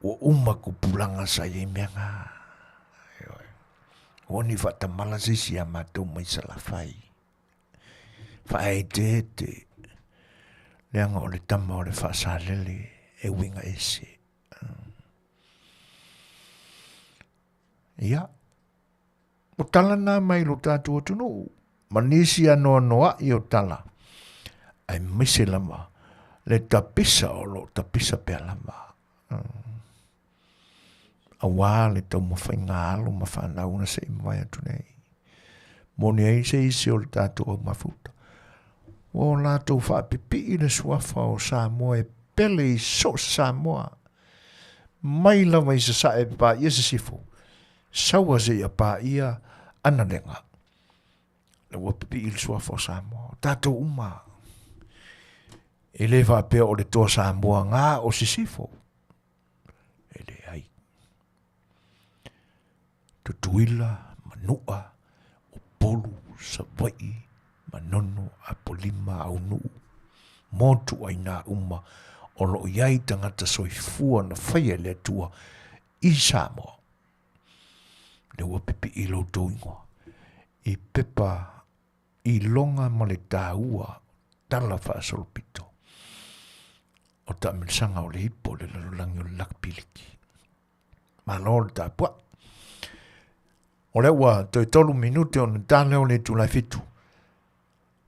O umaku pulanga sa e meanga. Oni whatamala sisi a mātou mai sa la whai. Whae te leanga o le tama o le whaasalele e winga ese. Ia. O tala nā mai lo tātou atunu. Manisi anoa noa I o tala. Ai mise lama. Le tapisa o lo tapisa pia lama. Awa le tau mawhai ngā alo ma whanau na se mai atu nei. Moni ai se isi o le tātou au mafuta. O lātou whaapipi I le suafa o Samoa e pele I so Samoa. Mai lawa I sa sa e pā ia se sifo. Saua se ia pā ia analenga. Le wapipi I le suafa o Samoa. Tātou uma. E le whapea o le toa Samoa ngā o se sifo. Tutuila, manua, o polu, sawai, manono, apolima, au nuu. Motu ai nā uma, o lo iai tangata soifua na whaia le tua I Samoa. Le wapipi I lo toingoa. I pepa, I longa ma le tāua, tala whaasolopito. O ta milisanga o le hipo le lalulangi o le lakpiliki. Malol ta pua. O le ua toi tolu minute o na tāne o le tūlai fitu.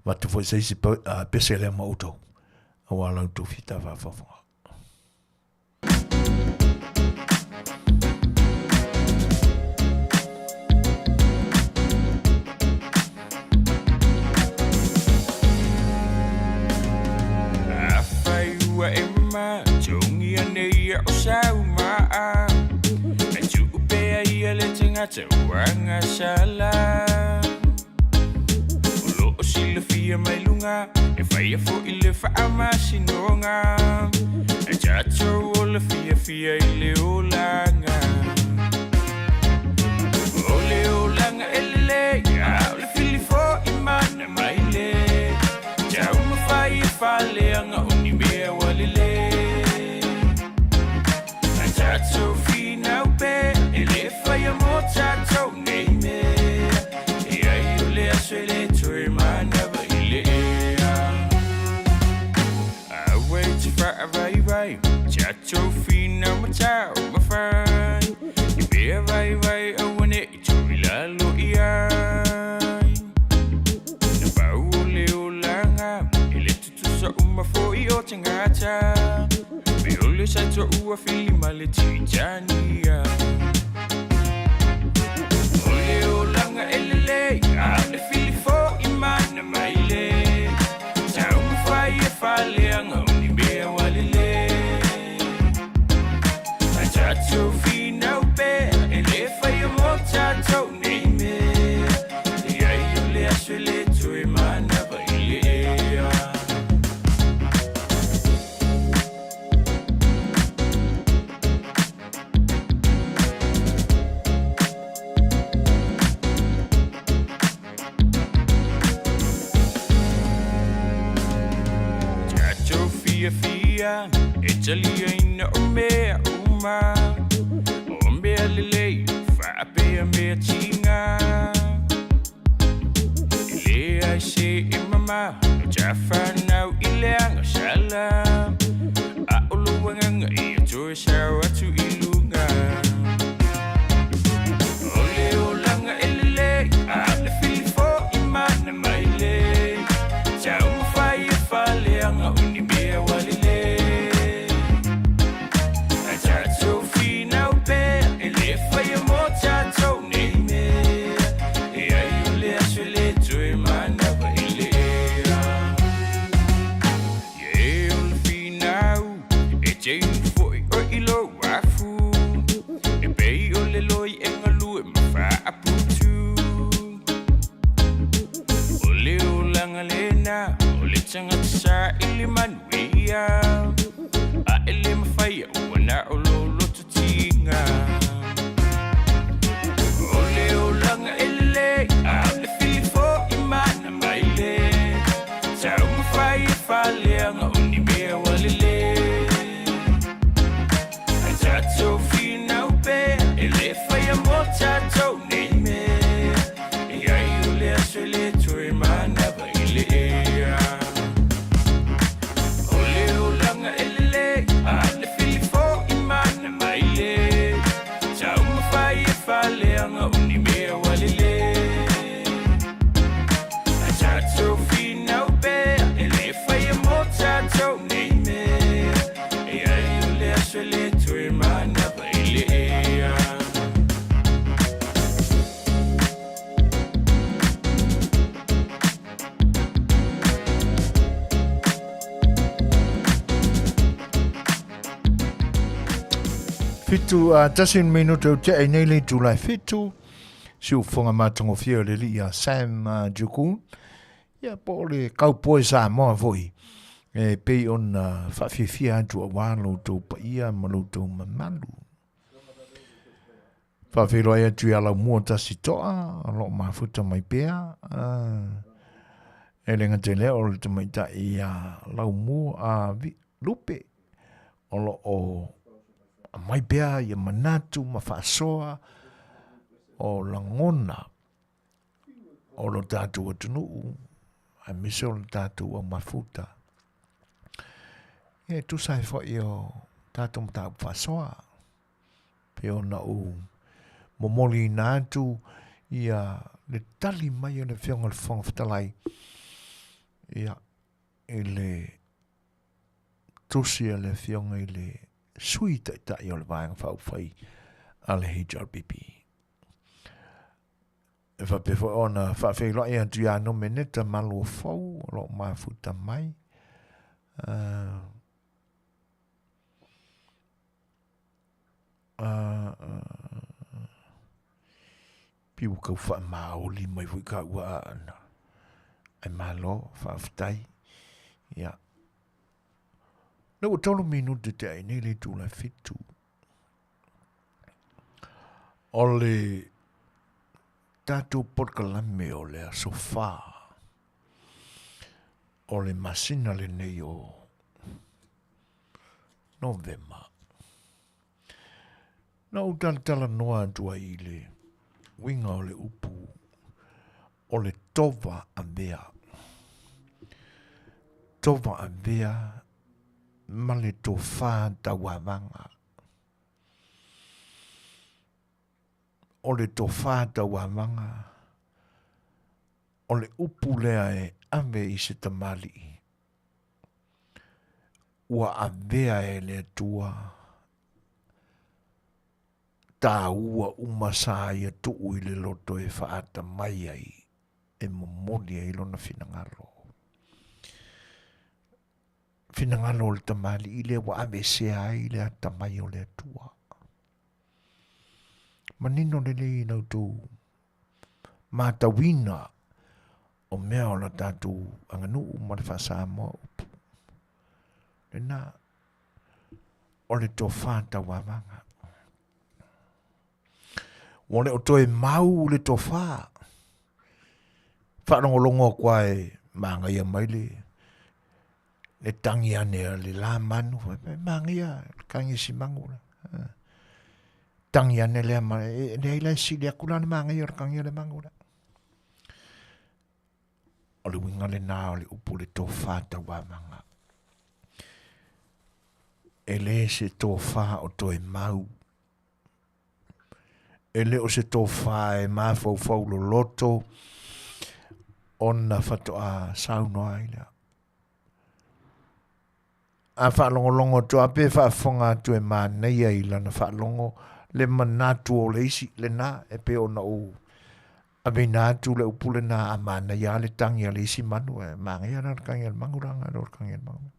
Ma tu foi seisi pese le mautou. Awa lau tu fita whafonga. A Fai'oa e ma, tongi anei o Samoa. Ia le tangata wanga sala. O lo o sila fia fia mai lunga e fai a fo i le whaamashinonga e chacho o le fia i le olanga o le olanga e le a o le fili fo i mana mai le jau ma fai e whaleanga o ni mea wale le a chacho fina upe e le fai a mo chacho nei me e ai o le Celebratory mana vai chacho fina machao mafai be vai awane ichula lo ia na baule olanga ele tutu so uma foi o changacha be ole chacho ua fili male chichania ole olanga ele ale fili fo imana maile chao mafai e faleanga ni be walile chacho fina upe ele fai o mo chacho nei me e ai o le Celebratory mana bailea chacho fia e chalia ina o mea ombe alele fape ambe chinga ile ai se mama jafa now ile anga shala a uluwanga e to shawa to ilunga ole olanga ele a le filfo imana maile chau fai fale anga unibe walile Sa ili Manuia a ele Ma Fai'oa na o lolo tutinga ole olanga ele a le filifo imana maile sa uma faleanga o ni mea walile a chacho fina upe ele fai a mo chacho nei me e ai ole a Celebratory mana bailea faleanga uni mea walile a chacho fina upe ele fai a mo chacho nei me e ai ole a Celebratory mana bailea Fitu a tasin minuto te ai nei le July fitu siu fonga matongo fia le li a Sam Jukun ia po le kaupoe Samoa foi e pei on whawhiwhia atu a wālo tō pa ia malo tō mamalu whawhiroa ia tui ala mua tasi toa a lo mafuta mai pēa e lenga te leo le te mai ta i a lau mua a lupe o lo o mai bea ia manatu ma whaasoa o langona o lo tātou atunuu a miso lo tātou a mafuta e tu sai fo i o tātou mta whaasoa pe o na u momoli nātu ia le tali mai o le whionga le whonga Fetalaiga ia e le tusia le whionga i le sui tai o le vāenga whauwhai a le HRBP. E whapewha ona whawhailoa ia tu ia no meneta malu o whau, lo mafuta mai. Piu kau wha maoli mai fui ka ua ana. ai malo whaaftai. Ia. Nau tolo minute te ai nei le tu la fitu. O le tātou porkalame o le sofa. O le masina le nei o Novema. Nau tala noa tua i le winga o le upu o le tova a mea. Tova a mea ma le tofa tawamanga. O le tofa tawamanga o le upu lea e ame i se tamali. Ua a mea e le tua tā ua umasa ia tuu i le loto e whaata mai ai e momoni ai lona finangalo. Finangalo o le tamali i le wa ame sea ai le atamai o le atua. Manino le le inau tū mātawina o mea o la tātou anganu ma le whasa moa upu. Le nā o le tō whāta wawanga. Wone o toe mau le tofa. Whanongolongo kwa e manga ia mai le tangi ane le la manu. Manga ia kangi si mangula. Tangi ane le ama e neila si le akula na manga ia kangi le mangula. O le winga le nā o le upu le tofa ta wamanga. E le se tofa o toe mau. E le o se tofa e mafau lo loto ona fatoa saunoa ai lea. A whaalongolongo tu ape whaafonga tu e mānei ai lana whaalongo le manatu o le isi le nā e pe ona o a me nātu le upule nā a mānei a le tangi a le isi manu e māngai ana kangi al manguranga lor kangi al manguranga.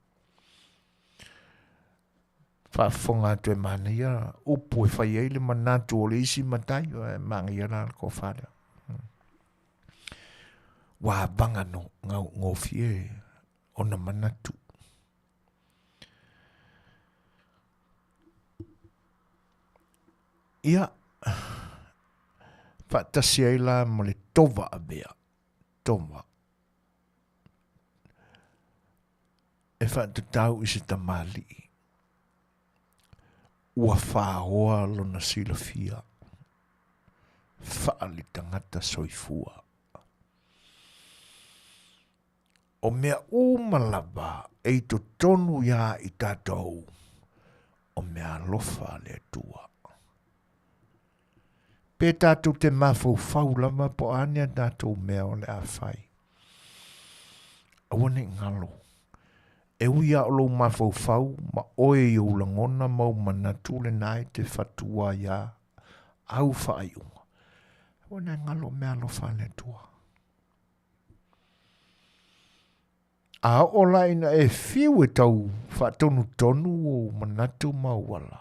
Whaafonga tu e mānei a upu e whai ai le manatu o le isi matai e māngai ana al ko whārea. Wā banga no ngau fie ona manatu. Ia, whaatasi ai la mo le tova a mea. Tova. E whaatatau i se tamali. Ua whaoa lona silafia. Whaali tangata soifua. O mea umalava e to tonu ia i tātou. O mea lofa le tua. Pe tātou te mafau faulama po ania tātou mea o le awhai. Awane ngalo. E uia o lo mafau fau ma oe i ulangona mau manatu le nai te fatua ia au whaaiunga. Awane ngalo mea lofa le tua. A ola ina e fiu e tau whaatonu tonu o manatu mauala.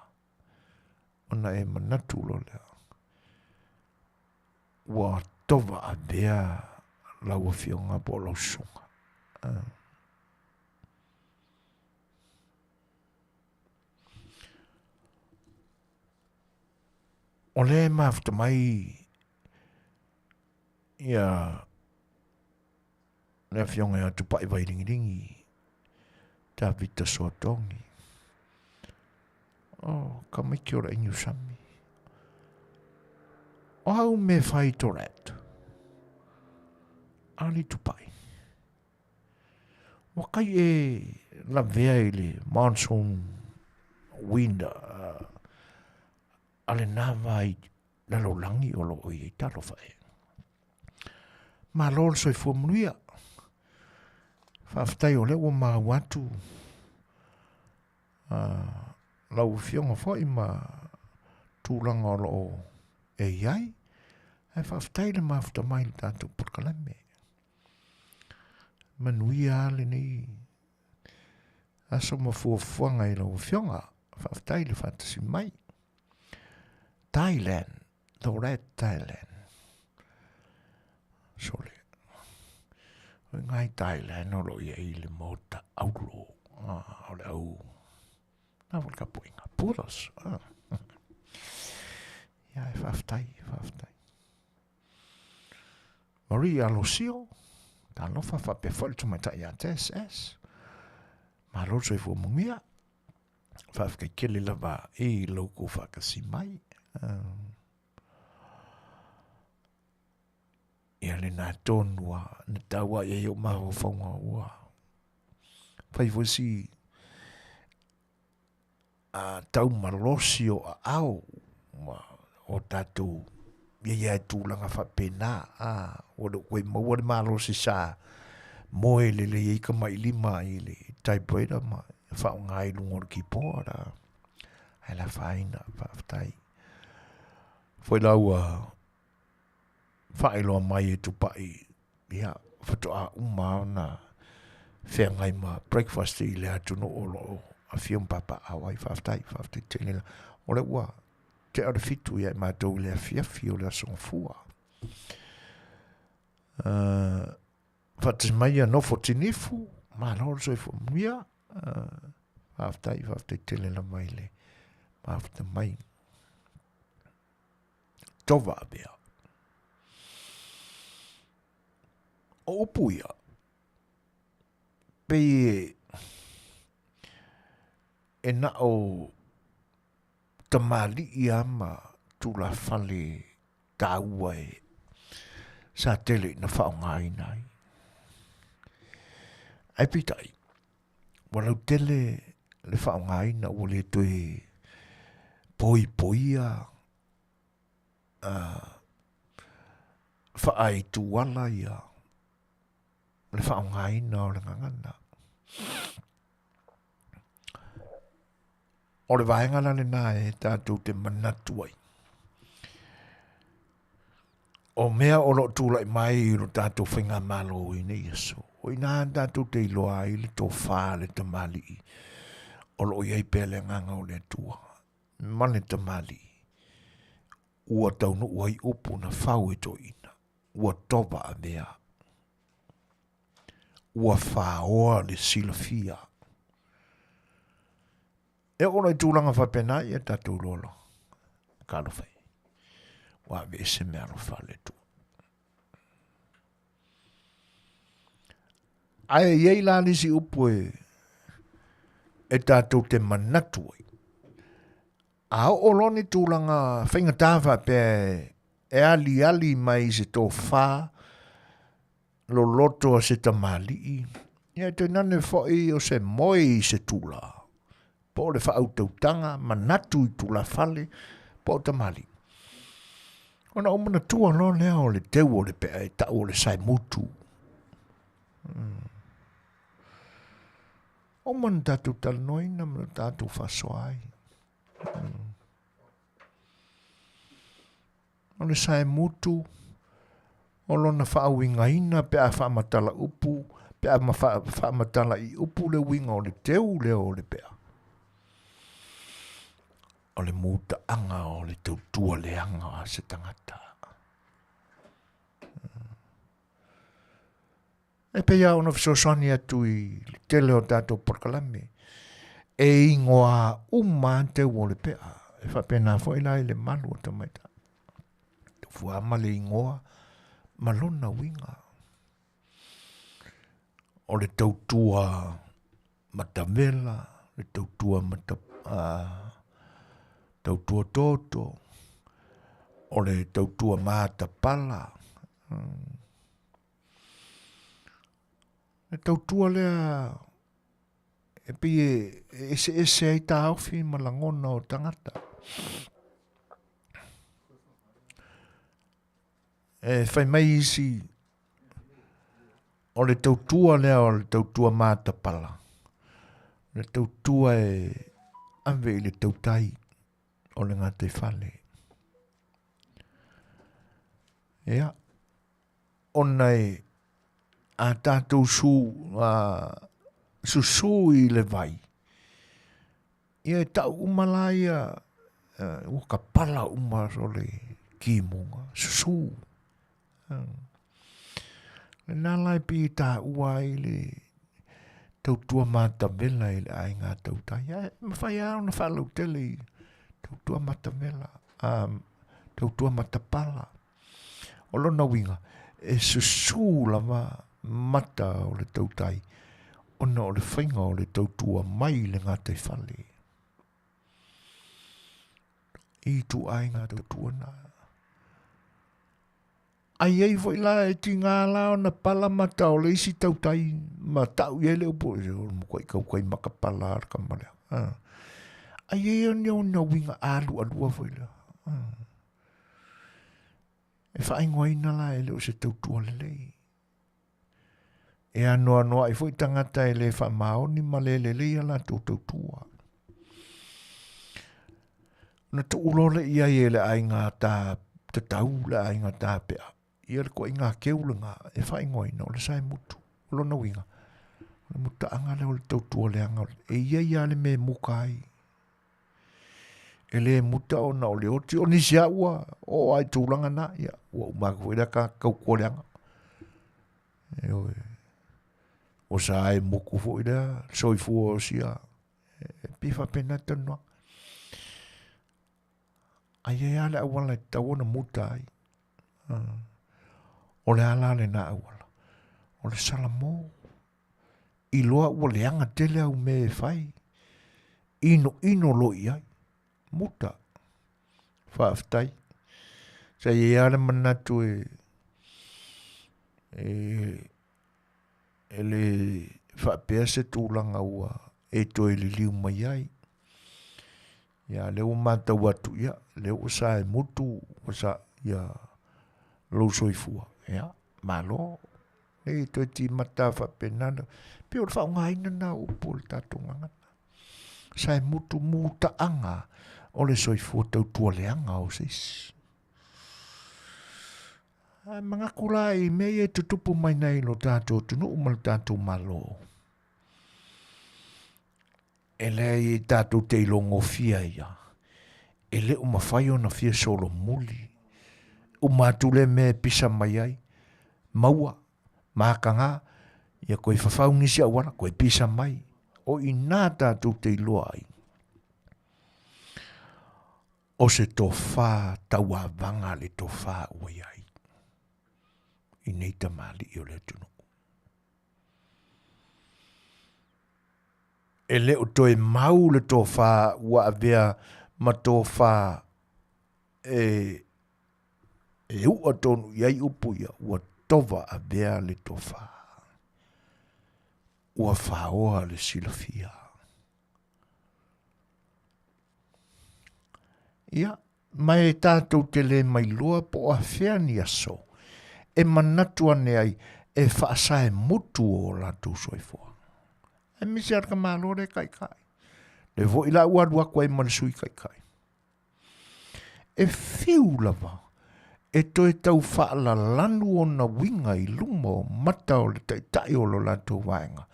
Ona e manatu lo lea. Wa tova a bea lau a fionga po lau sunga. O le mafta mai ia le fionga ia tupai vai ringi ta vita sotongi. Oh, ka mai ki ora inyu sami. O hau me whai toret. Ali tupai. Wakai e la vea i le monsoon wind ale nava i lalo langi o lo i talo whae. Ma lol soi fua Manuia. Whaftai o lewa ma watu. Lau fionga whai ma tūlanga o lo e iai. Ai whaftai le mafta mai le tātou porkalame. Manuia le nei. Aso ma fuafuanga i lau fionga. Whaftai le whatasi mai. Thailand. The Red Thailand. Sole. ngai tai le no lo ia I le mota aulo. O le au. Na wal ka poinga. Puros. Ia e whaftai. Maria Lucio. Ta lofa whape whole tu mai tai a TSS. Ma roso I Manuia. Whafkai kele lava e loko whakasi mai. Ia le nā tōnua, na taua e o maho whaunga ua. Whai wasi tau malosi o au, o tātou, ia tūlanga whapena, o le koe maua le malosi sa, moe le eika mai lima I le typewriter ma, whaunga I lungo ki pōra. Ai la whaina, whaftai. Whai laua, whaeloa mai e tupai, ia, whatoa uma na whea ngai ma breakfast I le atuno o lo a papa awai whaftai tenila. O le ua, te ara fitu ia mātou le Afiafi o le asongfua. Whatis mai no fotinifu, ma lor so I Manuia, whaftai tenila mai le, whaftai mai. Tova bea. O upuia. Pe e na o tamali ia ma tula fale taua e sa tele na whaonga inai. Ai pitai. Walau tele le whaonga ina o le toe poia whaai tuala ia. Le whaonga ina o le ngangana. O le vaengana le nā e tātou te manatuai. O mea o lo tūlai mai I lo tātou whainga malo I ne Iesu. O I nā tātou te iloa I le tō whā le tamali. O lo iei pēle nganga o le tua. Mane tamali. Ua taunu ua I upu na whau e to ina. Ua toba a mea. Ua whaoa le silafia. E ora I tūlanga whapena I e tātou lolo. Kālo whai. Wa ve se mea lo whale tu. Ai iei la nisi upu e tātou te manatuai. A o loni tūlanga whainga tāwha pe e ali mai se tō whā lo loto a se tamali. Ia te nane whai o se moe I se tūla. Po le whautautanga, manatu I tūla whale, po tamali. Ona o mana tua no lea o le teu o le pea e ta o le sai mutu. O mana tātou talanoina, mana tātou whasoai. O le sai mutu, o lona whaawinga ina, pea whaamatala upu, pea whaamatala I upu le winga o le teu leo o le pea. O le muta anga o le tautua le anga a se tangata. E pea ona fisosani atu I tele o tātou porkalame. E ingoa umante o le pea. E whapena fo ila le malu o tamaita. Tu fuama le ingoa malona winga. O le tautua matavela, le tautua tautua toto, o le tautua māta pala. Le tautua lea, e pi ese ai ta aufi malangona o tangata. E whai mai isi, o le tautua lea o le tautua māta pala. Le tautua e ave I le tautai. O le ngā te whale. Ea. O nei a tātou su I le vai. Ia e tau umalaia o ka pala uma so le ki munga. Su. Le nā lai pi tā ua i le tautua mātamela i le ai ngā tautai. Mawhai au na whalau tele i tautua mātamela. Tautua matapala. O lona winga, e susu lava mata o le tautai. Ona o le whainga o le tautua mai le ngā te whale. I tu ai ngā tautua nā. Ai ei foi la e ti ngā lao na pala mata o le isi tautai. Ma tau i ele upo e o mkwai kaukai makapala ar kamalea. Ai ei o na winga alu alua foi la. E whaingoa ina la e leo se tautua le lei. E anoa noa i foi tangata e le whamaoni ma le lei ala tautua. Na tu ulole ia i le ai ngā tā te tau le ai ngā tā pea. Ia le koe ngā keulanga e whaingoa ina o le sai mutu. O lona winga. O le muta anga le o le tautua le anga. E ia le me mukai. E le muta o na o le oti o nisi a ua. O ai tūlanga na. Ia ua umaka fwere ka kaukua le anga. E oe. O sa ai muku fwere. Soifua o sia. E pifa pena tanua. Ai e ale awala e tau na muta ai. O le ala le na awala. O le salamo. I loa ua le anga tele au me e fai. Ino loi ai. Muta. Whaaftai. Sa i ale manatu e le whaapea se tūlanga ua e toi li liu mai ai. Ia leo mata watu ia. Leo sa e mutu. Sa ia lo soifua. Ia. Malo. E toi ti mata whapenana. Pio le whaunga ina na upo le tatunga ngana. Sa e mutu muta anga. O le soifua tautua le anga o seis. Mga kura i mei e tutupu mai nei lo tātou tunu umal tātou malo. E le i tātou te ilongo fia ia. E le umawhai o na fia solo muli. Umatule me pisa mai ai. Maua. Mākanga. Ia koe whawhaungi si awana. Koe pisa mai. O i nā tātou te iloa ai. O se tō whā taua vanga le tō whā ui ai. I nei ta mali i o le tunu. E leo toi mau le tō whā ua avea ma tō whā e ua tonu iai upu ia ua tova avea le tō whā. Ua whaoa le silafia. Ia, mai e tātou te le mai loa po a whea ni aso. E manatua ne ai e whaasae mutu o la tū soifua. E misi arka mālore kai kai. Le vo ila uadua kwa e manisui kai kai. E whiu lava. E toi tau whaala lanu o na winga i luma o mata o le tai o lo la tū waenga.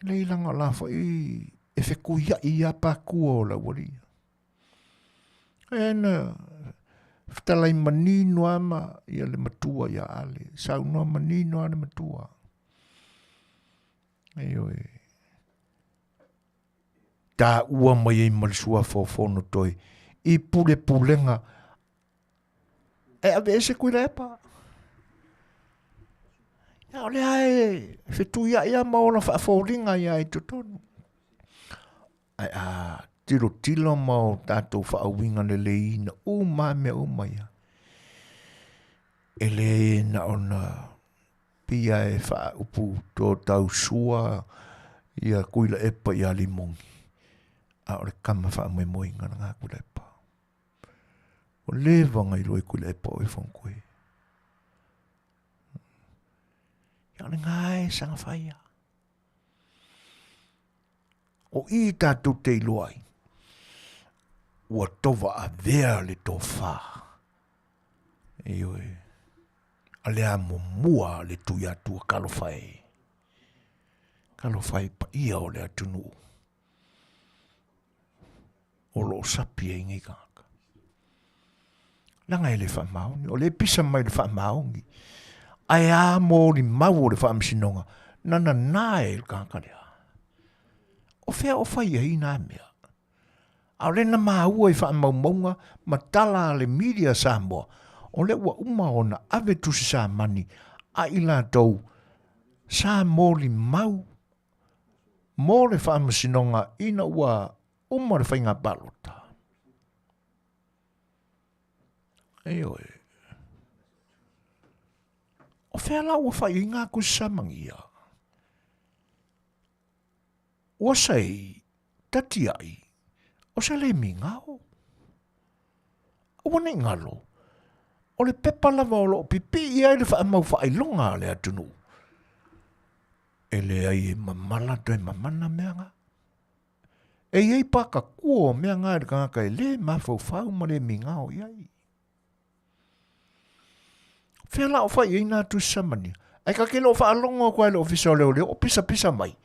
Le ilanga la whai e wheku ia i apa kua o la waria. E na Fetalai manino ama ia le matua ia ale. Saunua manino ale matua. Eoi. Tā ua mai ei marisua fofono toi. I pule pulenga. E ave ese kui repa. Ia ole ai. Fetu ia maola whaaforinga ia i tutonu. Ai tilo mau tātou whaawinga le leina mea maia. E le na ona pia e whaupu tō tau sua ia kuila epa ia limongi. A ore kama whaamai moinga na ngā kuila epa. O le vanga i roi kuila epa o e whankoe. Ia le ngai sanga whaia. O i tātou te iloai. Ua tova a vea le tō whā. Eoi. A lea mua le tui atua kalowhai. Kalowhai pa ia o le atunu. O lo sapi e ingi kaka. Langa e le whamaongi. O le pisa mai le whamaongi. Ai a mo ni mau le whaamsinonga. Nana nae le kākarea. O whea o whai ai nā mea. A rena maa ua i whaamaumaunga ma tala le media Samoa. O le ua uma o na ave tusi sa mani a ila tau sa mōli mau. Mō le whaamasinonga ina ua uma le whainga balota. Eoi. O whea la ua whai ngā kusamangia. Ua sei, tati ai, o se le mi ngao. Ua nei ngalo. O le pepa lava o lo pipi ia le wha mau wha longa le atunu. E le ai e mamala toi mamana meanga. E iei paka kua meanga e kanga e le mafau fau ma le mi ngao iai. Whea la o wha i nā tu samani. Ai ka kelo wha alonga kwa le ofisa o leo o pisa pisa mai.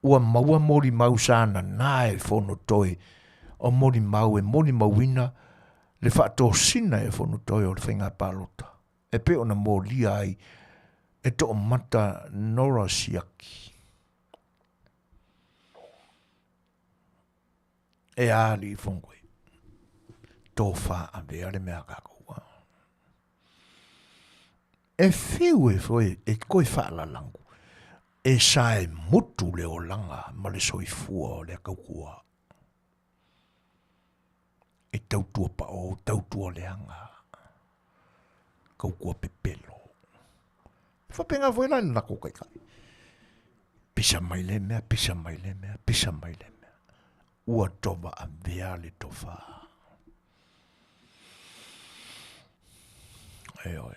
Ua maua mori mau sana nae fono toi. O mori mau e mori mauina. Le whaato sina e fono toi o le whainga palota. E pe ona mō lia ai. E to o mata nora siaki. E ali fongwe. Tō wha a vea le mea kakoa. E whiu e fwe e koe wha la langu. E sae mutu le o langa ma le soifua o le kaukua. E tautua pa o tautua le anga. Kaukua pepelo. Whapenga fwela ni nako kai kai. Pisa mai le mea, pisa mai le mea, pisa mai le mea. Ua tova a vea le tofa. E oi.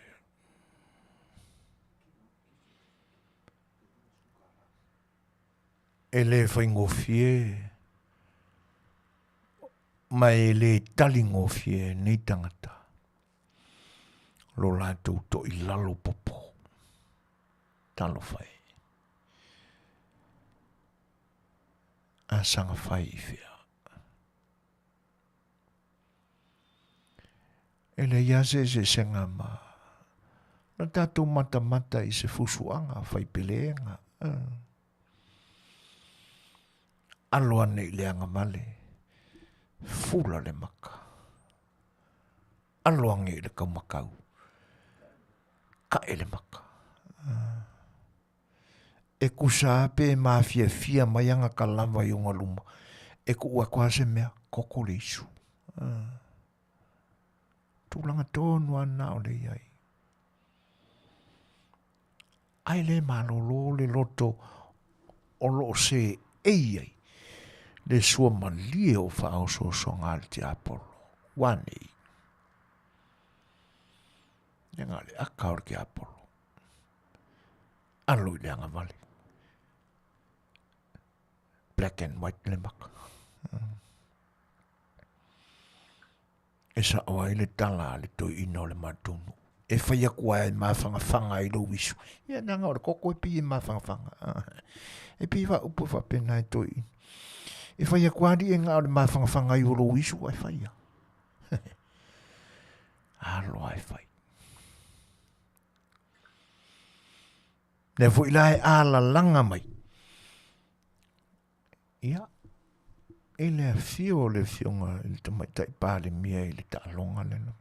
E le whaingofie. Ma e le talingofie nei tangata. Lo lātou to i lalo popo. Talo whai. A sanga whai i whia. E le iase se senga ma. Na tātou mata i se fusuanga whai peleenga. Aloa nei leanga male. Fula le maka. Aloa nge le kaumakau. Ka ele maka. E kusa pe Afiafi maianga ka lava i unga luma. E ku ua kwase mea koko le isu. Tūlanga tōnu ana o le iai. Ai le malolo le loto o lo se eiai. Le sua malie o whao so songa al te apolo. Wani. Nenga le akaur ki apolo. Aloi le anga vale. Black and white le maka. E sa oa ile tala le toi ino le matunu. E whaia kua e mawhanga i lo wisu. Ia nanga ora koko e pi e mawhanga. E pi wa upo wa pena e toi ino. E whaia kua di e ngā ora mawhanga i lo wisu ai whaia. Alo ai whai. Ne fo ilai ala langa mai. Ia. E le fio le fionga il tamai tai pāle mia i le ta'alonga le na.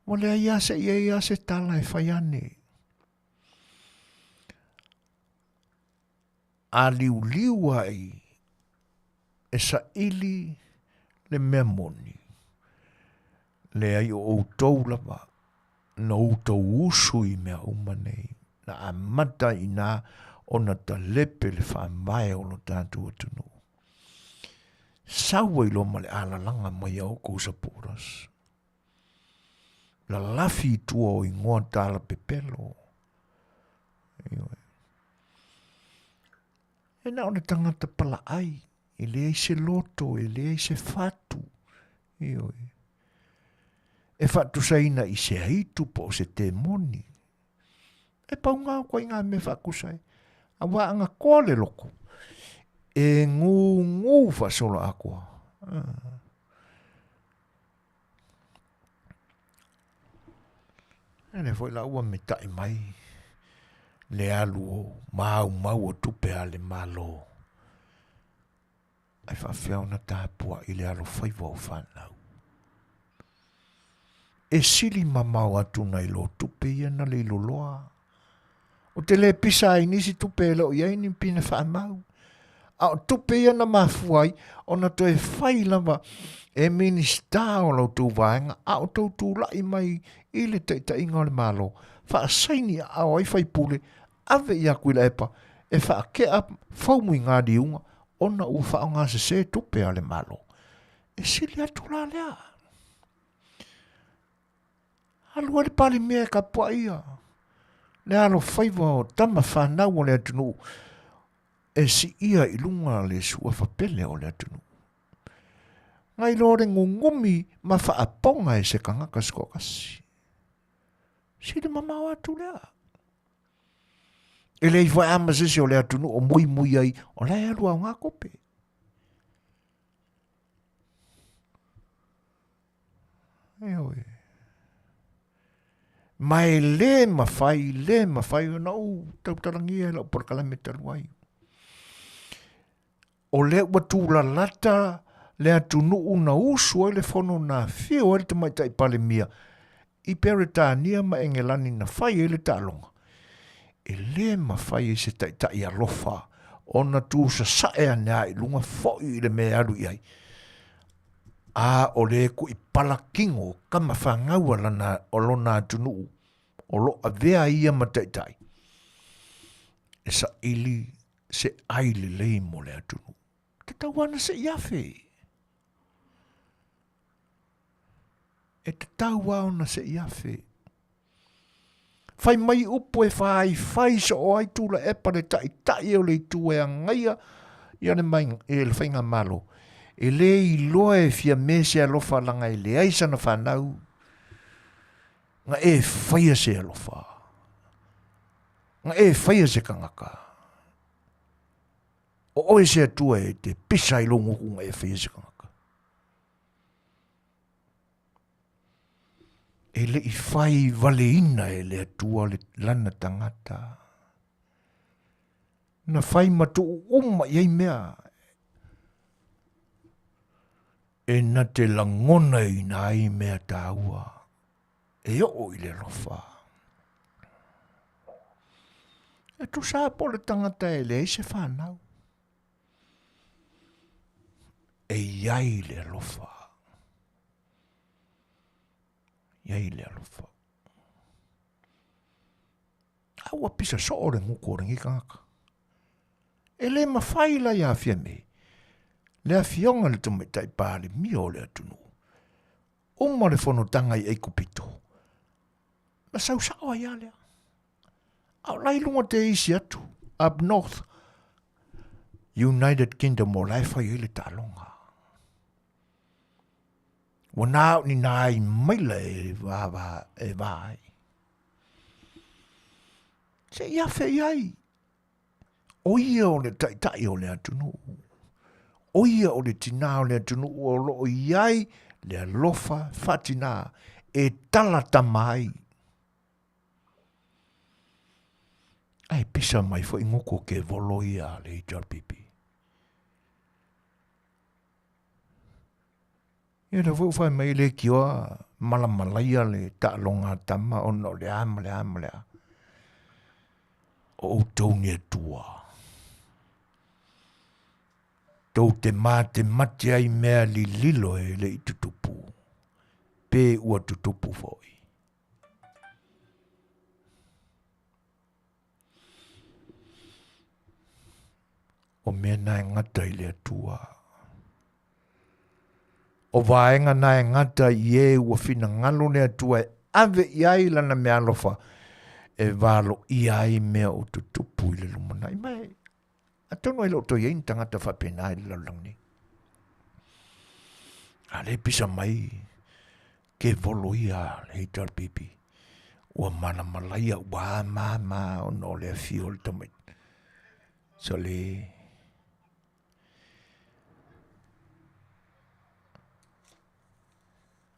O le ia se tala e whaiane. A liu ai e sa ili le mea moni. Le ai o outou lava. Na outou usu i mea umanei. Na amata i nā o na ta lepe le whaamai o lo tātua tunu. Saua i lo male ala langa mai au kousa poras. La lafi tua o ingoa tala pepelo. E na ona tangata pala ai. E lei se loto, e lei se fatu. E fatu saina i se haitu po se te moni. E pau ngā koe ngā me whakusai. A wā anga koa le loko. E ngu whasola a koa. Ene foi la ua me tai mai. Le alu o mau o tupe a le malo. Ai whawhiau na tāpua i le alo whaiva o whanau. E sili mamau atu nei lo tupe ia na le loloa. O te le pisa ai nisi tupe lo iai ni pina whamau. A o tupe ia na mafuai, o na to e whai lava e minista o lau tū vaenga, a o tau tū lai mai i le teita inga o le malo. Wha saini a o ai whai pule, ave ia kui la epa, e wha ke a whaumu i ngā diunga, ona ua wha o ngā se tupe a le malo. E sili atu la lea. Alua le pali mea ka pua ia. Le alo whaiva o tama whanau o le atunu. E si ia i lunga le sua whapele o le atunu. Ngai lore ngungumi ma whaaponga e se kangaka skokasi. Si le mamau atu lea. E le i whai ama sisi o le atunu o mui ai o le alua o ngā kope. E oe. Mai le mawhai o nau tautarangi e lau porkalame taluai. O le watu la lata le atunu una usu o le fono na fio e te mai tai pale mia. I peretania ma engelani na whai e le talonga. E le mawhai e se tai alofa. O na tu sa sae anea i lunga foi i le mea alu iai. A o le ku i palakingo kama whangaua lana o lona atunu. O lo a vea ia ma tai. E sa ili se aile lei mo le atunu. Te tauana se iafe. E te tauana se iafe. Fai mai upo e fai so o ai tūla e pare tai o le tu e angaia ia ne mai e le whainga malo. E le i loa e fia mese alofa langa e le aisa na whanau. Nga e whaia se alofa. Nga e whaia se kangaka. O oe se atua e te pisa i longo kunga e whaia se kangaka. E le i whai vale ina e le atua le lana tangata. Na whai matu uma iei mea. E na te langona i na ai mea tāua. E o i le rofa. E tu sa po le tangata e le se whanau. E iai le rofa. Iai le rofa. Aua pisa so o le nguko ringi kangaka. E le mawhaila i Afia me. Le Afionga le tumetai pāle mi o le atunu. Uma le whanotanga i eiko pito. Ma sau sao ai alea. Au lai lunga te isi atu. Up north. United Kingdom o lai whai ele tālonga. Wanau ni nai maila e vai. Se ia fe iai. O ia o le tai o le atunu. O ia o le tina o le atunu o lo iai le alofa fatina e talata mai. Ai pisa mai fo ingoko ke volo ia le HRPP. Ia na fo fai mai le kioa malamalaya le ta'alonga tama ono le ama. O tau ni tua. Tau te mate ai mea li lilo e le itutupu. Pe ua tutupu foi. O mea nai ngata i le atua. O vaenga nai ngata i e ua fina ngalo le atua e ave i ai lana mea alofa. E valo i ai mea o tutupu i le lumanai. Mai, atono e lo to iein tangata whapena i le laulangi. Ale pisa mai ke volo ia le HRPP. Ua mana malaya ua ma o no le fiol tamai. So le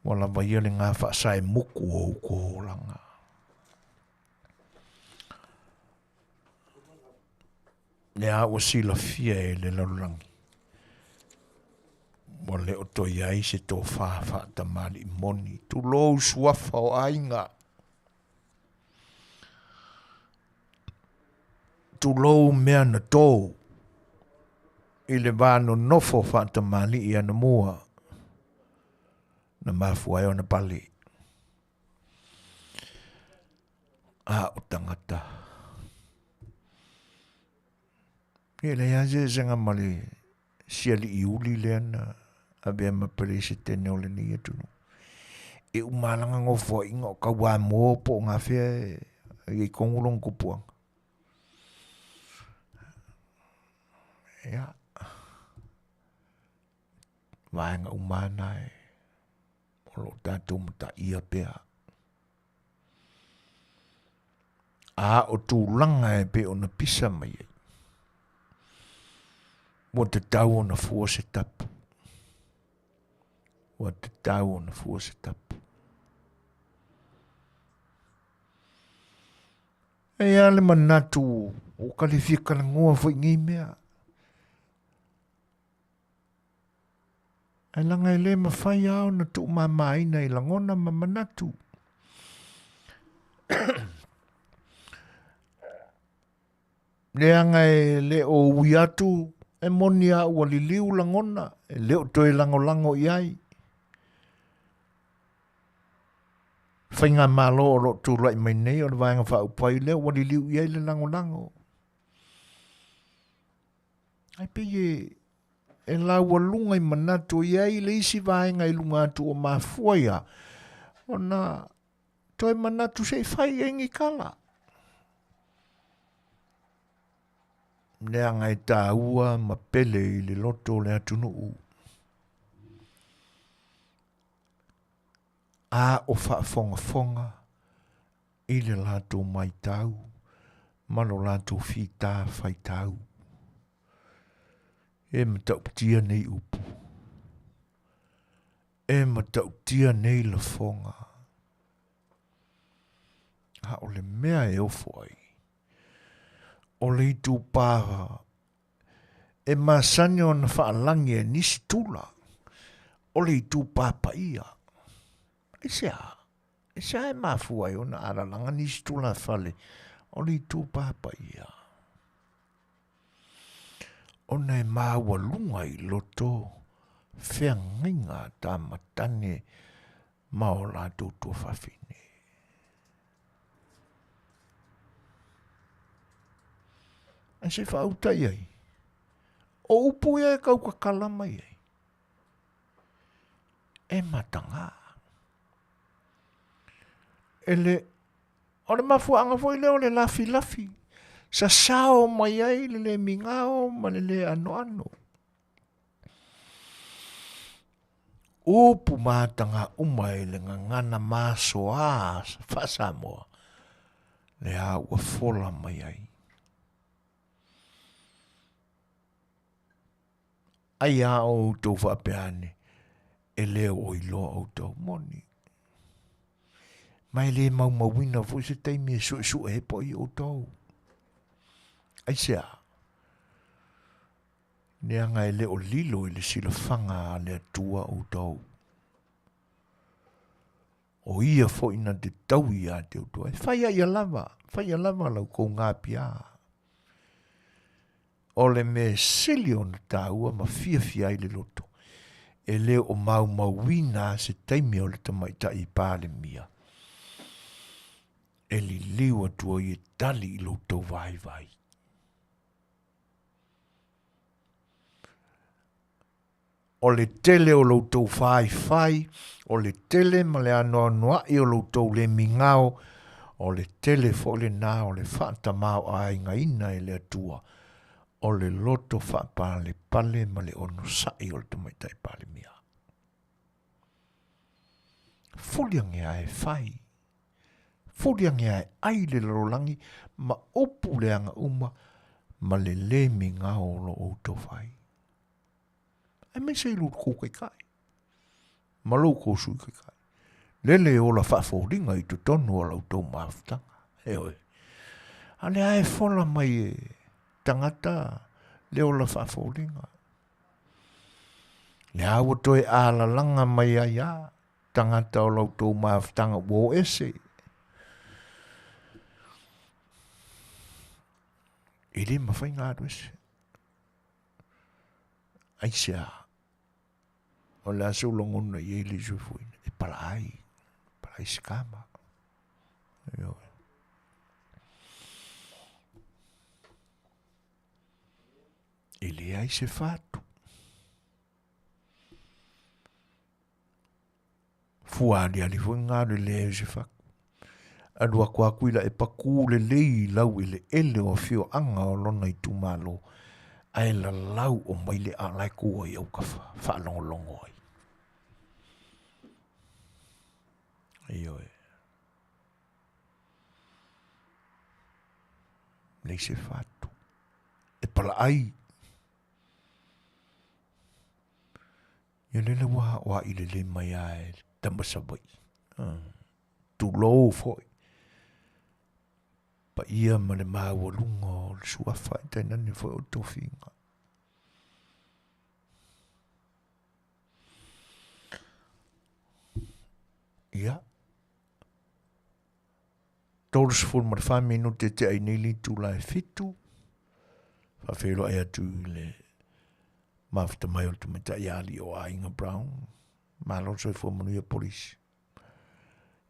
wala vai le ngā whaasai muku o ko langa. Le a o sila fia e le lalulangi. Mo le o to iai se tō whawha ta mali moni. Tu lou suafa o ainga. Tu lou mea na tō. I le vāno nofo wha ta mali i ana mua. Na mafua e o na pali. A o tangata. E le aze zenga mali siali i uli le ana a bea mapere se tene o le ni atunu. E umalanga ngofo inga o kawa mo po ngā whea e kongulong kupuang. Ea. Vaenga umana e o lo tātou mata ia pea. A o tūlanga e pe o na pisa mai e. Mo te tau o na fua se tapu. Mo te tau o na fua se tapu. E ale manatu o kalifika na ngoa fo ingi mea. Ai langa e le mawhai au na tu mamaina i langona ma manatu. Le anga e le o uiatu e moni a ua liliu langona e le o toe lango iai. Whainga malo o lo tu lai mai nei o le vaenga wha upai le ua liliu iai le lango. Ai pe e la ua lunga i manatu iai le isi vaenga i lunga atu o mafua ia. O na toe manatu se whai engi kala. Nea ngai tā ua ma pele i le loto le atunu u. A o whaafonga i le lato mai tau, malo lato whita whai tau. E matau tia nei upu. E matau tia nei la fonga. Ha o le mea e ofo ai. O le itu pāha. E masani o na whaalangi e nisi tula. O le itu pāpa ia. E sea e mafua i o na aralanga nisi tula whale. O le itu pāpa ia. O na e māua lunga i loto. Whea nginga tā matane mao la tūtua whawhine. E se whautai ai. O upu ia e kau ka kalama ai. E matanga. E le, o le mafuanga foi leo le lafi. Sa sao mai ai le mingao ma le ano. Upu matanga umai le ngana maso a fa Samoa. Le a ua fola mai ai. Ai a o tau whapeane, e leo o iloa o tau moni. Mai le mawina fo se teimi e su e po i o tau. Ai sea. Neanga e leo lilo i le sila whanga a le atua o tau. O ia fo ina te tau i a te o tau. Whai a lava lau kou ngā pia. O le me silio na tāua ma fia i le loto. E leo o mawina se teimi o le tamaita i pāle mia. E li liwa tua i e tali i loto vai. O le tele o loto fai, o le tele ma le anoa i o loto le mingao, o le tele fo le nā o le whanta mau a inga ina e le atua. O le loto whaapale pale ma le ono sai o le tamaita i pale mia. Fuliange ai whai. Fuliange ai ai le larolangi ma opu leanga uma ma le minga o lo auto whai. Ai me sei lu kou kai. Ma lo kou sui kai. Lele o la whaaforinga i tu tonu o la auto maftanga. Eoi. Ale ai fola mai e. tangata leo la whaafolinga. Le awa toi ala langa mai aia tangata o lau tō maaftanga wō ese. Ili mawhai ngā ese. Aisea. O le aso longona i ele zufuina. E palai. Palai skama. Yo. Ili ai se fatu. Fuani ali foi ngāre le se faku. Adua kua kuila e paku le lei lau ele ele o fio anga o lona i tumalo. Ai la lau o maile a lai kua i au ka whaalongolongo ai. Iyo e. Nei se fatu. E pala ai. Ia lele wa i le mai ai tamasabai. Tu lou foi. Pa ia ma le maua lunga o le suafa i tainani foi o tofinga. Ia. Tolu se fulu ma le 5 minute te ai nili tu la e fitu. Fa felo ai atu le mafta mai o te meta iali o Ainga Brown. Malo so fo Manuia polisi.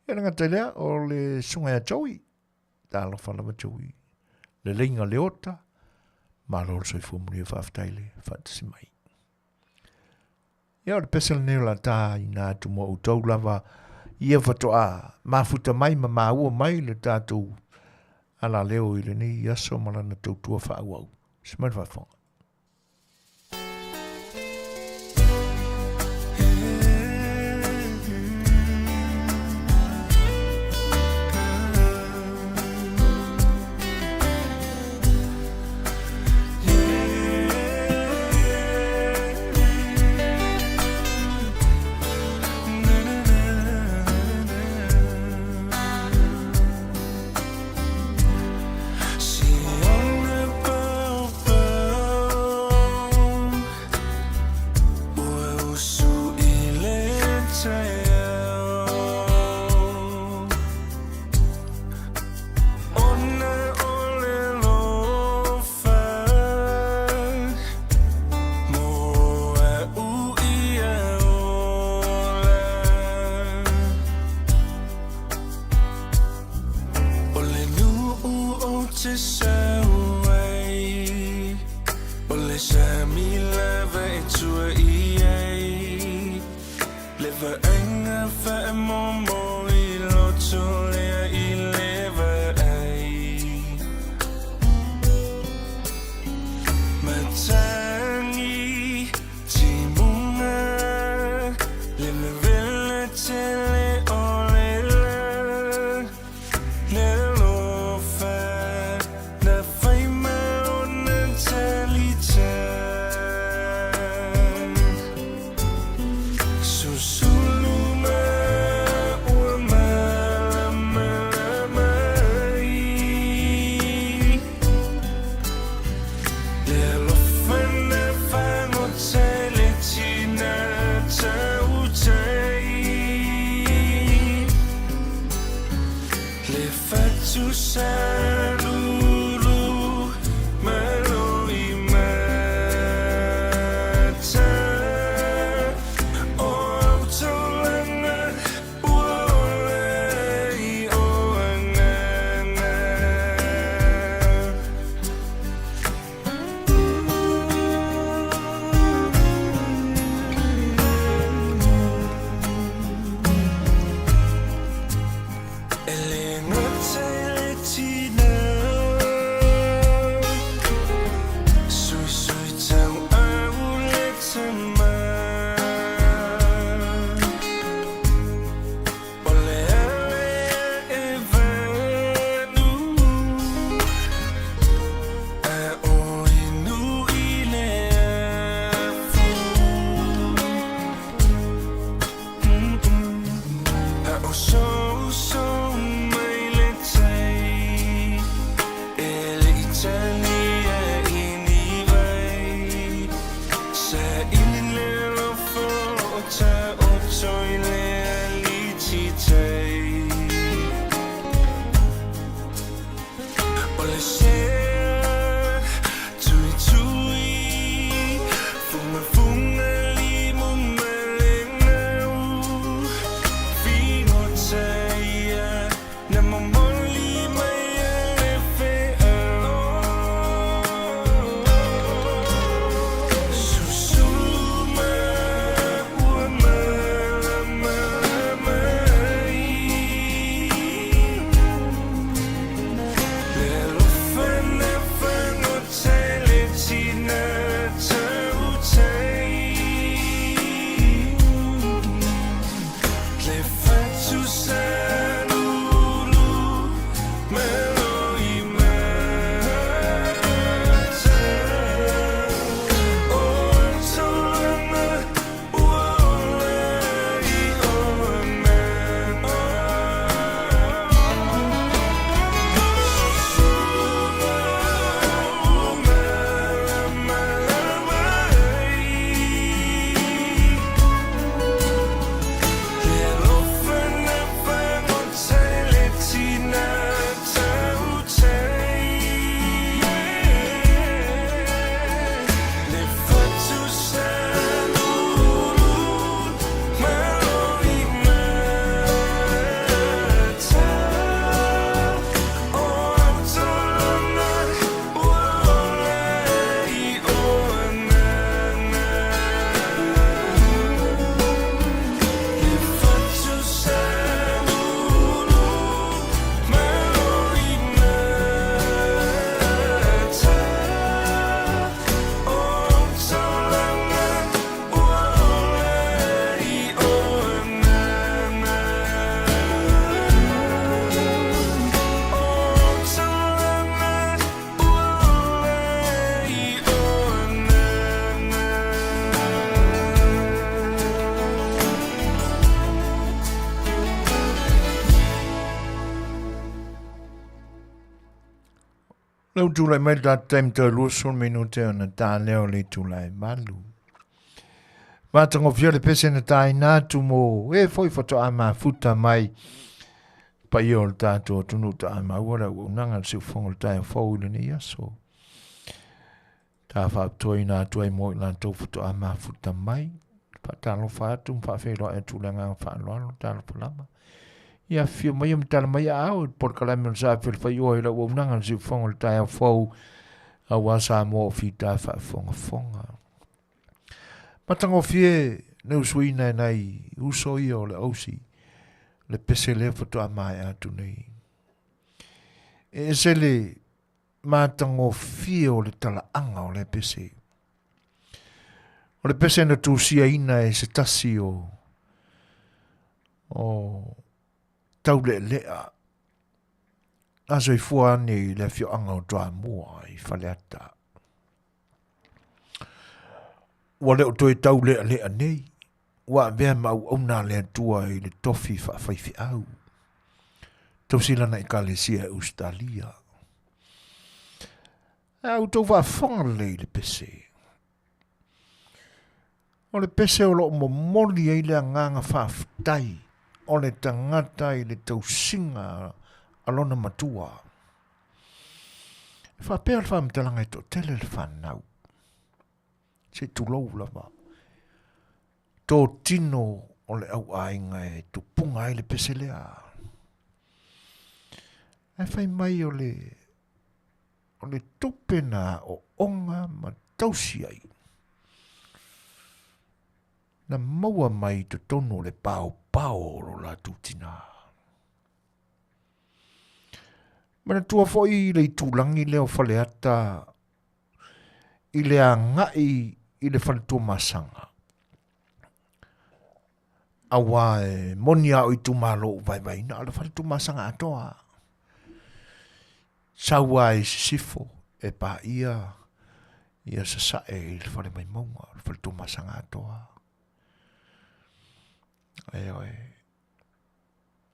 Ia nga telea o le sunga ya chaui. Talo fala ma chaui. Le linga leota. Malo so fo Manuia faftaile fatsi mai. Ia o le pesel neo la ta ina tu mo utau lava ia fatoa mafuta mai ma maua mai le tātou ala leo i le ni aso malana tautua whaauau. Smart whafonga. Susulu me Lau tūlai mai tā taim tau lusun minute o na tā leo le tūlai malu. Mātango fia le pese na tā ina tu mō e foi foto a mā futa mai pa i o le tātou tunu tā a mā ura o nanga le siu fonga le tā e fau le ni aso. Tā whaaptoi nā tuai mō i nā tau foto a mā futa mai pa tā lo whaatu mwha whero e tūlai ngā whaaloalo tā lo palama. Ia fio mai am tala mai au por kala men sa fel Fai'oa ila o nanga si fonga ta ya fo a wa Samoa fi ta fa fonga matango fie no suina nai uso io le osi le pesele foto a mai atu nei e sele matango fie o le tala anga o le pese na tu sia ina e se tasi o tau le lea. Aso i fua ni le fio anga o toa mua i faleata. Wa leo toi tau lea lea nei. Wa vea mau auna lea tua i le tofi whawhaifi au. Tau sila na i kalesia e Australia. Au tau whafonga lei le pese. O le pese o lo momoli e le nganga whaftai. O le tangata i le tausinga alona matua. E whapea le whamtalanga i to tele le whanau. Se tulou lava. Tō tino o le au ainga e tupunga i le peselea. E whai mai o le tupena o onga ma tausiai. Na maua mai te tono le pao lo la tutina. Mana tua foi le tulangi leo faleata i le angai i le whanatua masanga. Awa e monia o i tumalo vai na le whanatua masanga atoa. Saua e sifo e pa ia sasa e le whane mai maunga le whanatua masanga atoa.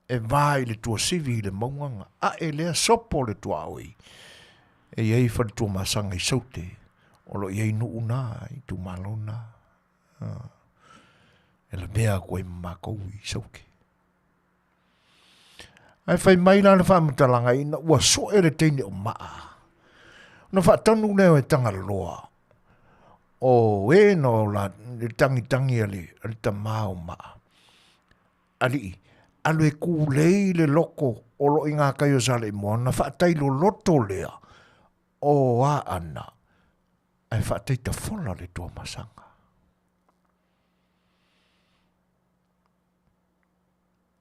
E vai le tua sivi le maunganga a e lea sopo le tua aoi e iei whanatua masanga i saute o lo iei nu una i tu malona E la mea koe makou I sauke. Ai fai mai la whamatalanga ina ua so ere teine o maa. Na whaatanu leo e tanga loa. O e no la tangi ali ta mao maa. Ali alu e kulei le loko o lo inga kaio sale mo na whaatai lo loto lea. O a ana. Ai whaatai ta fola le tua masanga.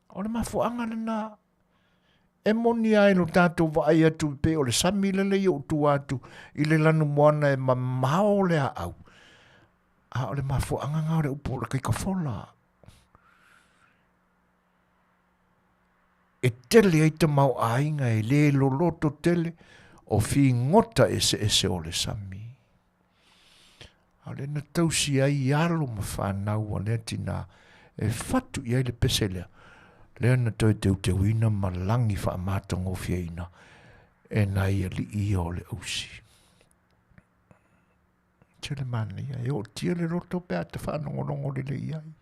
O le mafuanga na e moni ai lo tātou wa ai atu pe o le samile le i o tu atu I le lanu moana e mamao le a au. A o le mafuanga ngā le upo le kai ka fola. E tele ai te mau ainga e le loloto tele o fi ngota ese o le sami. A le na tausi ai alo ma whanau a le tina e fatu I ai le pese lea. Lea na toi te wina malangi wha amatongo fiaina e nai ali I o le ausi. Tele mana ia, e o tia le roto pea te whanongonongo le iai.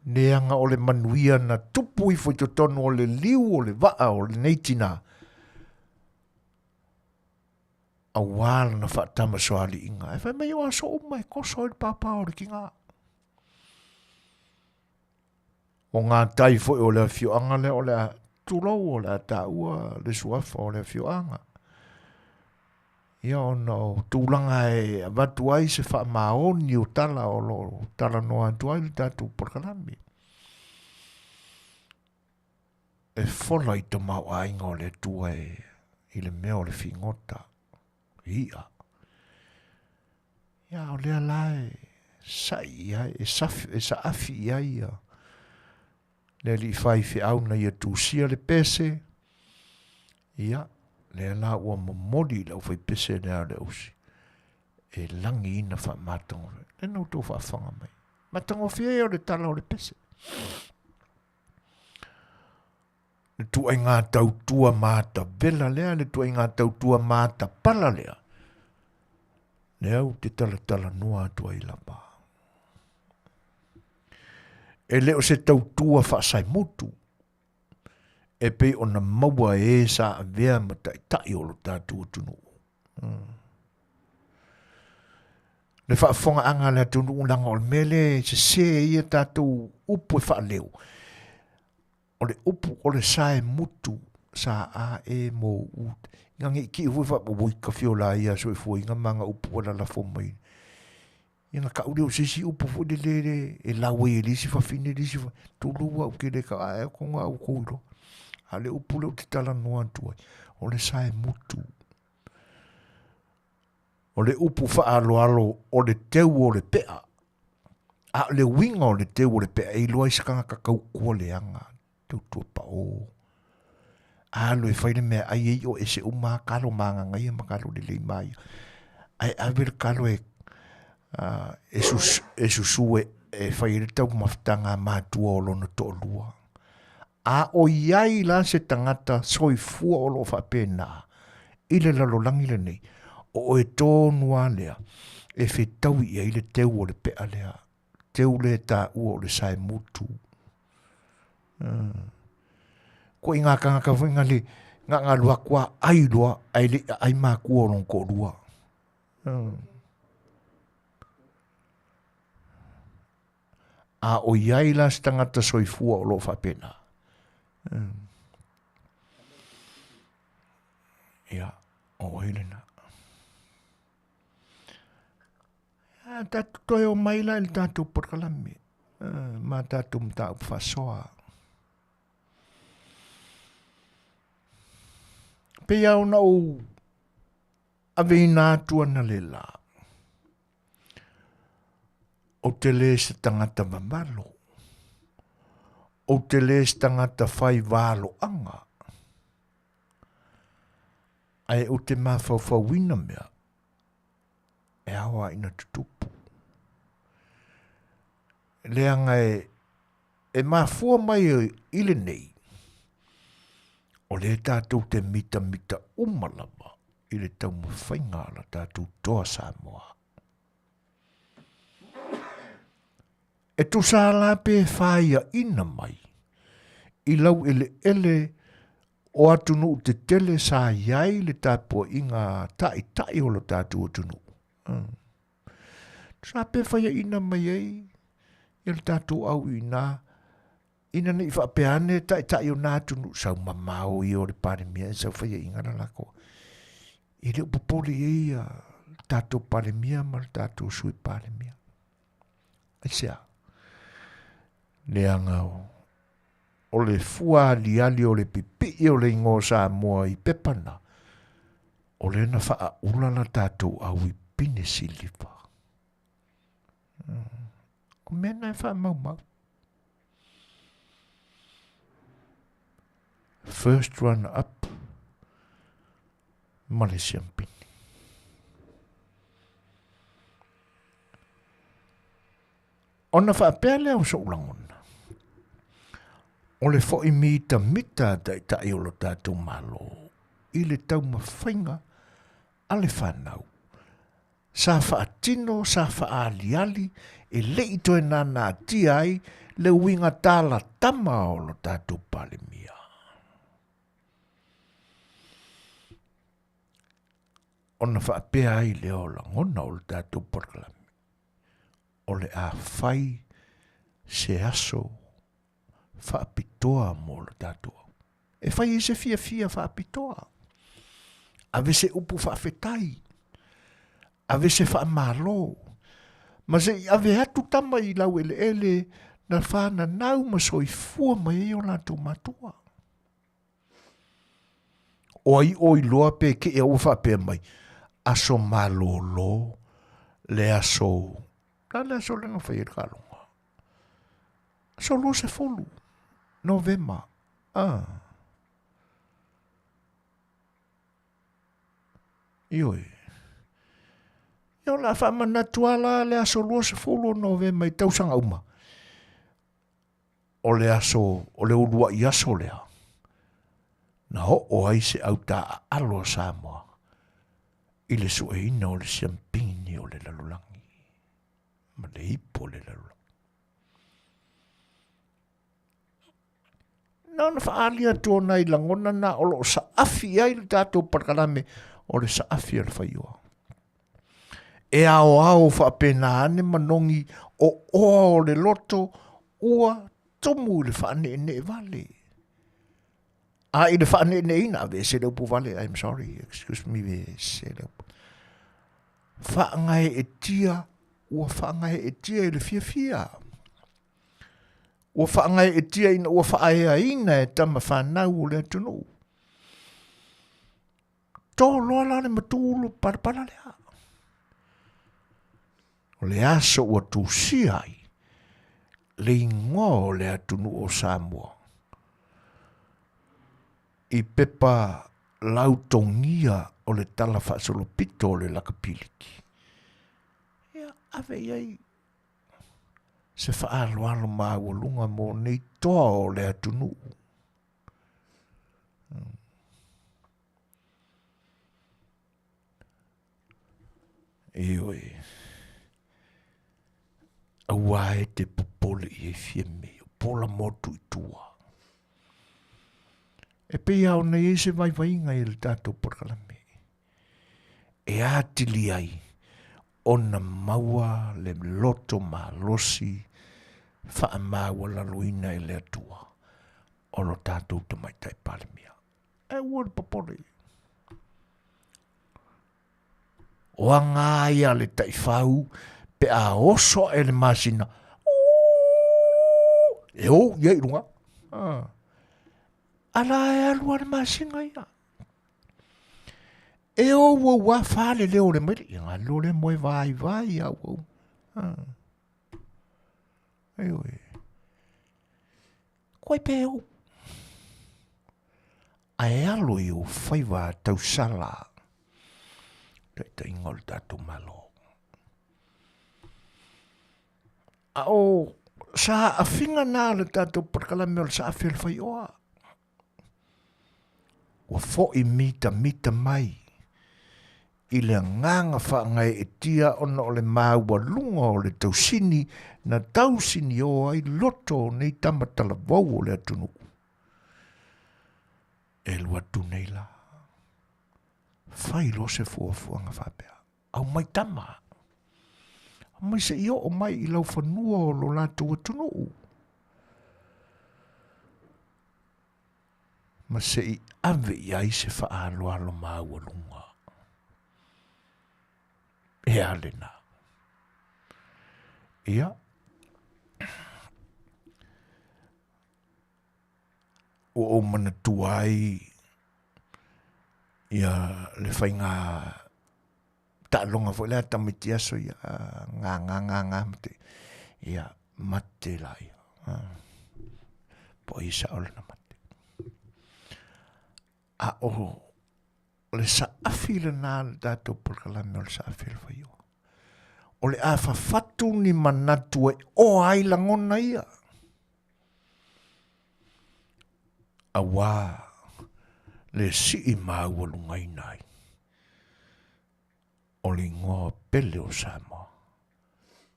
Neanga o le manuia na tupu I fo to tono o le liu o le waa o le neitina. A wala na whaatama soali inga. E whai mai o aso umai koso I papa o le ki ngā. O ngā tai fo o le fioanga le o le tulou o le taua le suafa o le fioanga. Ia o no tūlanga e watu ai se wha maoni o tala o lo tala noa tu ai le tatu porkalami. E fola I te mau ainga o le tua I le mea o le fingota. Ia. Ia o le alae sai ai e sa afi ai ia. Le li fai fi au na ia tūsia le pese. Ia, le la ua momoli lau fai pese nea le usi. E langi ina wha matango. Le nau tō wha whanga mai. Matango fia o le tala o le pese. Le tu ai ngā tautua māta vela lea, le tu ai ngā tautua māta pala lea. Le au te tala noa tu ai la pā. E leo se tautua whaasai mutu. E pe o na maua e sa a vea mata I tai o lo tātua tunu. Le whaafonga anga le tunu unanga o le mele se ia tātou upu e whaaleo. O le upu o le sae mutu sa a e mo ut. Ngangi ki hui whaapu ka whiola ia so e fui nga manga upu o la la fomai. Ia nga kauri o sisi upu fo de le e lawe e lisi whawhine lisi wha. Tulua u ke le ka ae ko ngā u kouro. A le upu leo te tala noa tuai. O le sae mutu. O le upu wha alo o le teu o le pea. A le winga o le teu o le pea. E loa iskanga kakau kua le anga. Tau tua pa o. A lo e whaine mea ai e o e se uma kalo maanga ngai e makalo le mai. Ai awere kalo e susue e whaire tau maftanga mātua o lona to lua. A o iai la se tangata soi fua o lo whapena. Ile lalo langi le nei. O e tōnua lea. E whetau I ai le teu o le pea lea. Teu le tā ua o le sae mutu. Ko I ngā kangaka whinga le ngā lua kua ai loa ai mā kua o lon ko lua. A o iai la se tangata soi fua o lo whapena. Ia, o elena. Tatu toi o maila il tatu porkalami. Ma tatu mta upfasoa. Pea o nau avina tua na lela. O te le se tangata mamalo. O te le se tangata whai wālo anga. Ai o te mawhau wina mea. E awa ina tutupu. Leanga e mawhua mai ile nei. O le tātou te mita umalama. I le tau mawhainga la tātou toa Samoa. E tu sa la pe whaia ina mai. I lau ele o atunu te tele sa iai le tāpua inga tai o lo tātua tunu. Sa pe whaia ina mai ei, i le tātua au ina nei whapeane tai o nā tunu sau mamau i o le panemia, sau whaia inga na lako. I le upopoli ei tātua panemia ma le tātua sui panemia. Aisea. Le angau. O le fua ali o le pipi o le ingo Samoa i pepana. O le na wha ulana tātou au i pine silipa. O mena e wha mau. First run up. Malaysian pini. Ona wha pele o so ulangona. O le fo i mita tai o lo tātou malo. I le tau mawhainga a le whanau. Sa wha atino, sa wha aliali, e leito e nana ti ai, le winga tala tama o lo tātou palemia. Ona wha apea ai le o la ngona o lo tātou porkalami. O le a whai se aso whaapitoa mo le tātua. E whai e se fia whaapitoa. Ave se upu whaafetai. Ave se whaamalo. Ma se ave atu tama i lau ele na whana nau ma soi fua mai e o lātou matua. Oi loa pe ke e uwha pe mai. Aso malolo le aso. Lale aso lenga whai e kalonga. Aso lo se folu. Novema. Ioi. Io la fa manatuala le aso lo se folu novema i tausanga uma. O le aso, o le urua i aso lea. Na ho o ai se au ta alo Samoa. I le sueina o le siampini o le lalulangi. Ma le hipo le lalulangi. Nana whaalia tōna i langona na o lo sa afi ai le tātou parkalame o le sa afi A Le Fai'oa. E ao whaapena ane manongi o le loto ua tomu le whaane ne vale. I le whaane ne ina ve se leupu vale. I'm sorry, excuse me ve se leupu. Whaangai e tia ua whaangai e tia i le fia. Ua whaangai e tia ina ua whaaya ina e tama whanau o le atunu. Tō loa lane matulu parapara lea. O le aso ua tūsi ai. Le ingoa o le atunu o Samoa. I pepa lautongia o le tala whaasolopito o le lakapiliki. Ia, ave iai. Se whaaloalo maa lunga mo nei toa o le atunu. Ioi. Aua e te popole i e fiemme. Pola motu i tua. E pei au nei e se vai i le tātou porkalame. E atili ai. Ona maua le loto ma losi. Whaamaua laluina e le atua. O lo tātou te mai tai palemia. E ua le popole. O anga ia le tai whau. Pe a oso e le masina. E o, iei runga. Ala e alua le masinga ia. E o ua whale leo le mele. Inga lo le moe vai au. Eoi. Koe pe o. Ai alo i o whaiva tau sala. Te ingol tatu malo. A o sa afinga na le tatu parkalame o sa A Le Fai'oa. Ua fo i mita mai. I le nganga whaangai e tia ona o le māua lunga o le tausini na tausini o ai loto nei tamatala vau o le atunu. E lua tu nei la. Whai lo se fuafuanga whapea. Au mai tama. Mai se io o mai I lau whanua o lo lātou atunu. Ma se I ave I ai se whaaloa lo māua lunga. E alena. Ia. O mana tuai. Ia le whainga ta'alonga fo lea tamiti aso ia ngā mate. Ia mate lai. Po isa ole na mate. A o le saafi le nā le tātou pulkalame o le saafi le whaioa. O le a whawhatu ni manatu e o ai langona ia. A wā le si I māua lungai nai. O le ngoa pele o Samoa.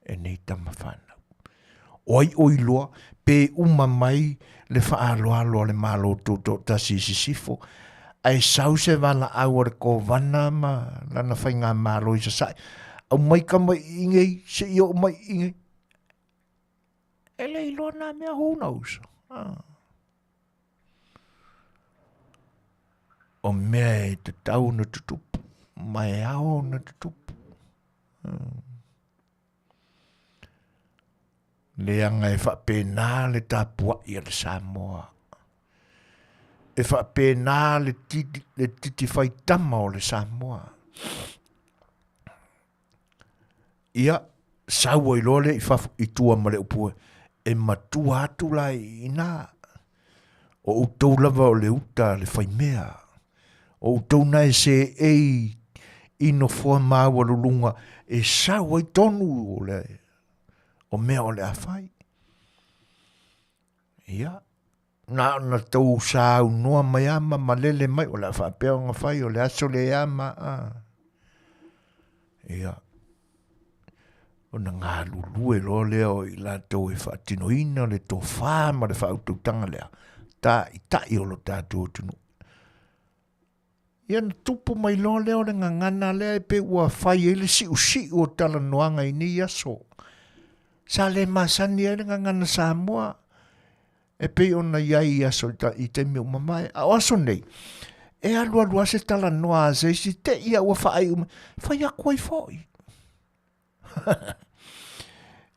E nei tamawhanau. O ai oiloa pe uma mai le whaaloaloa le malo toto tasi sisifo. Ai sau se wala au re ko wana ma lana whainga malo I sa sai. Au mai ka mai ingei, se I o mai ingei. E le ilo na mea who knows. O mea e te tau na tutupu. Mai ao na tutupu. Le anga e whapena le tāpua I le Samoa. E whapena le titi whaitama o le Samoa. Ia, saua I lole I tua ma le upue. E matua atu lai ina. O utou lava o le uta le whaimea. O utou nai se ino fua māua lulunga. E saua I tonu o le. O mea o le awhai. Ia. Na tau sa noa mai ama malele mai o la whapea o ngā whai o le aso le ama. Ia. O na ngā lulue lo leo I la tau e whaatinoina le tō whāma le whautautanga lea. Tā I tai o lo tātou tunu. Ia na tupu mai lo leo le ngana lea e pe ua whai e le si o tala noanga I ni aso. Sa le masani e le ngana Samoa. E pe ona iai aso I te miu mamai. A aso nei. E alua se tala noa se si te ia ua whaai whai a koe fhoi.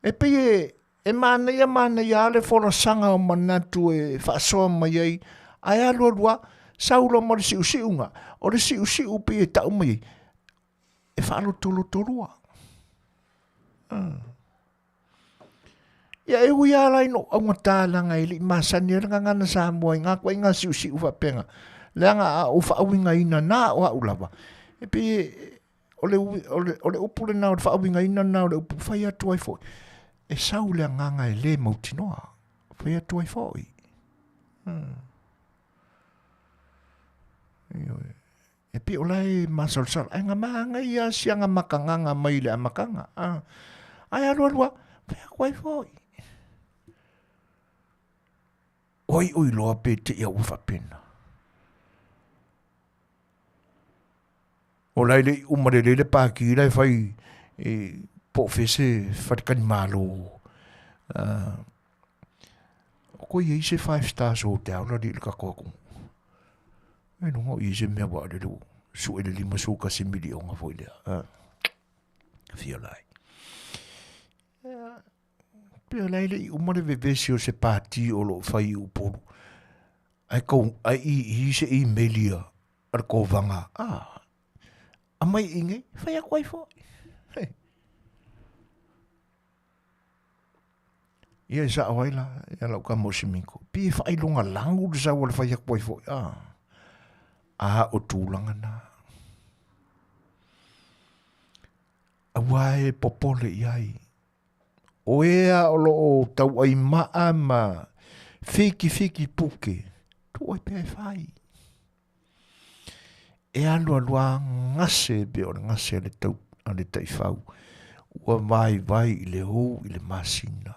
E pe e mana ia le whora sanga o manatu e whaasoa mai ai. Ai alua saula mo le siunga. O le siu pe e tau mai. E whaalo tolua. Ia e hui ala ino au ngatālanga ili masani e ngana Samoa I ngā kwa ngā siu whapenga. Leanga a o whaawinga ina nā o haulawa. E pe ole upule nā o whaawinga ina nā o le upu whai atu ai fōi. E sau lea nganga e le mautinoa. Whai atu ai fōi. E pe ola e masalsal. Ai ngā maanga ia sianga makanganga mai le a makanga. Ai alua. Whai aku ai fōi. Oi loa pe te ia ufa pena. O lai le umare le pāki lai whai po fese whatikani malo. O koe i se 5 stars hotel la di ilka kōku. E nunga i se mea wa le lu. Su ele lima su kasi mili o ngā fwoi lea. Fia lai. Pea lai le umare vevesi o se pāti o lo whai upolu. Ai i se i melia ar ko vanga. A mai inge, whai a koe fwoi. Ia sa awaila, ia lau ka mosimiko. Pi whai longa langu le sa wale whai a koe fwoi. O tūlanga nā. Awae popole iai. O ea o lo o tau ai maa ma fiki puke. Tu oi pe whai. e alua ngase be o ngase le tau ale taifau ua vai i le hou i le masina.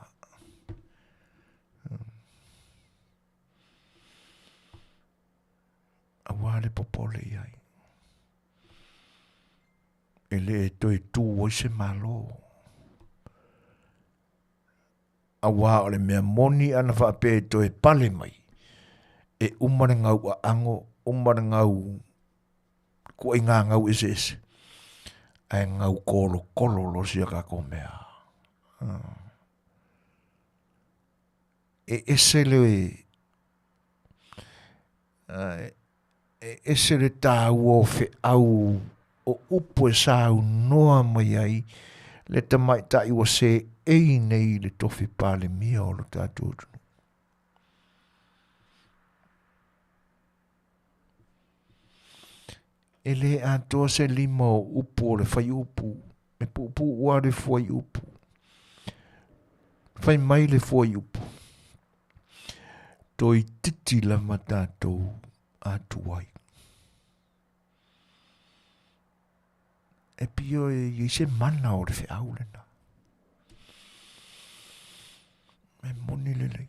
Awa le popole iai. E le toi tu o se malo. Awa o le mea moni ana whape toi pale mai. E umare ngau a ango, umare ngau kua i ngā ngau ese. Ai ngau kolo lo sia kako mea. E ese le ese le tāu o fe au o upo e sāu noa mai ai le tamai tai o se ei nei le tofi pale mia o lo tātou. E le ato se lima o upo o le fai upu. Me pupu ua le fai upu. Fai mai le fai upu. Toi titi la matatou atuai. E pio e se mana o le fe aulena. Me moni lele.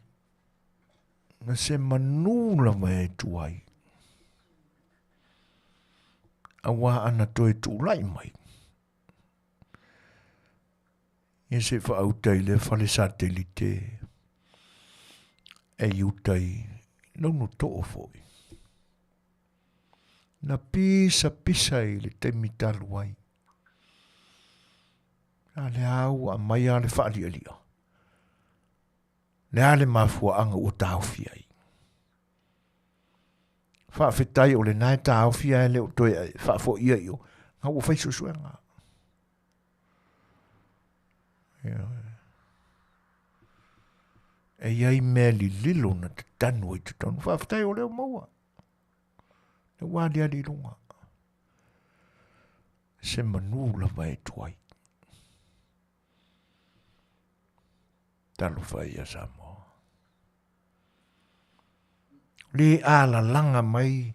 Na se manula mai tuai. Awa ana toi tu lai mai. E se fa autai le fale satellite. E utai no to foi. Na pisa i le temitalu ai. Ale au a mai ale whaali alia. Le ale mafua anga o tauwhi ai. Whawhetai o le nai tauwhi ai leo toi ai. Whawho ia io. Nga o whai susuenga. E iai mea li lilo na te tanu i te tonu. Whawhetai o leo maua. Le wadi ali lunga. Se manula mai tuai. Talo fai a Samoa. Le ala langa mai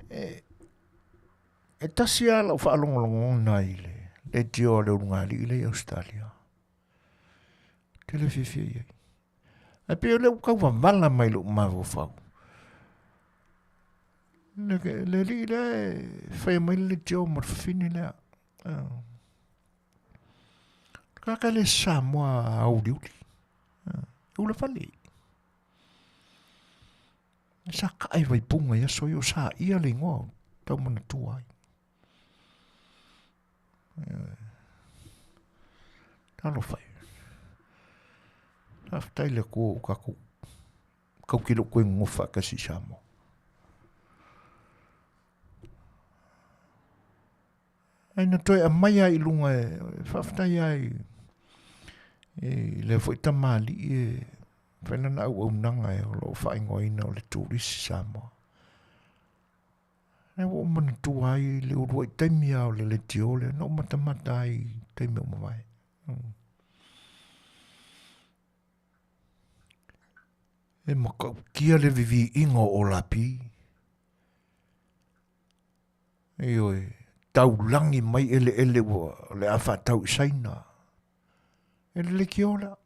e tasi ala o whaalongolongo nai le tio le ungali le Australia. Telefifia iai. E peo le ukau wala mai lo mawo whau. Le li le whai mai le tio marfini lea. Kaka le Samoa auliuli. Ula fali. Sa kai vai punga ia so yo sa ia le ngo tau mana tuai. Talo fai. Aftai le ko kaku. Kau kilo koe ngofa kasi Samoa. Aina toi a mai ai lunga e whaftai ai le fwoi tamali e whenana au au nanga e o lo whaingoina o le turisi Samoa. E o mana tu ai le urua i taimi au le tio le no matamata ai taimi o mawai. E makau kia le vivi ingo o lapi. E oi. Tau langi mai ele le afa tau saina. Ele le kiola.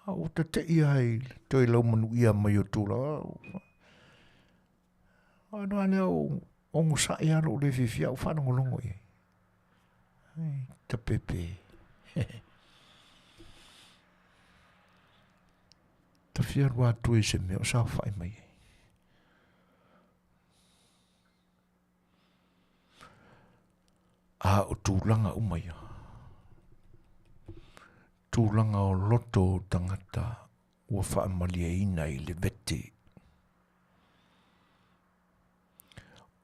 O te te iai toi lau manu ia mai o tūra. Ano ane o ongo sa ia lo le fifia o whanongo longo i. Ta pepe. Ta fia rua tui se me o sa whai mai. A o tūlanga umaia. Tūlanga o loto tangata ua whaamalia ina i le vete.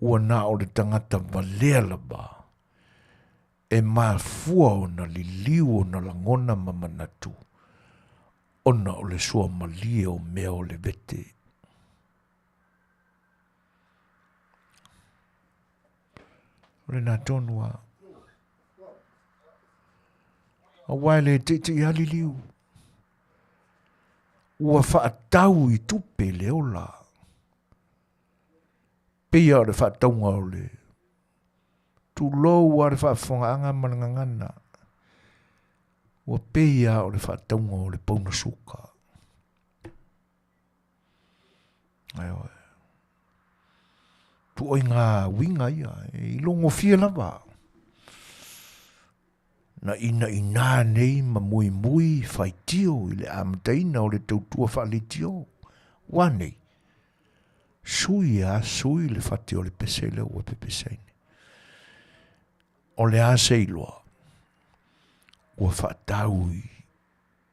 Ua nā o le tangata valea laba e maa fua o na li liu o na langona mamanatu. Ona o le sua malia o mea o le vete. Ore nā tonua. A waile te ali liu. Ua whaatau i tupe leola. pia o le whātaunga o le tu lou a le whaafongaanga manangangana ua pia o le whātaunga o le pauna suka. Ai oe. Tu oi ngā winga ia, I longo fia lava. Na ina nei ma mui whai tio I le amataina o le tautua whaali tio. Wanei. Sui le whati o le pesele ua pepeseine. O le aseiloa. Ua whaatau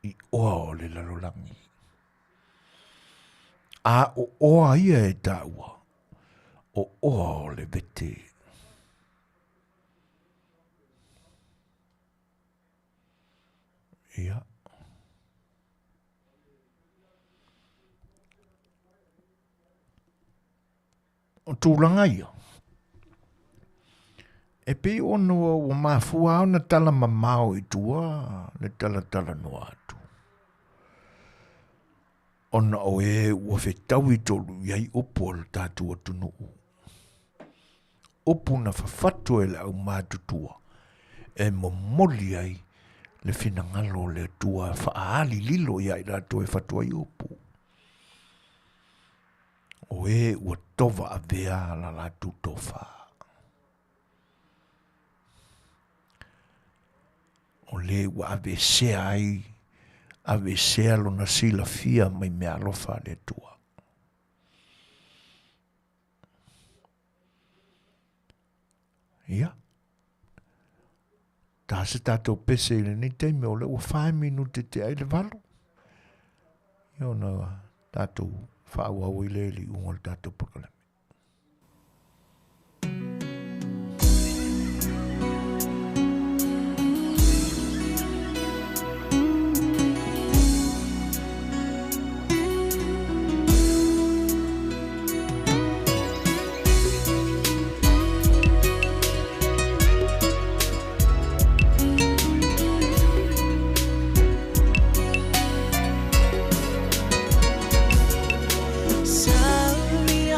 I oa o le lalolangi. A o oa ia e taua. O oa o le vete. Ia. O tūlanga ia. E pe ono o mafua na tala mamao I tua, le tala no atu. Ona o e ua whetau I tolu iai opo le tātua tunu u. Opo na whawhatu e le au mātutua. E momoli ai le whinangalo le tua whaali lilo iai rato e whatua I opo. O e ua tova a vea la latu tofa. O le ua ave sea ai, ave sea lo na sila fia mai mea alofa le tua. Ia. Tā se tātou pese le ni teime o le ua 5 minute te ai le valo. Io na tātou whaua ui le li ungo le tātou pakalame. Sorry,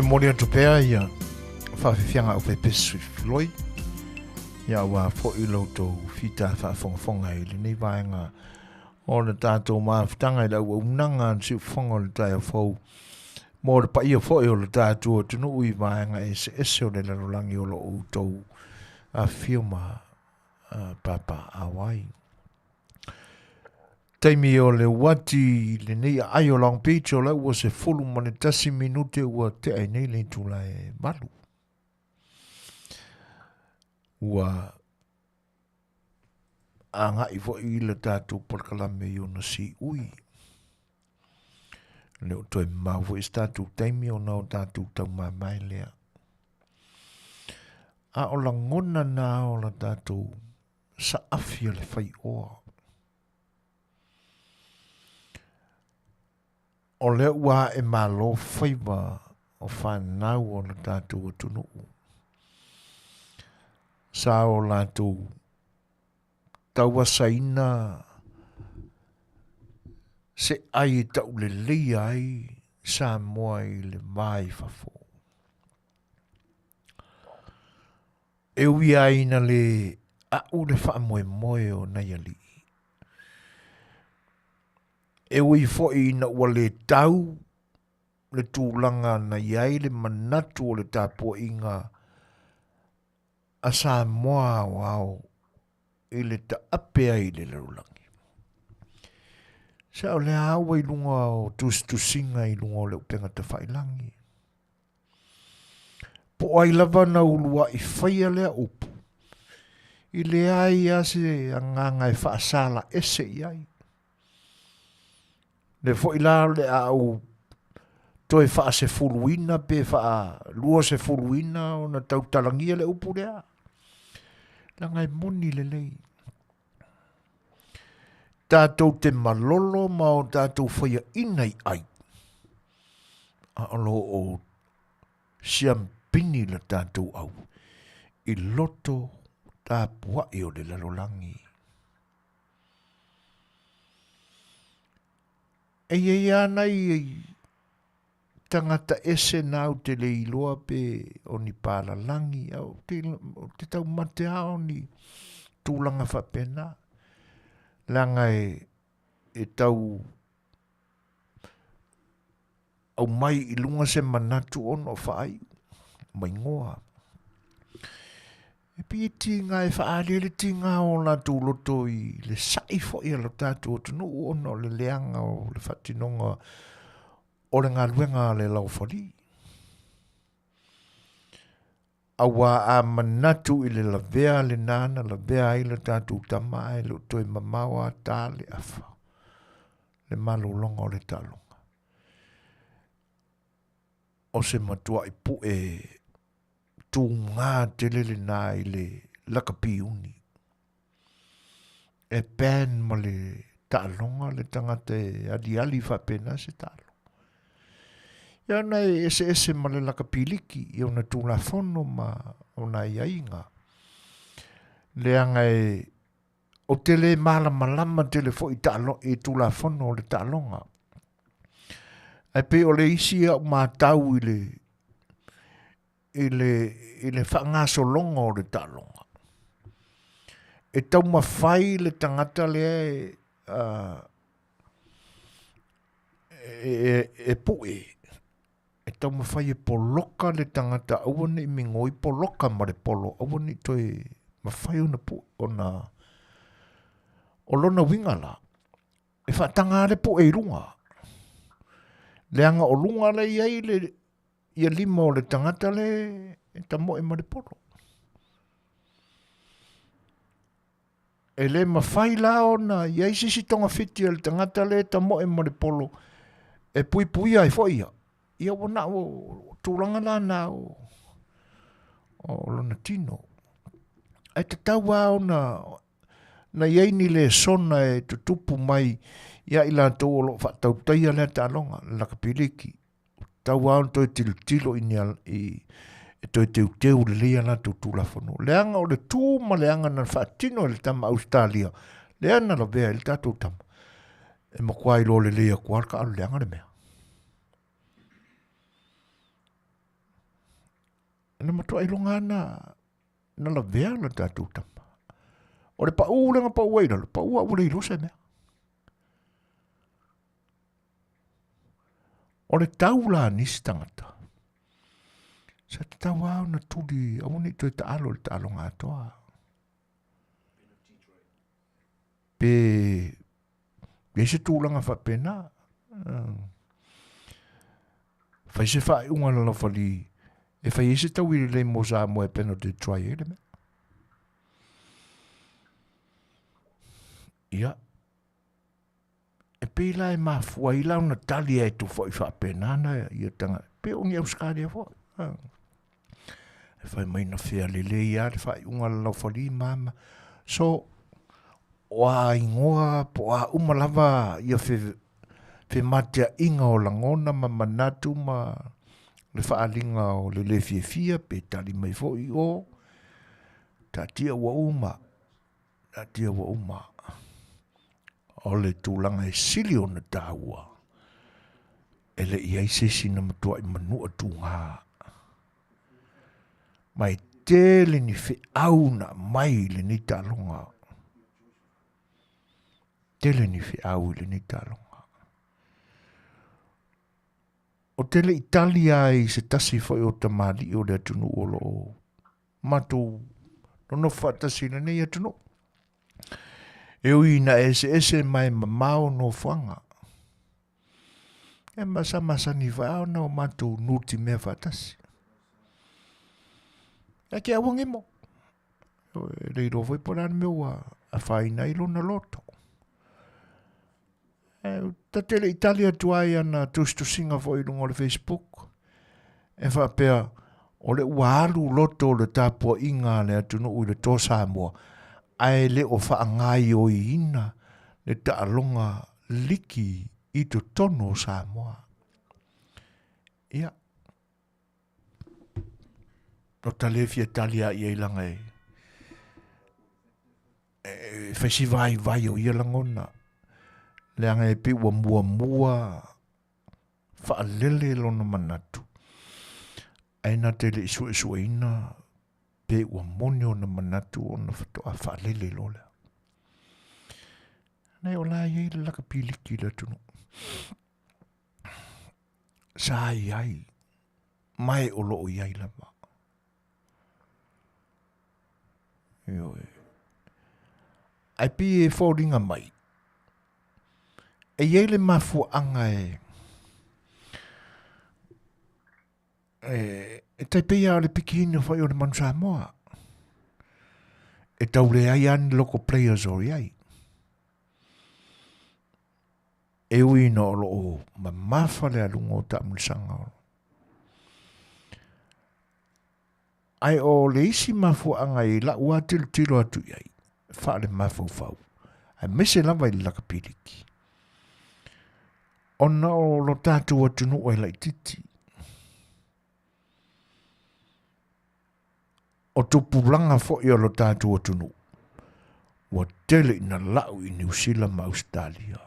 Mori atu pea ia whawhiwhianga o pepesu floi. Ia wa fo i lautou whita whawhongafonga i le nei vaenga o le tātou maafitanga i lau unanga an siu whonga o le tai o fau. Mō le pa ia fo i o le tātou o tunu ui vaenga e se o le larolangi o lo outou a whiuma papa awai. Taimi o le wati le nei ai o Long Beach o lau o se fulu mane tasi minute ua te ai nei le tula e malu. Ua anga i fo i le tātou porkalame i ona si ui. Le o toi mau fo i tātou taimi o nao tātou tau mai lea. A o la ngona nā o la tātou sa afia le Fai'oa. O le ua e malo whaiwa o whanau o na tātou o tunu. Sa o lātou taua saina se ai tau le lei ai Samoa i le mai fafo. E ui aina le au le wha moe o naiali. E ui foi na ua le tau le tūlanga na iai le manatu o le tāpua inga a Samoa wao i le ta apea i le larulangi. Sa o le awa i lunga o tusinga i lunga o le upenga te whailangi. Po ai lava na ulua i whaia lea upu. I le ai ase a nganga i whaasala ese i ai. Le fo ila le au toi fa se fuluina pe fa lua se fuluina ona tau talangia le upu lea. La ngai moni le lei. Tātou te malolo ma o tātou whaia inai ai. A alo o siampini le tātou au. I loto tāpua i o le lalolangi. E anai tangata ese nau te le iloa pe o ni pala langi au te tau mate ao ni tūlanga whapena. Langa e tau au mai i lunga se manatu ono whaai mai ngoa. E pi e tinga e whaari le tinga o la tūloto i le saifo i ala tātou o tunu ono le leanga o le whatinonga o le ngā luenga le laufari. Awa a manatu i le lavea le nana, lavea i le tātou tama e le toi mamawa tā le afa. Le malo longa o le talonga. o se matua i pu e tu ngā te lele nā i le lakapi uni. E pen ma le tālonga le tangata e ali whapena se tālo. Ia nei ese ma le lakapi liki, ia una tū la fono ma una iainga. Leanga e o tele malama tele fo i tālo e tū la fono le tālonga. Ai pe o le isi au mātau i le whaangaso longa o le tālonga. E tau mawhai le tangata le e pue. E tau mawhai e poloka le tangata awane i mingoi poloka ma le polo. Awane toi mawhai ona pu ona o lona wingala. E whaatanga le pu e runga. Leanga o lunga le iai le ia lima o le tangata le e tamo e ma le polo. E le mawhai la ona iai sisi tonga fiti le tangata le tamo e ma le polo. E pui ai foia. Ia wana o tūranga la na o lona tino. E te taua na iai ni le sona e tutupu mai ia ila tau o lo whatau taia le tālonga, lakapiliki. Tau au toi tilo e toi teu le lea na tu la whanu. Leanga o le tū ma leanga na whatino le tama Australia. Leanga la vea le tātou tama. E makuai lo le lea kuarka alu leanga le mea. Na matua ilonga na la vea le tātou tama. O le pa lenga pa uaira, le pa ua ule ilo se mea. O le taula nisi tangata. Sa te tau au na tuli, awani toi ta alo le ta alo ngā toa. Pe se tūlanga whapena. Whai se whai unga la whali. E whai se tau i le mo sa mo e pena te try e le me. Ia. E pēla e mafua i lau na tali e tu fo i whapenana i tanga. Pe ungi au skari e fo. E whai mai na whea lele i are whai unga lau whali mama. So, o a ingoa po a umalawa i a whe matea inga o langona ma manatu ma le whaalinga o le fia pe tali mai fo i o. Ta tia wa uma. Ta tia wa uma. O le tūlanga e sili o na tāua. E le iai sesi na matua i manua tūngā. Mai tele ni whi au na mai le ni tālonga. Tele ni whi au le ni tālonga. O tele Italia i se tasi whai o tamali o le atunu o lo. Matu, nono whatasi na nei atunu. E ui na ese mai mamao no whanga. E masa ni whao na o matu nuti mea whatasi. E ke awangi mo. Reiro voi porana meu a whaina ilo na loto. Ta tele Italia tuai ana tustu singa foi lungo le Facebook. E whapea o le uaru loto le tapua inga le atunu ui le tō Samoa. Ai le o whaangai o i ina le taalonga liki i to tono Samoa. Ia. No talefia talia i eilanga e. Whaisi vai o i langona. Leanga e pi ua mua. Whaalele lona manatu. Aina tele isu ina. Pe ua mone o na manatu o na whatoa whaalele lola. Nei o la iei le laka piliki la tunu. Sa iai. Mai o loo iai lama. Ai pi e whauringa mai. E iei le mafu anga e taipea o le pikini whai o le manu Samoa. E tau le ai ani local players o iai. E ui no o loo ma mafa le alunga o ta amulisanga o. Ai o le isi mafuanga I la ua tilo atu iai. Wha le mafau. Ai mese lava I laka piliki. Ona o lo tātou atu nu ai lai titi. O tupulanga fo I o lo tātou atu nu. Wa tele ina lau I New Zealand ma Australia.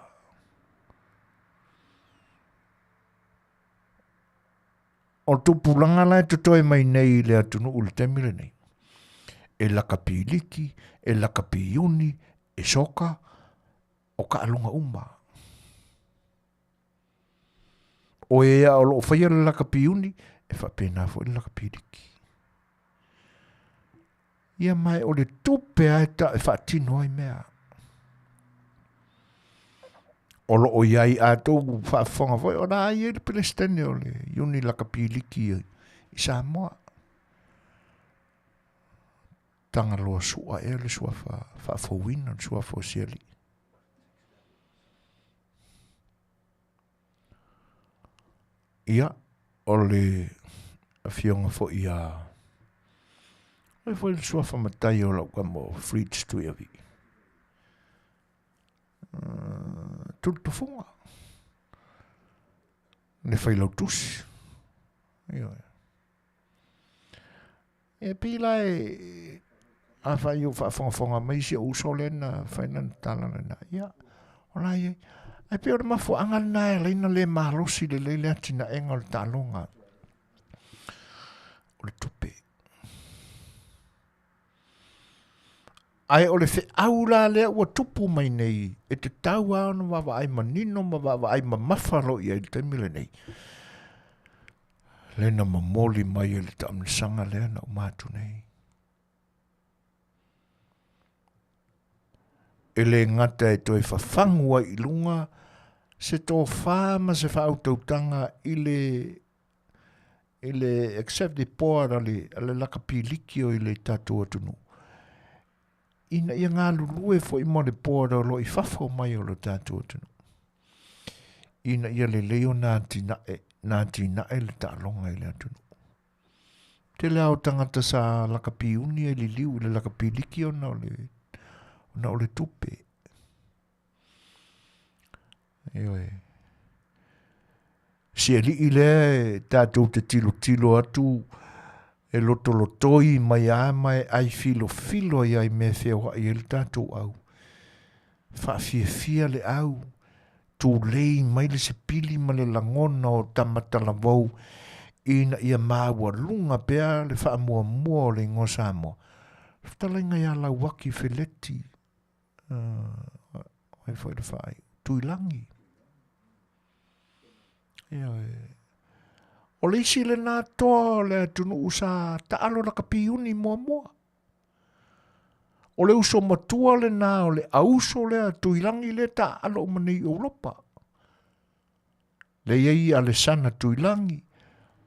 O tupulanga lai tutoi mai nei le atu nu ule temile nei. E laka piliki, e laka piuni, e soka, o ka alunga uma. O e a o lo whaia le laka piuni, e whapena fo le laka piliki. Ia mai o le tupe aeta e whaatino ai mea. O lo o iai a tau whaafonga foi, o na ai e le Palestine o le iuni laka piliki I Samoa. Tanga loa sua e le sua whaafowina, sua fosiali. Ia, o le Afionga fo ia. Ai foi le sua whamatai o lau ka mo Fritz tu ia vi. Tutufunga. Ne whai lau tusi. Ia. E pila e a whai o whaafonga mai si o uso lena whainan talana na. Ia. Ola ia. Ai pe ora mafu angana e leina le mahalosi le leile atina enga o le talonga. O le tupe. Ai o le Fai'oa lea ua tupu mai nei. E te tau ana wawa ai manino ma wawa ai ma mafaro I ai temile nei. Lena mamoli mai e le taamnisanga lea na umatu nei. E le ngata e toi whawhangua I lunga se tō whāma se whautautanga I le accept the poor ale laka piliki o I le tātua tunu. Ina ia ngā lulue fo I mo le poor o lo I whawhau mai o le tātua tunu. Ina ia le leo nā tina e le tālonga I le atunu. Te leo tangata sa laka piuni e li liu le laka piliki o na o le tupe. Ewe. Si e li I le tātou te tilo atu e lotolotoi mai a mai ai filo I ai me whewha I le tātou au. Whaafia le au. Tu lei mai le se pili ma le langona o tamatala wau ina ia māua lunga pea le whaamua mua o le ingo Samoa. Fetalaiga ia lau waki feleti. Ai foi le whai. Tuilangi. O le isi le nā toa le tunu usa taalo la kapiuni mua. O le uso matua le nā o le auso le tuilangi le taalo mani Europa. Le iei ale sana tuilangi.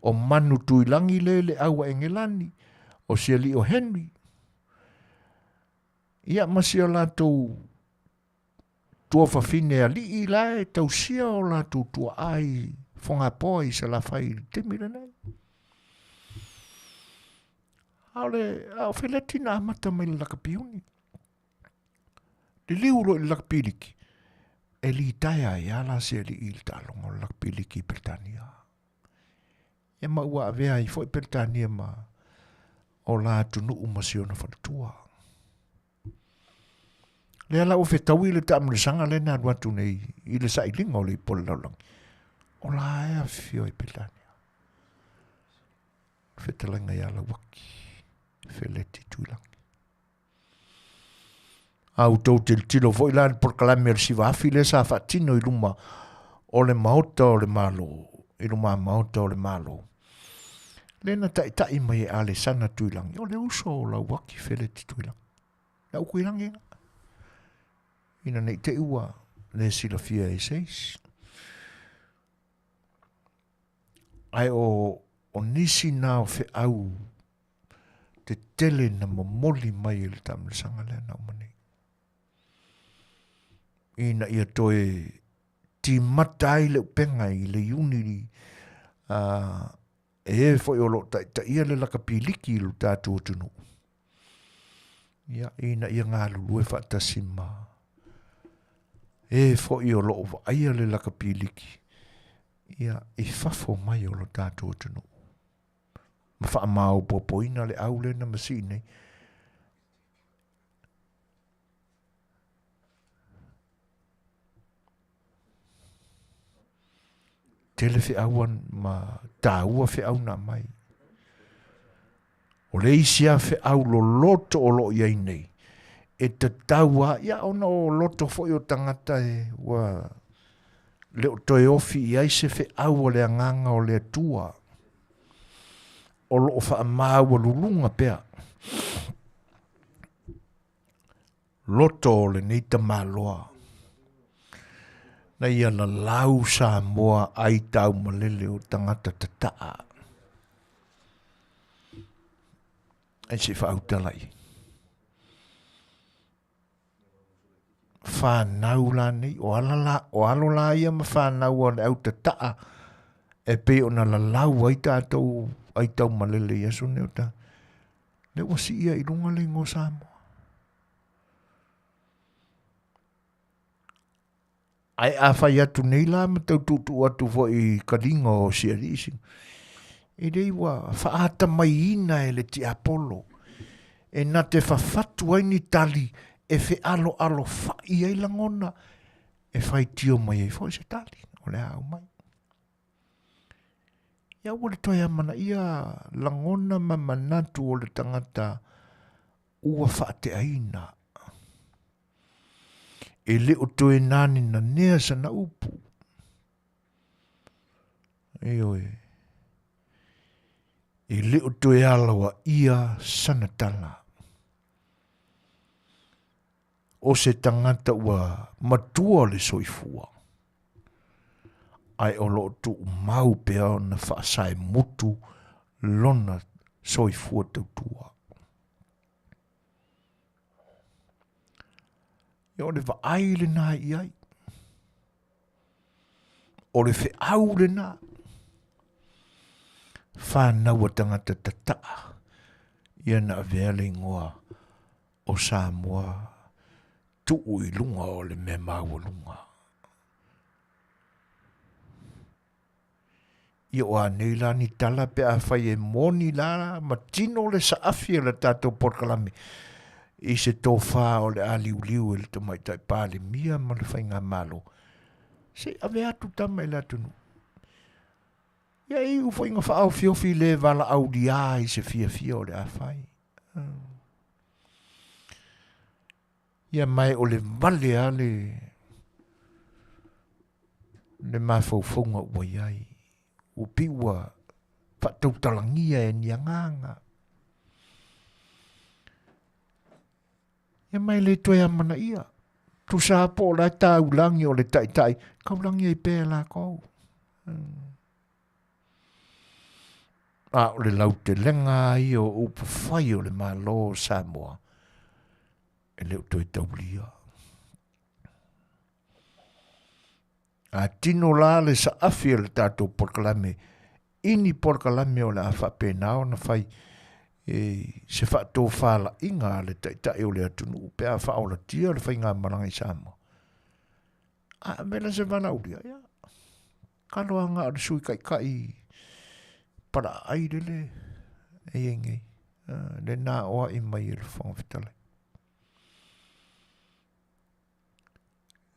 O manu tuilangi le awa engelani. O siali o Henry. Ia masi o lātou tua whawhine a li I lae tau sia o lātou tua ai whonga poi sa la whai temira nei. Au wheleti nā mata mai le lakapiuni. Le liuro I lakapiliki. E li taia I ala se li I talonga o lakapiliki I Britania. E maua avea I fo I Britania ma o lātou nu umasiona whanatua. Le ala o fetaui le taamrisanga le nā watu nei I le sailinga o le pola laulang. O la e Afio I Britania. Fetalaiga ia la waki. Feleti tuilangi. Au tau te tilo foi la por kalame al sivafi le sa fatino I luma o le maota o le malo. I luma maota o le malo. Le na tai mai ale sana tuilangi. O le uso o la waki feleti tuilangi. Na ukuilangi nga. Ina nei te ua le sila fia e seis. Ai o nisi nā o fe au te tele na mamoli mai le tamlisanga le na umani. Ina ia toe ti matai le upenga I le uniri E fo yo lo ta ia le la kapiliki lu tātou tunu. Ia ina ia ngā lulu e whaatasima. E fo yo lo wa ia le la kapiliki. Ia e fafo mai o lo tātou tunu. Ma wha mau popoina le au le na masine. Tele fe awan ma tāua fe au na mai. O le isia fe au lo loto o lo iai nei. E te taua, ia ona o loto fo o tangata e wa le o toi ofi iai se fe au o le anganga o le tua. O lo o wha mau o lulunga pea. Loto o le neita maloa. Na ia na lau Samoa ai tau malele o tangata tataa. Ai se whautalai. Whanau la nei, o alo la ia ma whanau o le au tataa. E pe o na la lau ai tau malele iaso neo ta. Le wasi ia i runga le ngō Samoa. Ai a whai atu nei la ma tau tutu atu fo i karinga o siarisi. E rei wa whaata mai ina e le ti Apollo. E na te whawhatu ai ni tali e whi alo whai ai langona. E whai tio mai e fo se tali. O le au mai. Ia wale toi amana ia langona ma manatu o le tangata ua whaate aina. E le o toe nani na nea sa na upu. E oe. E le o toe alawa ia sana tala. O se tangata ua matua le soifua. Ai o lo tu mau pea o na whaasai mutu lona soifua tautua. Ia o le vaai le nā iai. O le whi au le nā. Whānau a tangata tataa. Ia na avea le ngoa o Samoa. Tuu i lunga o le me mau lunga. Ia o anei la ni tala pe a whai e moni la. Ma tino le Saafi le tātou porkalame. I se tō whā o le a liu e le tamai tai pāle mia ma le whainga malo. Se ave atu tama i la tunu. Ia i u whainga whaau fiofi le wala au di a i se fia o le a whai. Ia mai o le vale a le mawhauwhaunga ua iai. U piwa whatau talangia e nianganga. Ia mai le toi amana ia. Tu sa po la tau langi o le tai. Kau langi e pēr la kou. A o le lau te lenga i o upu whai o le malo Samoa. E leo toi taulia. A tino la le Saafi o le tātou porkalame. Ini porkalame o le a whapena o na whai. Se whaatō whala inga le tai o le atunu pe a whaola tia le whainga maranga i Samoa. A mena se vana uria, ia. Kanoa ngā o le sui kai para aire le e engei. Le nā oa i mai i le whanga Fetalaiga.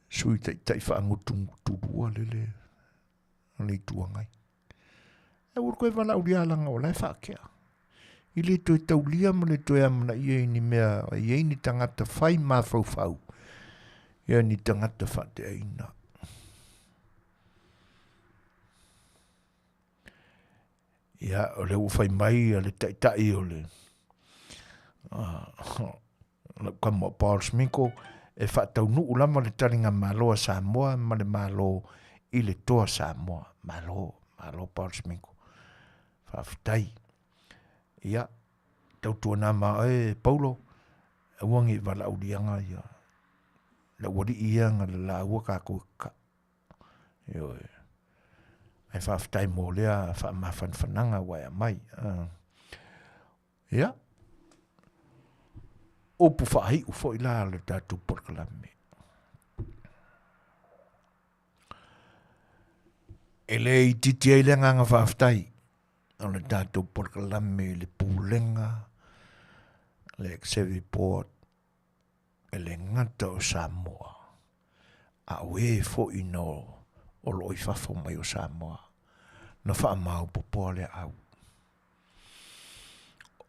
Sui tai whaangotung turua le le tuangai. E uru koe vana uria langa o lai whaakea. I le toi taulia ma le toi amana ia ni mea ia ni tangata whai mawhau. Ia ni tangata whate aina. Ia o le uwhai mai a le tai o le. Ka mo Paul Smiko e whatau nuu lama le taringa maloa Samoa ma le malo i le toa Samoa. Malo Paul Smiko. Whawhitai. Ia, tautua nā maa Paulo, wangi wala audianga ia. La wari ianga le la ua kako ka. Ai whaafitai mō lea whaamawhanwhananga wai a mai. Ia. Opu whaahi u fo i la le tātou porkalame. E le i titi ai le nganga whaafitai. O le tātou porkalame le pūlenga. Le Executive Board. E le ngata o Samoa. A oe fo i no o lo i whafo mai o Samoa. Na whaamau popoa le au.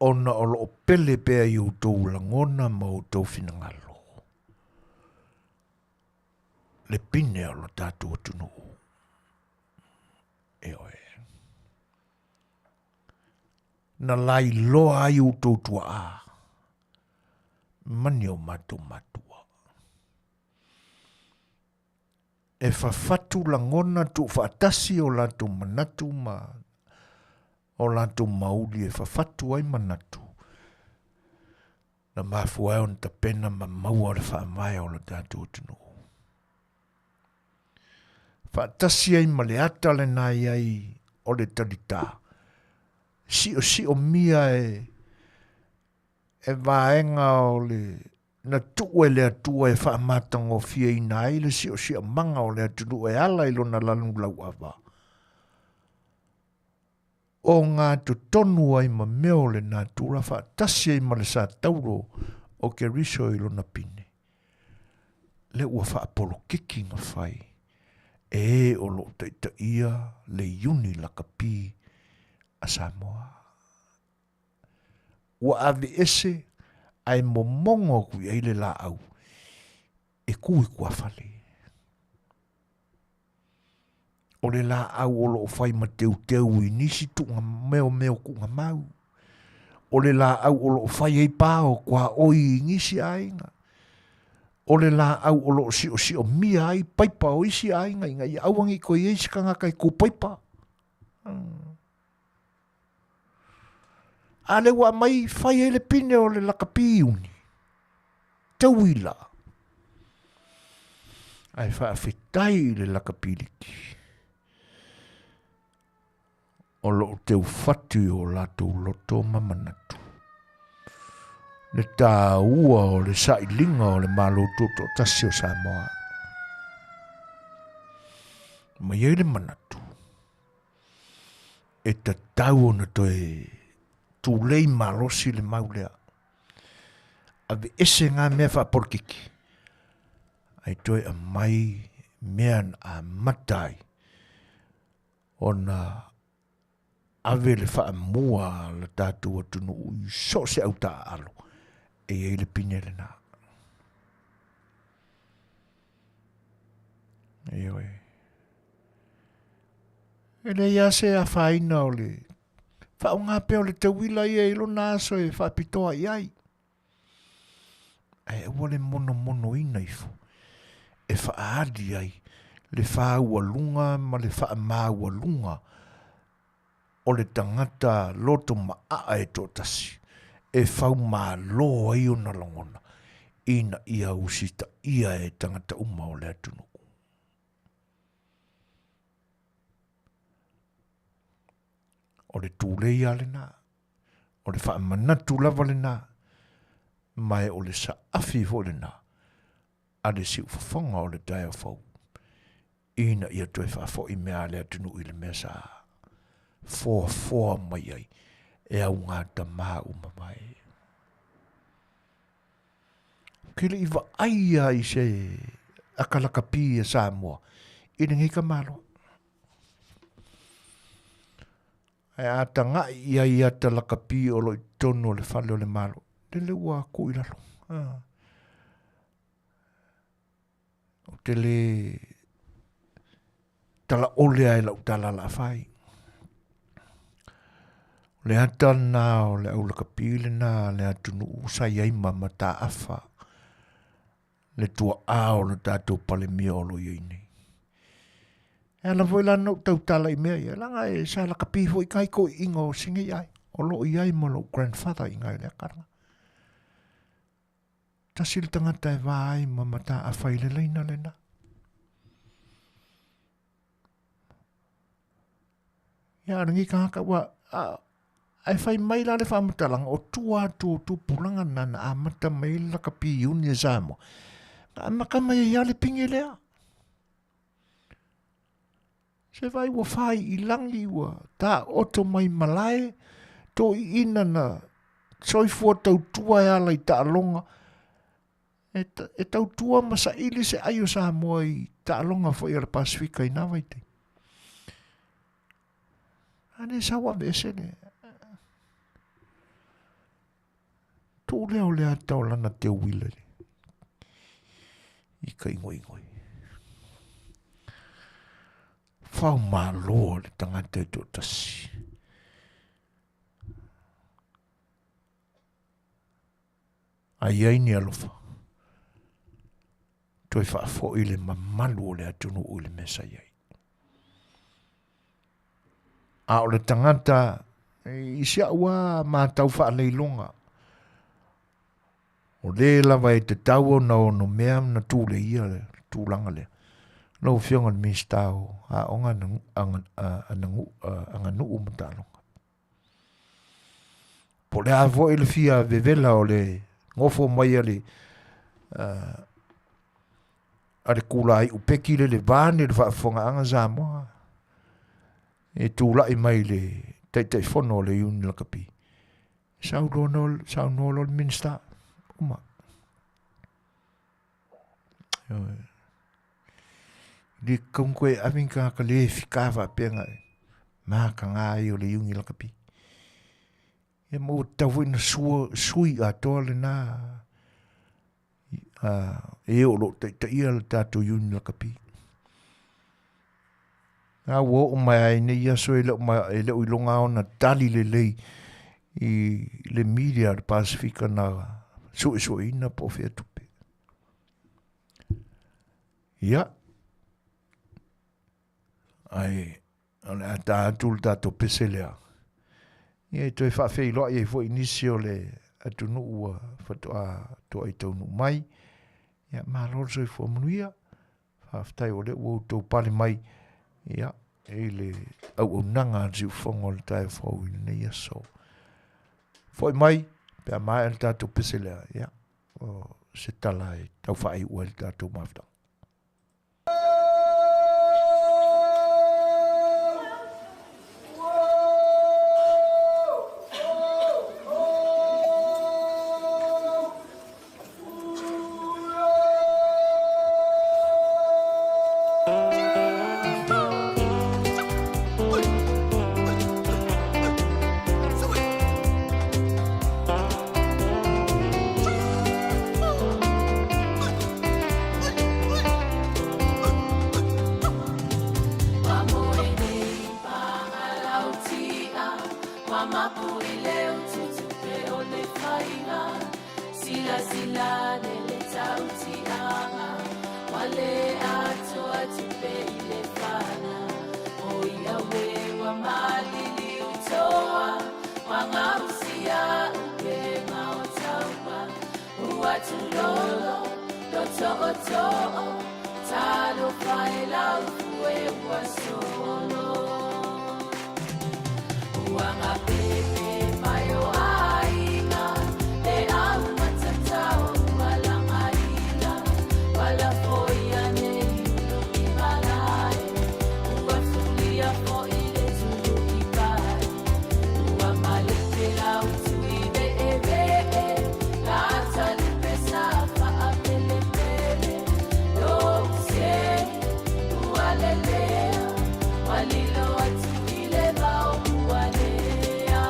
Ona o lo pele pea i o tau langona ma o tau finangalo. Le pine o lo tātou tunu. E oe. Na lai loa ai o tau tua a. Mani o matua. E whawhatu langona tu whaatasi o latu manatu ma o latu mauli e whawhatu ai manatu. Na mawhua on ta pena ma maua le whaamai o le tātou tunu. Whaatasi ai ma le ata le nai ai o le tarita. Si o mia e vaenga o le na tuwe le atua e whaamatanga o fia i nai le si o manga o le atunu e ala i lona lanu lau awa. O ngā tu tonu ai ma meo le nā tura whaatasi ai ma le sa tauro o ke riso i lona pine. Le ua whaapolo kiki nga whai. E o lo taita ia le iuni la kapi a Samoa. Ua ave ese ai momongo kui ai le la au. E kui kua whale. O le la au o lo whai ma teu i nisi tu ngā meo ku ngā mau. O le la au o lo whai ei pāo kua oi i ngisi ainga. O le la au o lo si o mia ai paipa o isi ainga inga i auangi ko i eisi ka ngakai ko paipa. A le wa mai whai ele pine o le lakapi uni. Tauila. Ai whaafetai le lakapiliki. O lo teu whatu o lato loto mamanatu. Le tā ua o le sailinga o le malo toto tasi o Samoa. Ma iei le manatu. E ta tau ona toe tu lei marosi le maulea. Ave ese ngā mea whaporkiki. Ai toi a mai mean a matai. Ona ave le wha mua le tātua tunu ui so se au tā alo. E ei le pine le nā. E oe. E le ia se a whaina o le wha o ngā peo le te wila ia ilo nāso e wha pitoa iai. E ua le mono ina ifo. E wha aadi ai. Le wha ua lunga ma le wha maa ua lunga. O le tangata loto maa e tōtasi. E whau maa loa i o na longona. Ina ia usita ia e tangata uma o le atunu. O le tūle ia le nā. O le wha manatu lava le nā. Mai o le sa afi fo le nā. A le si ufafonga o le tae o fau. Ina ia toi whafo i mea le atunu i le mea sa. Foa mai ai. E au ngā tamaa uma mai. Kile iwa aia i se akalakapi e Samoa. I ne ngika malo. E ata ngā ia i ata lakapi o lo i tonu o le whale o le malo. Le le ua ku i lalo. O te le tala ole ai lau tala la whai. Le ata nā o le au lakapi le nā le atunu usai ai mama tā awha. Le tua ao le tātou pale mia o lo i nei. E ala voi lana tau tala i mea ia. Langa e sa lakapi hoi kai ko ingo singe iai. O lo i ai mo lo grandfather i ngai lea karanga. Tasil tangata e vai mama tā awha i le leina le nā. Ia rangi ka wa ai fai mai la le whamatalang o tua tu pulanga nana a mata mai la ka pi uni Samoa. A maka mai ia le pingi lea. Se vai wa fai ilangi wa ta oto mai malai to ina na soifua tau tua e ala i ta alonga. E tau tua masa ili se ayo Samoa i ta alonga fo i ala Pasifika i nawa i te. Ane sawa bese ne. Tō leo lea tau lana te uila ni. I ka ingoi. Whau mā loa le tangata tō tasi. Ai ai ni alofa. Toi whaafo i le mamalu o le atunu o le mesa iai. A o le tangata, i sia ua mātau wha leilonga. O le lawa e te tau na o no mea na tūle ia le, tūlanga le. Lau whionga le mistau, a onga anga nuu matalonga. Po le avoi le fia vevela o le ngofo mai ale ale kulai upeki le vane le whaafonga anga Samoa. E tūlai mai le teitai whono le iuni la kapi. Sau nolo le minsta. Uma. Li kongkoe aminka ka le fikawa penga. Maa ka ngā i o le iuni la kapi. E mo tau ina sui a toa le nā. E o lo te ia le tātou iuni la kapi. Ngā wo o mai ai ne ia so e leo i longa o na tali le lei i le media le Pasifika na so ina po fea tupe. Ia. Ai, a tātou le tātou pese lea. Ia i toi whawhei loa i fo inisio le atunu ua whatoa toa i taunu mai. Ia maa lorso i fo Manuia. Whawhtai o le ua tau pale mai. Ia, e le au nanga ziu whongo le tai whau i nei aso. Foi mai, pia mai le tātou pese lea. Ia, o se tala e tau whai ua le tātou mafta. Walilo watu ile bao kuwanea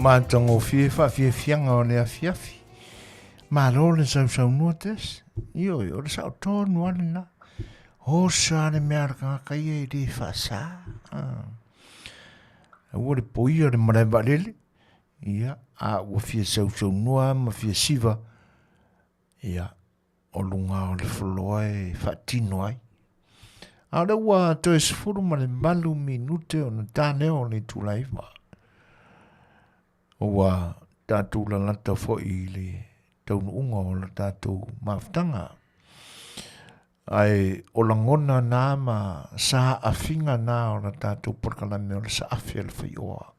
Mātango fie fianga o le afiafi. Malo le sau nuates. Io, le sau tonu ane na. O sa le mea raka kai e di whasa. Ua le poia le marae valele. Ia, a ua fie sau nua, ma fie siva. Ia, o lunga o le wholoa e whatino ai. A le ua to e sifuru ma le malu minute o na tāne o le tūlaiva. Ua tātou la lata fo i le taunu unga o la tātou maftanga. Ai o langona nā ma sa afinga nā o la tātou porkalame o le sa afia le Fai'oa.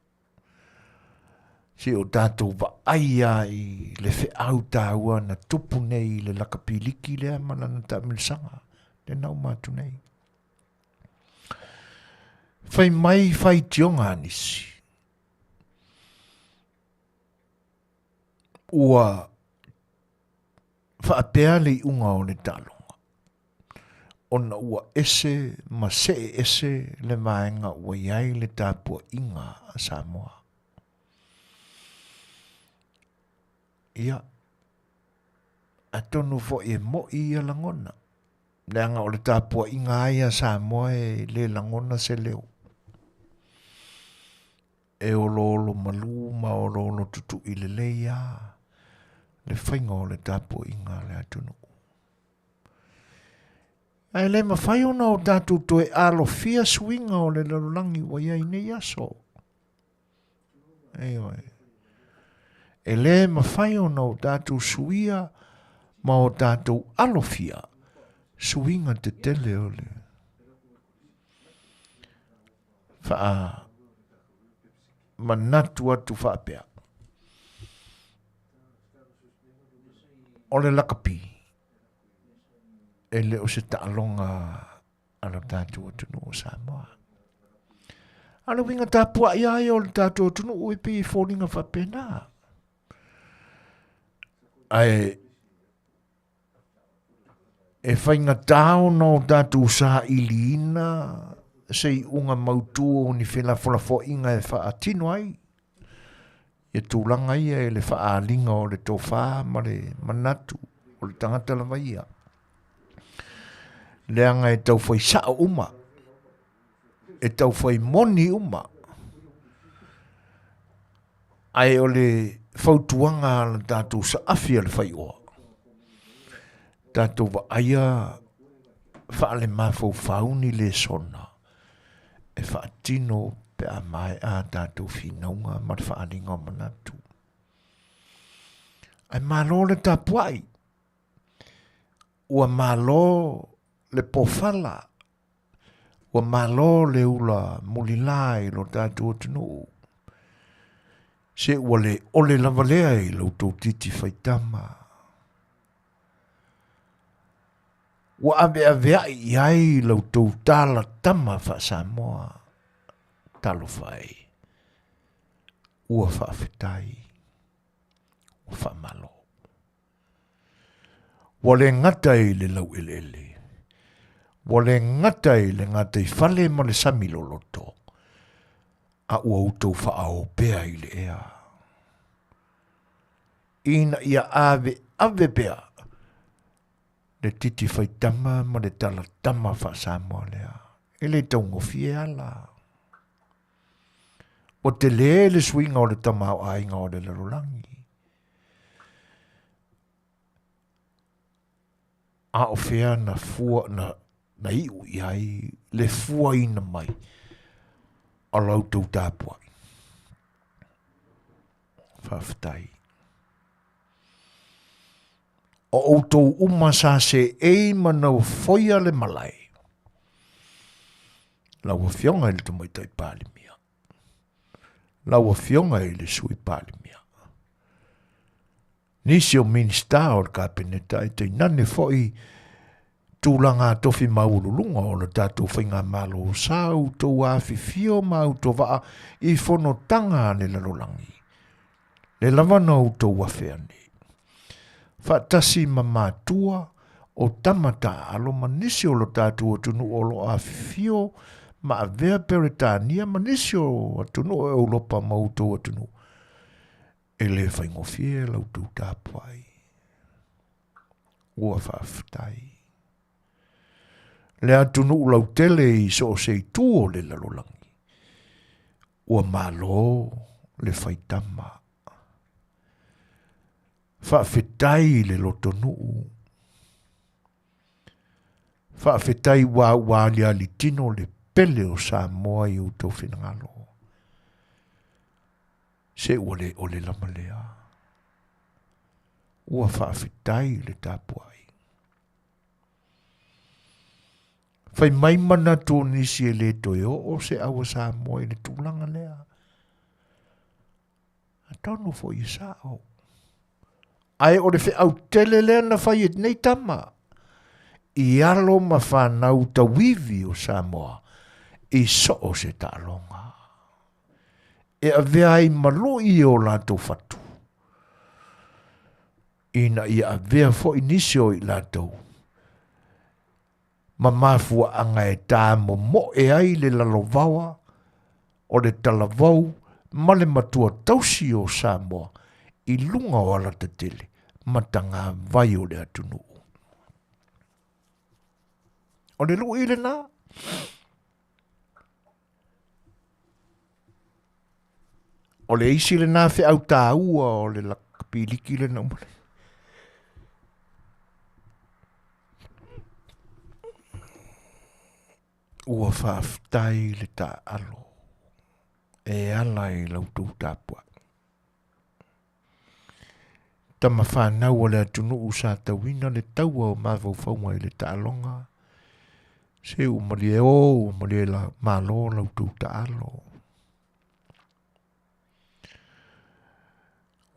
Si o tātou wa aia i le Fe'au tāua na tupu nei le lakapiliki lea mana na tāmilisanga. Le nau mātu nei. Fai mai fai tionga nisi. Ua whaapea le unga o le talonga. Ona ua ese, ma se ese le maenga ua iai le tāpua inga a Samoa. Ia, atonu fo e mo i a langona. Leanga o le tāpua inga ai a Samoa e le langona se leo. E olo maluma, olo tutu i le leia. Le whainga o le tāpua inga le atunu. Ai le mawhai ona o tātou toe alo fia swinga o le lalulangi wa iai nei aso. Eoi. E le mawhai ona o tātou suia ma o tātou alo fia swinga te tele o le. Wha manatu atu whaapea. O le lakapi. E le o se taalonga ala tātou atunu o Samoa. Ala winga tāpua iai o le tātou atunu ui pi i fōringa whapena. Ai e whainga tāo no tātou sa iliina sei unga mautu o ni whela wholafo inga e wha atino ai. E tūlanga ia e le wha alinga o le tōwha ma le manatu o le tangata la vaia. Leanga e tau whai saa uma. E tau whai moni uma. Ai o le whautuanga la tātou sa afia le Fai'oa. Tātou wa aia wha le mawhau whauni le sona. E wha atino pe a mai a tātou whinaunga ma le wha alinga o manatu. Ai malo le tāpuai. Ua malo le pofala. Ua malo le ula mulilai lo tātou atunu. Se ua le ole lavalea i lo tau titi whaitama. Ua ave avea i ai lo tau tala tama wha Samoa. Talo whai. Ua whaafetai. Ua whaamalo. Wale ngatai le lau ele. Wale ngatai le ngatai whale ma le samilo loto. A ua utou whaao pea i le ea. Ina ia ave pea. Le titi whaitama ma le tala tama wha Samoa lea. E le taungo fie ala. O te le swinga o le tamau ainga o le larulangi. A o fea na fua na iu iai le fua ina mai. A lautou tāpuai. Whawhitai. O outou umasa se ei manau foia le malai. Lau a fionga i le tamaitai pāli mia. Lau a fionga i le sui pāli mia. Nisi o minista o le kāpeneta i te nane foi tūlanga tofi maululunga o le tātou whainga malo o sāu tō Afifio mau tō waa i whono tanga le lalolangi. Le lavana o tō wawheane. Whatasi ma mātua o tamata alo manisi o lo tātou atunu o lo Afifio ma a vea peretania manisi o atunu o Europa mau tō atunu. e le whaingofie lau tū tāpuai. Ua whaafitai. Le atunu lau tele I so Setu o le lalolangi. Ua malo le whaitama. Whaafetai le lotonuu. Whaafetai wā lia li tino le pele o Samoa I utou whinangalo. Se ua le o le lama lea. Ua whaafetai le tāpuai. Whai mai mana tō nisi e le toi o se awa Samoa I le tūlanga lea. A tonu fo I sao. Ai o le whi au tele lea na whai et nei tama. I alo ma whanau ta wivi o Samoa. I so o se tālonga. E a vea I malo I o lato fatu. Ina I a vea fo inisio I lato. Ma mafua anga e tā mo e ai le lalovawa. O le talavau ma le matua tausi o Samoa. I lunga o ala te tele. Matanga vai o le atunu. O le lu ile na. O le isi le na fe au tā ua o le lakapiliki le na umale. Ua whaaftai le tā alo. E ala I lautou tāpua. Tama whanau o le atunu u sa tawina le taua o mawau whaunga I le tālonga. Se umali e o, umali e la malo lautou tālo.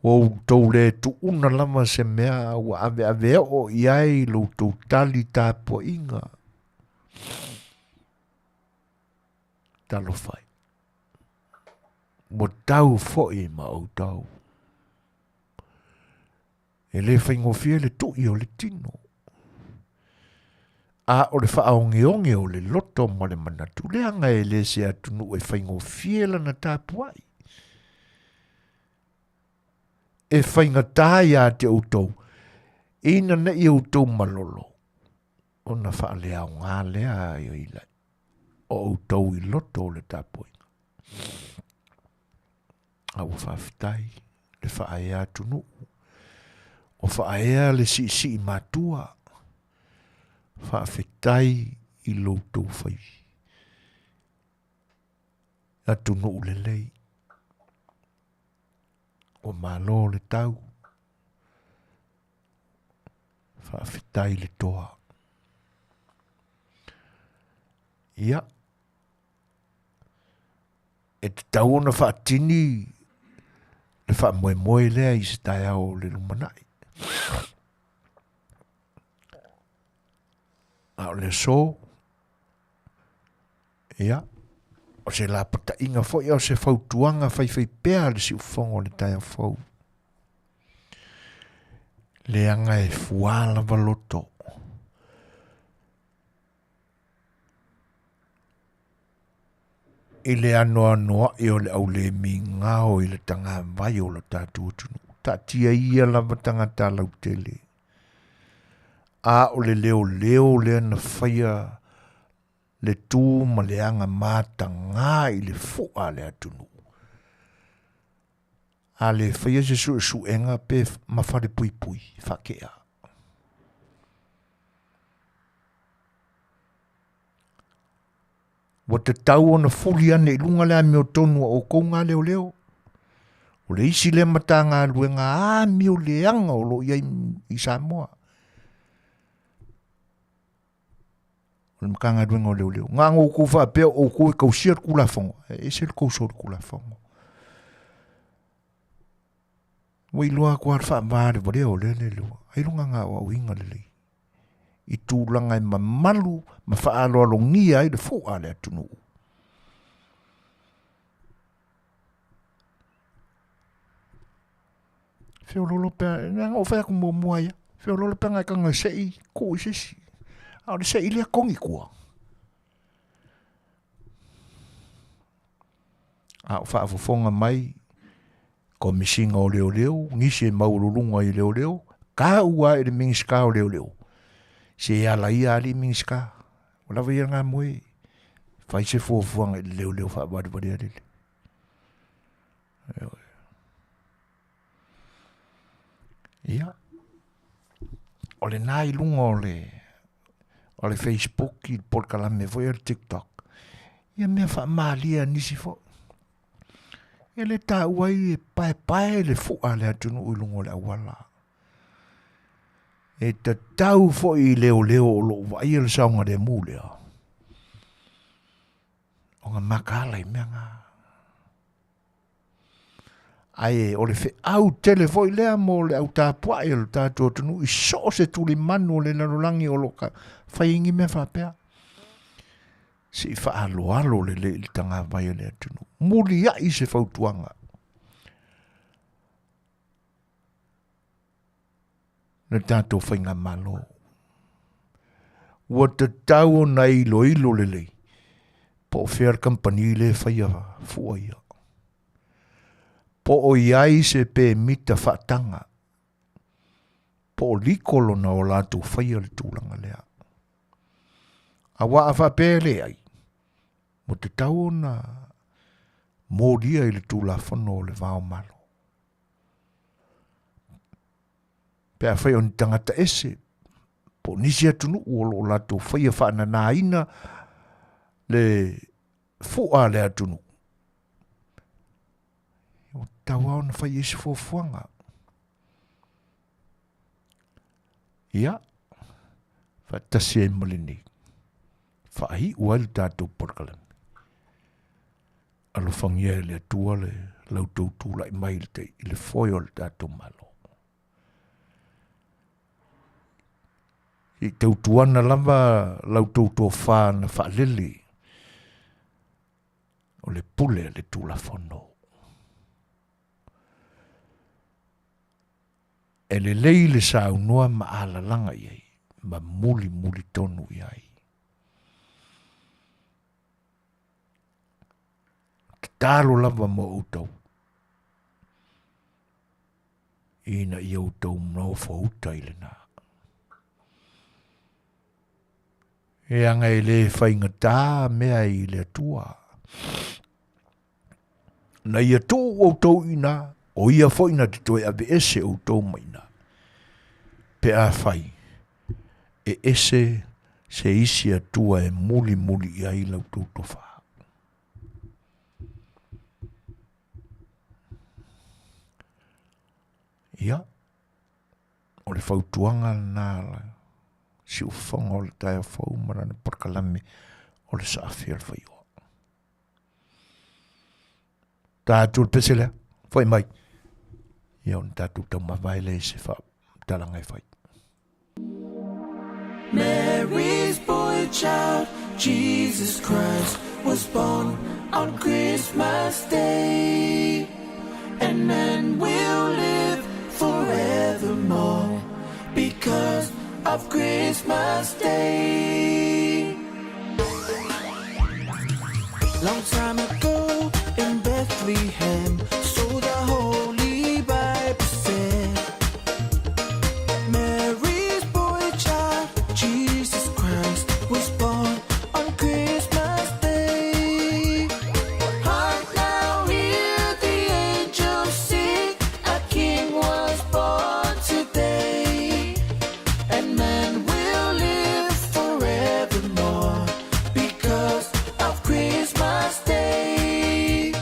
O tau le tu una lama se mea ua ave o iai lautou tali tāpua inga. Talo fai. Mo tau foi ma o tau. E le whaingofie le tui o le tino. A o le whaonge o le loto ma le manatu. Le anga e le se atunu e whaingofie la na tāpuai. E whaingatai a te autou. Ina na I autou malolo. O na whaalea o ngā lea I o ilai. O autou I loto le tāpuai. Au whaafitai. Le whaaya tunu. O whaea le si matua. Whaafetai I loutou whai. Atunu le lei. O malo le tau. Whaafetai le toa. Ia. E te tau ona whaatini. Le whaamoe lea I se tai au le lumanai. A le so. Ia. O se la pata inga foi o se fautuanga fai pea le si ufongo le tai fau. Le anga e fuala valoto. I le anoa I o le au le mingao I le tanga vai o le tātua tunu. Ta tia ia lava tangata lau tele. A o le leo le na whaia le tū ma le anga mātanga I le fua le atunu. A le whaia se su enga pe mawhare pui whakea. Wa te tau ona fuli ane I lunga lea meo tonu o kounga leo. O le isi le matanga luenga a meo leanga o lo iai I Samoa. O le makanga luenga o leo. Ngā ngō kou whaapea o kou e kausia kula whango. E se le kouso kula whango. Wai loa kua wha maare wa leo le leo. Ai lunga ngā o inga le lei. I tūlanga I mamalu ma whaalo alongia I le fua le atunu. Whio lolo pia, nga o whea kumo mua ia. Whio lolo pia ngai kanga sei, ko I sesi. A le sei lea kongi kua. A o wha fofonga mai, Ko misinga o leo, ngisi e maururunga i leo, ka ua e le mingiska o leo. Se ala ia ali mingiska. Wala vai ngā moe. Fai se fuafuanga i leo wha wadi alele. Ia. O le nai lunga o le Facebook i polkalame foi o TikTok. Ia mea wha maalia nisi fo. E le tā uai e pae le fua le atunu ui lunga o le awala. E ta tau fo i leo o lo vai le saunga le mulea. O ngā makala i mea ngā. Ai o le fe au tele foi lea mo le au tāpua i le tātua tunu i so se tuli manu o le larolangi o loka whaingi mea whapea. Si i whaalo le tanga vai le atunu. Muri ai se whautuanga. Na tātou whainga malo. Ua te tau na ilo le lei. Po fair company le whaia fua ia. Po o iai se pe mita whaatanga. Po likolo na o lātou whaia le tūlanga lea. A wa a whapele ai. Mo te tau na mōria i le tūla whano le vāo malo. Pea whai o ni tangata ese. Po nisi atunu uolo o lātou whaia whaana nā ina le fua le atunu. O tau au na whai esi fuafuanga. Ia. Whatasi e malini. Whai ua le tātou porkalami. Alo whangia le atua le lautou tūla i mai le foio le tātou malo. I tautuana lama lautou tō whāna whaalele o le pule le tūla whono. E le lei le sa unua ma ala langa iei, ma muli tonu iei. Talo lava mo utau. Ina i utau mnau fo utai le nā. E anga i le whainga tā mea i le atua. Na i atu utau ina, o ia fo ina te toi abe ese utau maina. Pe a whai. E ese se isi atua e muli i ai lau tūtofa. Ia, o le whautuanga nāla, si uwhanga o le taia whau marana parkalame o le Afiafi A Le Fai'oa. Tātou pesele, whai mai. Ia on tātou tau mawai le se wha talangai whai. Mary's boy child, Jesus Christ, was born on Christmas Day. And then we'll live forevermore because of Christmas Day. Long time ago in Bethlehem, so the Holy Bible said, Mary's boy child, Jesus Christ, was born on Christmas Day. Hark now, hear the angels sing, a king was born today. And man will live forevermore because of Christmas Day.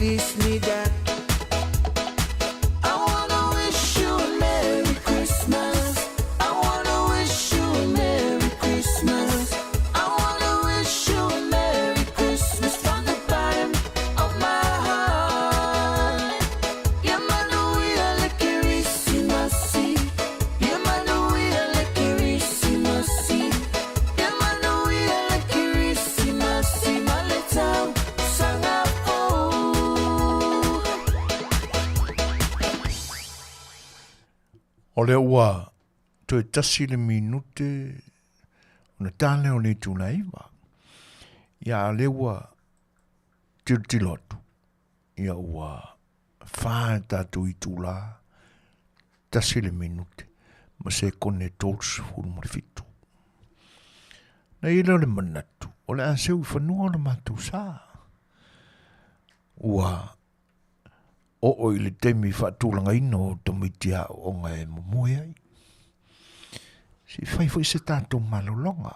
Feliz Navidad. I wanna wish you a Merry Christmas. I wanna wish you a Merry Christmas. I wanna wish you a Merry Christmas from the bottom of my heart. Yeah, Manuia, le Christmasy. Yeah, Manuia, le Christmasy. Yeah, Manuia, le Christmasy. My little sang up. O le ua, to e tasi le minute, o na tāle o le tūnaiwa. Ia le ua, tiro atu. Ia ua, whae tātou I tūla, tasi le minute, ma se kone tōs hulu mo le fitu. Na I leo le manatu, o le anseu I whanua o le mātou sā. Ua, o I le temi whaatūlanga ino o tomitia o ngai momoe ai. Si whai fwoi se tātou malolonga.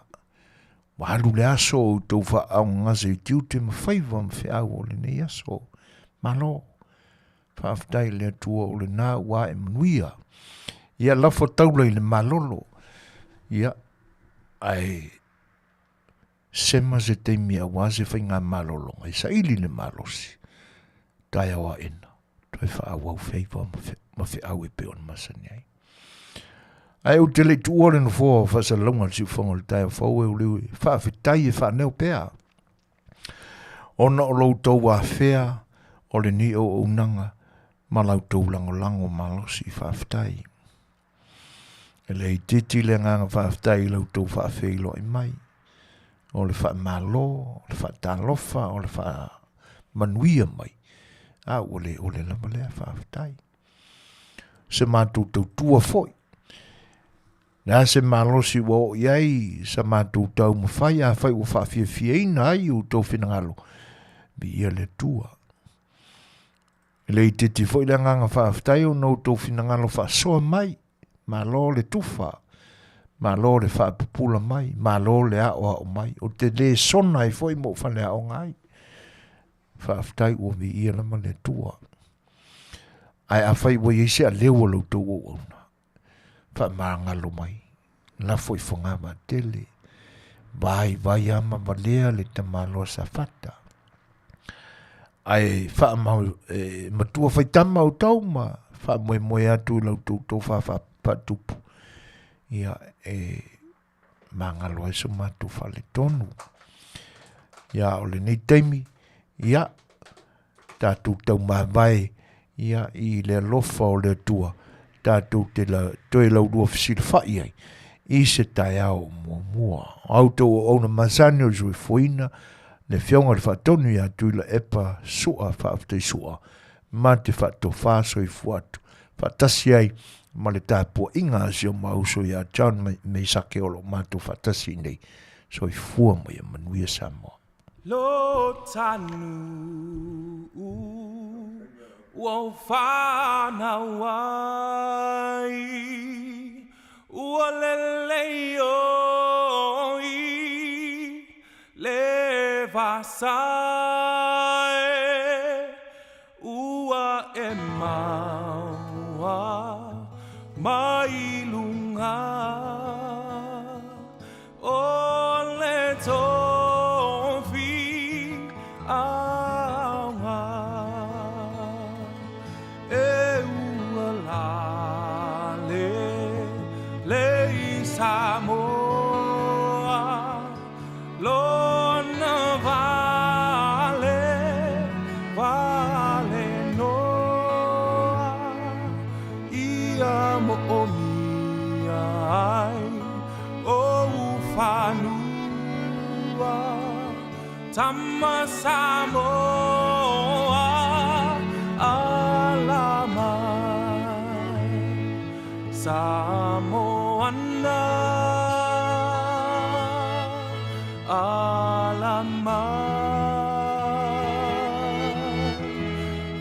Wahalu le aso o tau whaau ngaze I tiu te mawhaiwa mwhiau o le nei aso. Malo. Whaaftai le atua o le nā ua e manuia. Ia lafo taula I le malolo. Ia ai sema se temi a waze whai ngā malolonga. Isa ili le malosi. Tai awa ena. Toi whaau au whaiwa ma whiau e peon masani ai. Ai o te le tuore no fōa whasa launga si whango le tai o whau e o leo e whaawhitai e whaneo pēa. O na o lau tau a whea o le ni o unanga ma lau tau lango malosi whaawhitai. E le I titi le nganga whaawhitai lau tau whaawhelo I mai. O le wha malo, o le wha tālofa, o le wha manuia mai. A ole lama lea whaafetai. Se mātou tau tua foi. Nā se malosi wa o iai, sa mātou tau mawhai a whai o whaafia ina ai o tau whinangalo. Bi ia le tua. Le I titi foi le nganga whaafetai o nau tau whinangalo whaasoa mai. Malo le tufa. Malo le whaapupula mai. Malo le ao mai. O te le sona I foi mo whale ao ngai. Whaaftai ua mi ia lama le tua. Ai a whai wa isi a lewa lau tau o auna. Whaamangalo mai. La foi whangama tele. Vai ama malea le tamalo sa fata. Ai whaamau matua whaitama o tau ma. Whaamoe atu lau tau whaapatupu. Ia mangalo e sumatu whale tonu. Ia ole nei teimi. Ia, tātou tau mawai, ia I le lofa o le tua, tātou te la, toi lau rua whisir whai ai, I se tai au mua. Autou o ona masani o zui fuina, le whionga le whaatonu ia tui la epa sua whaaftai sua, ma te whaato whaaso I fuatu, whaatasi ai, ma le tāpua inga si o mauso ia John mei sake olo mātou whaatasi nei, so I fua mo ia Manuia Samoa. Lo tanu o whana wai ua lele oi le vasai ua e maua mai lunga o le to Samoa, lona vale noa, ia mo omia ai, o whanua, tama Samoa, alamai, Samoana, alamai,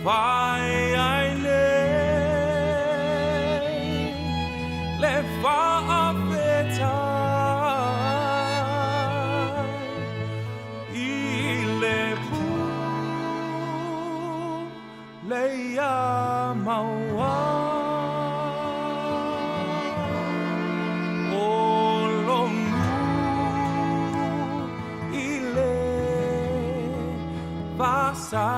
vai ai nei, le whaapetai, I le pū, leia maua o longu ile vasa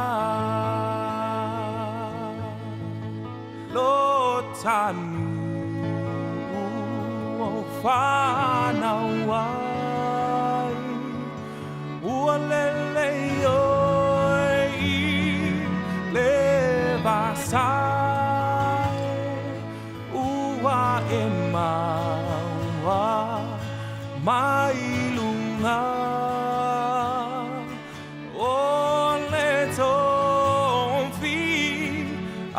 lo tanu o whana wai ua lele oi le vasai ua e maua mai lunga o le tonfi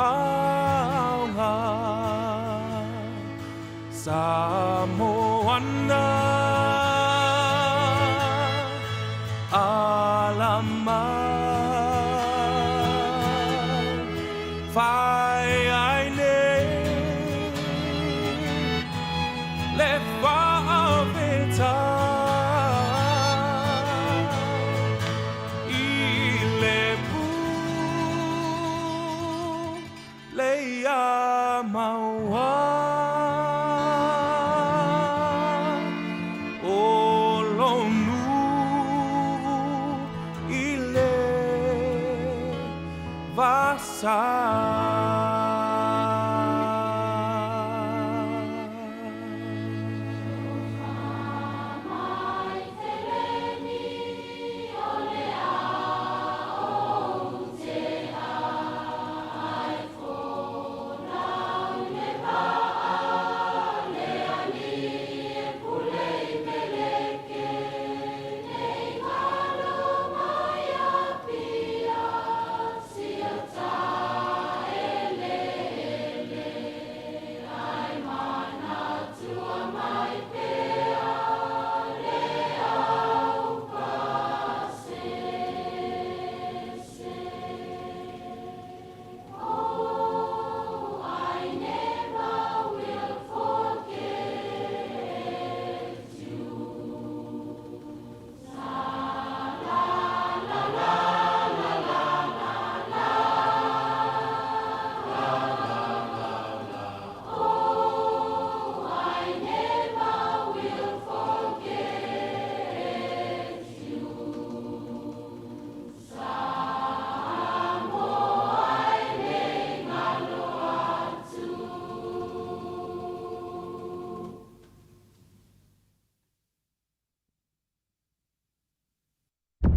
aunga Samoana alama Faiaine le fa'aveta I le pu leia maua o lonu I le vasa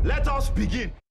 Let us begin.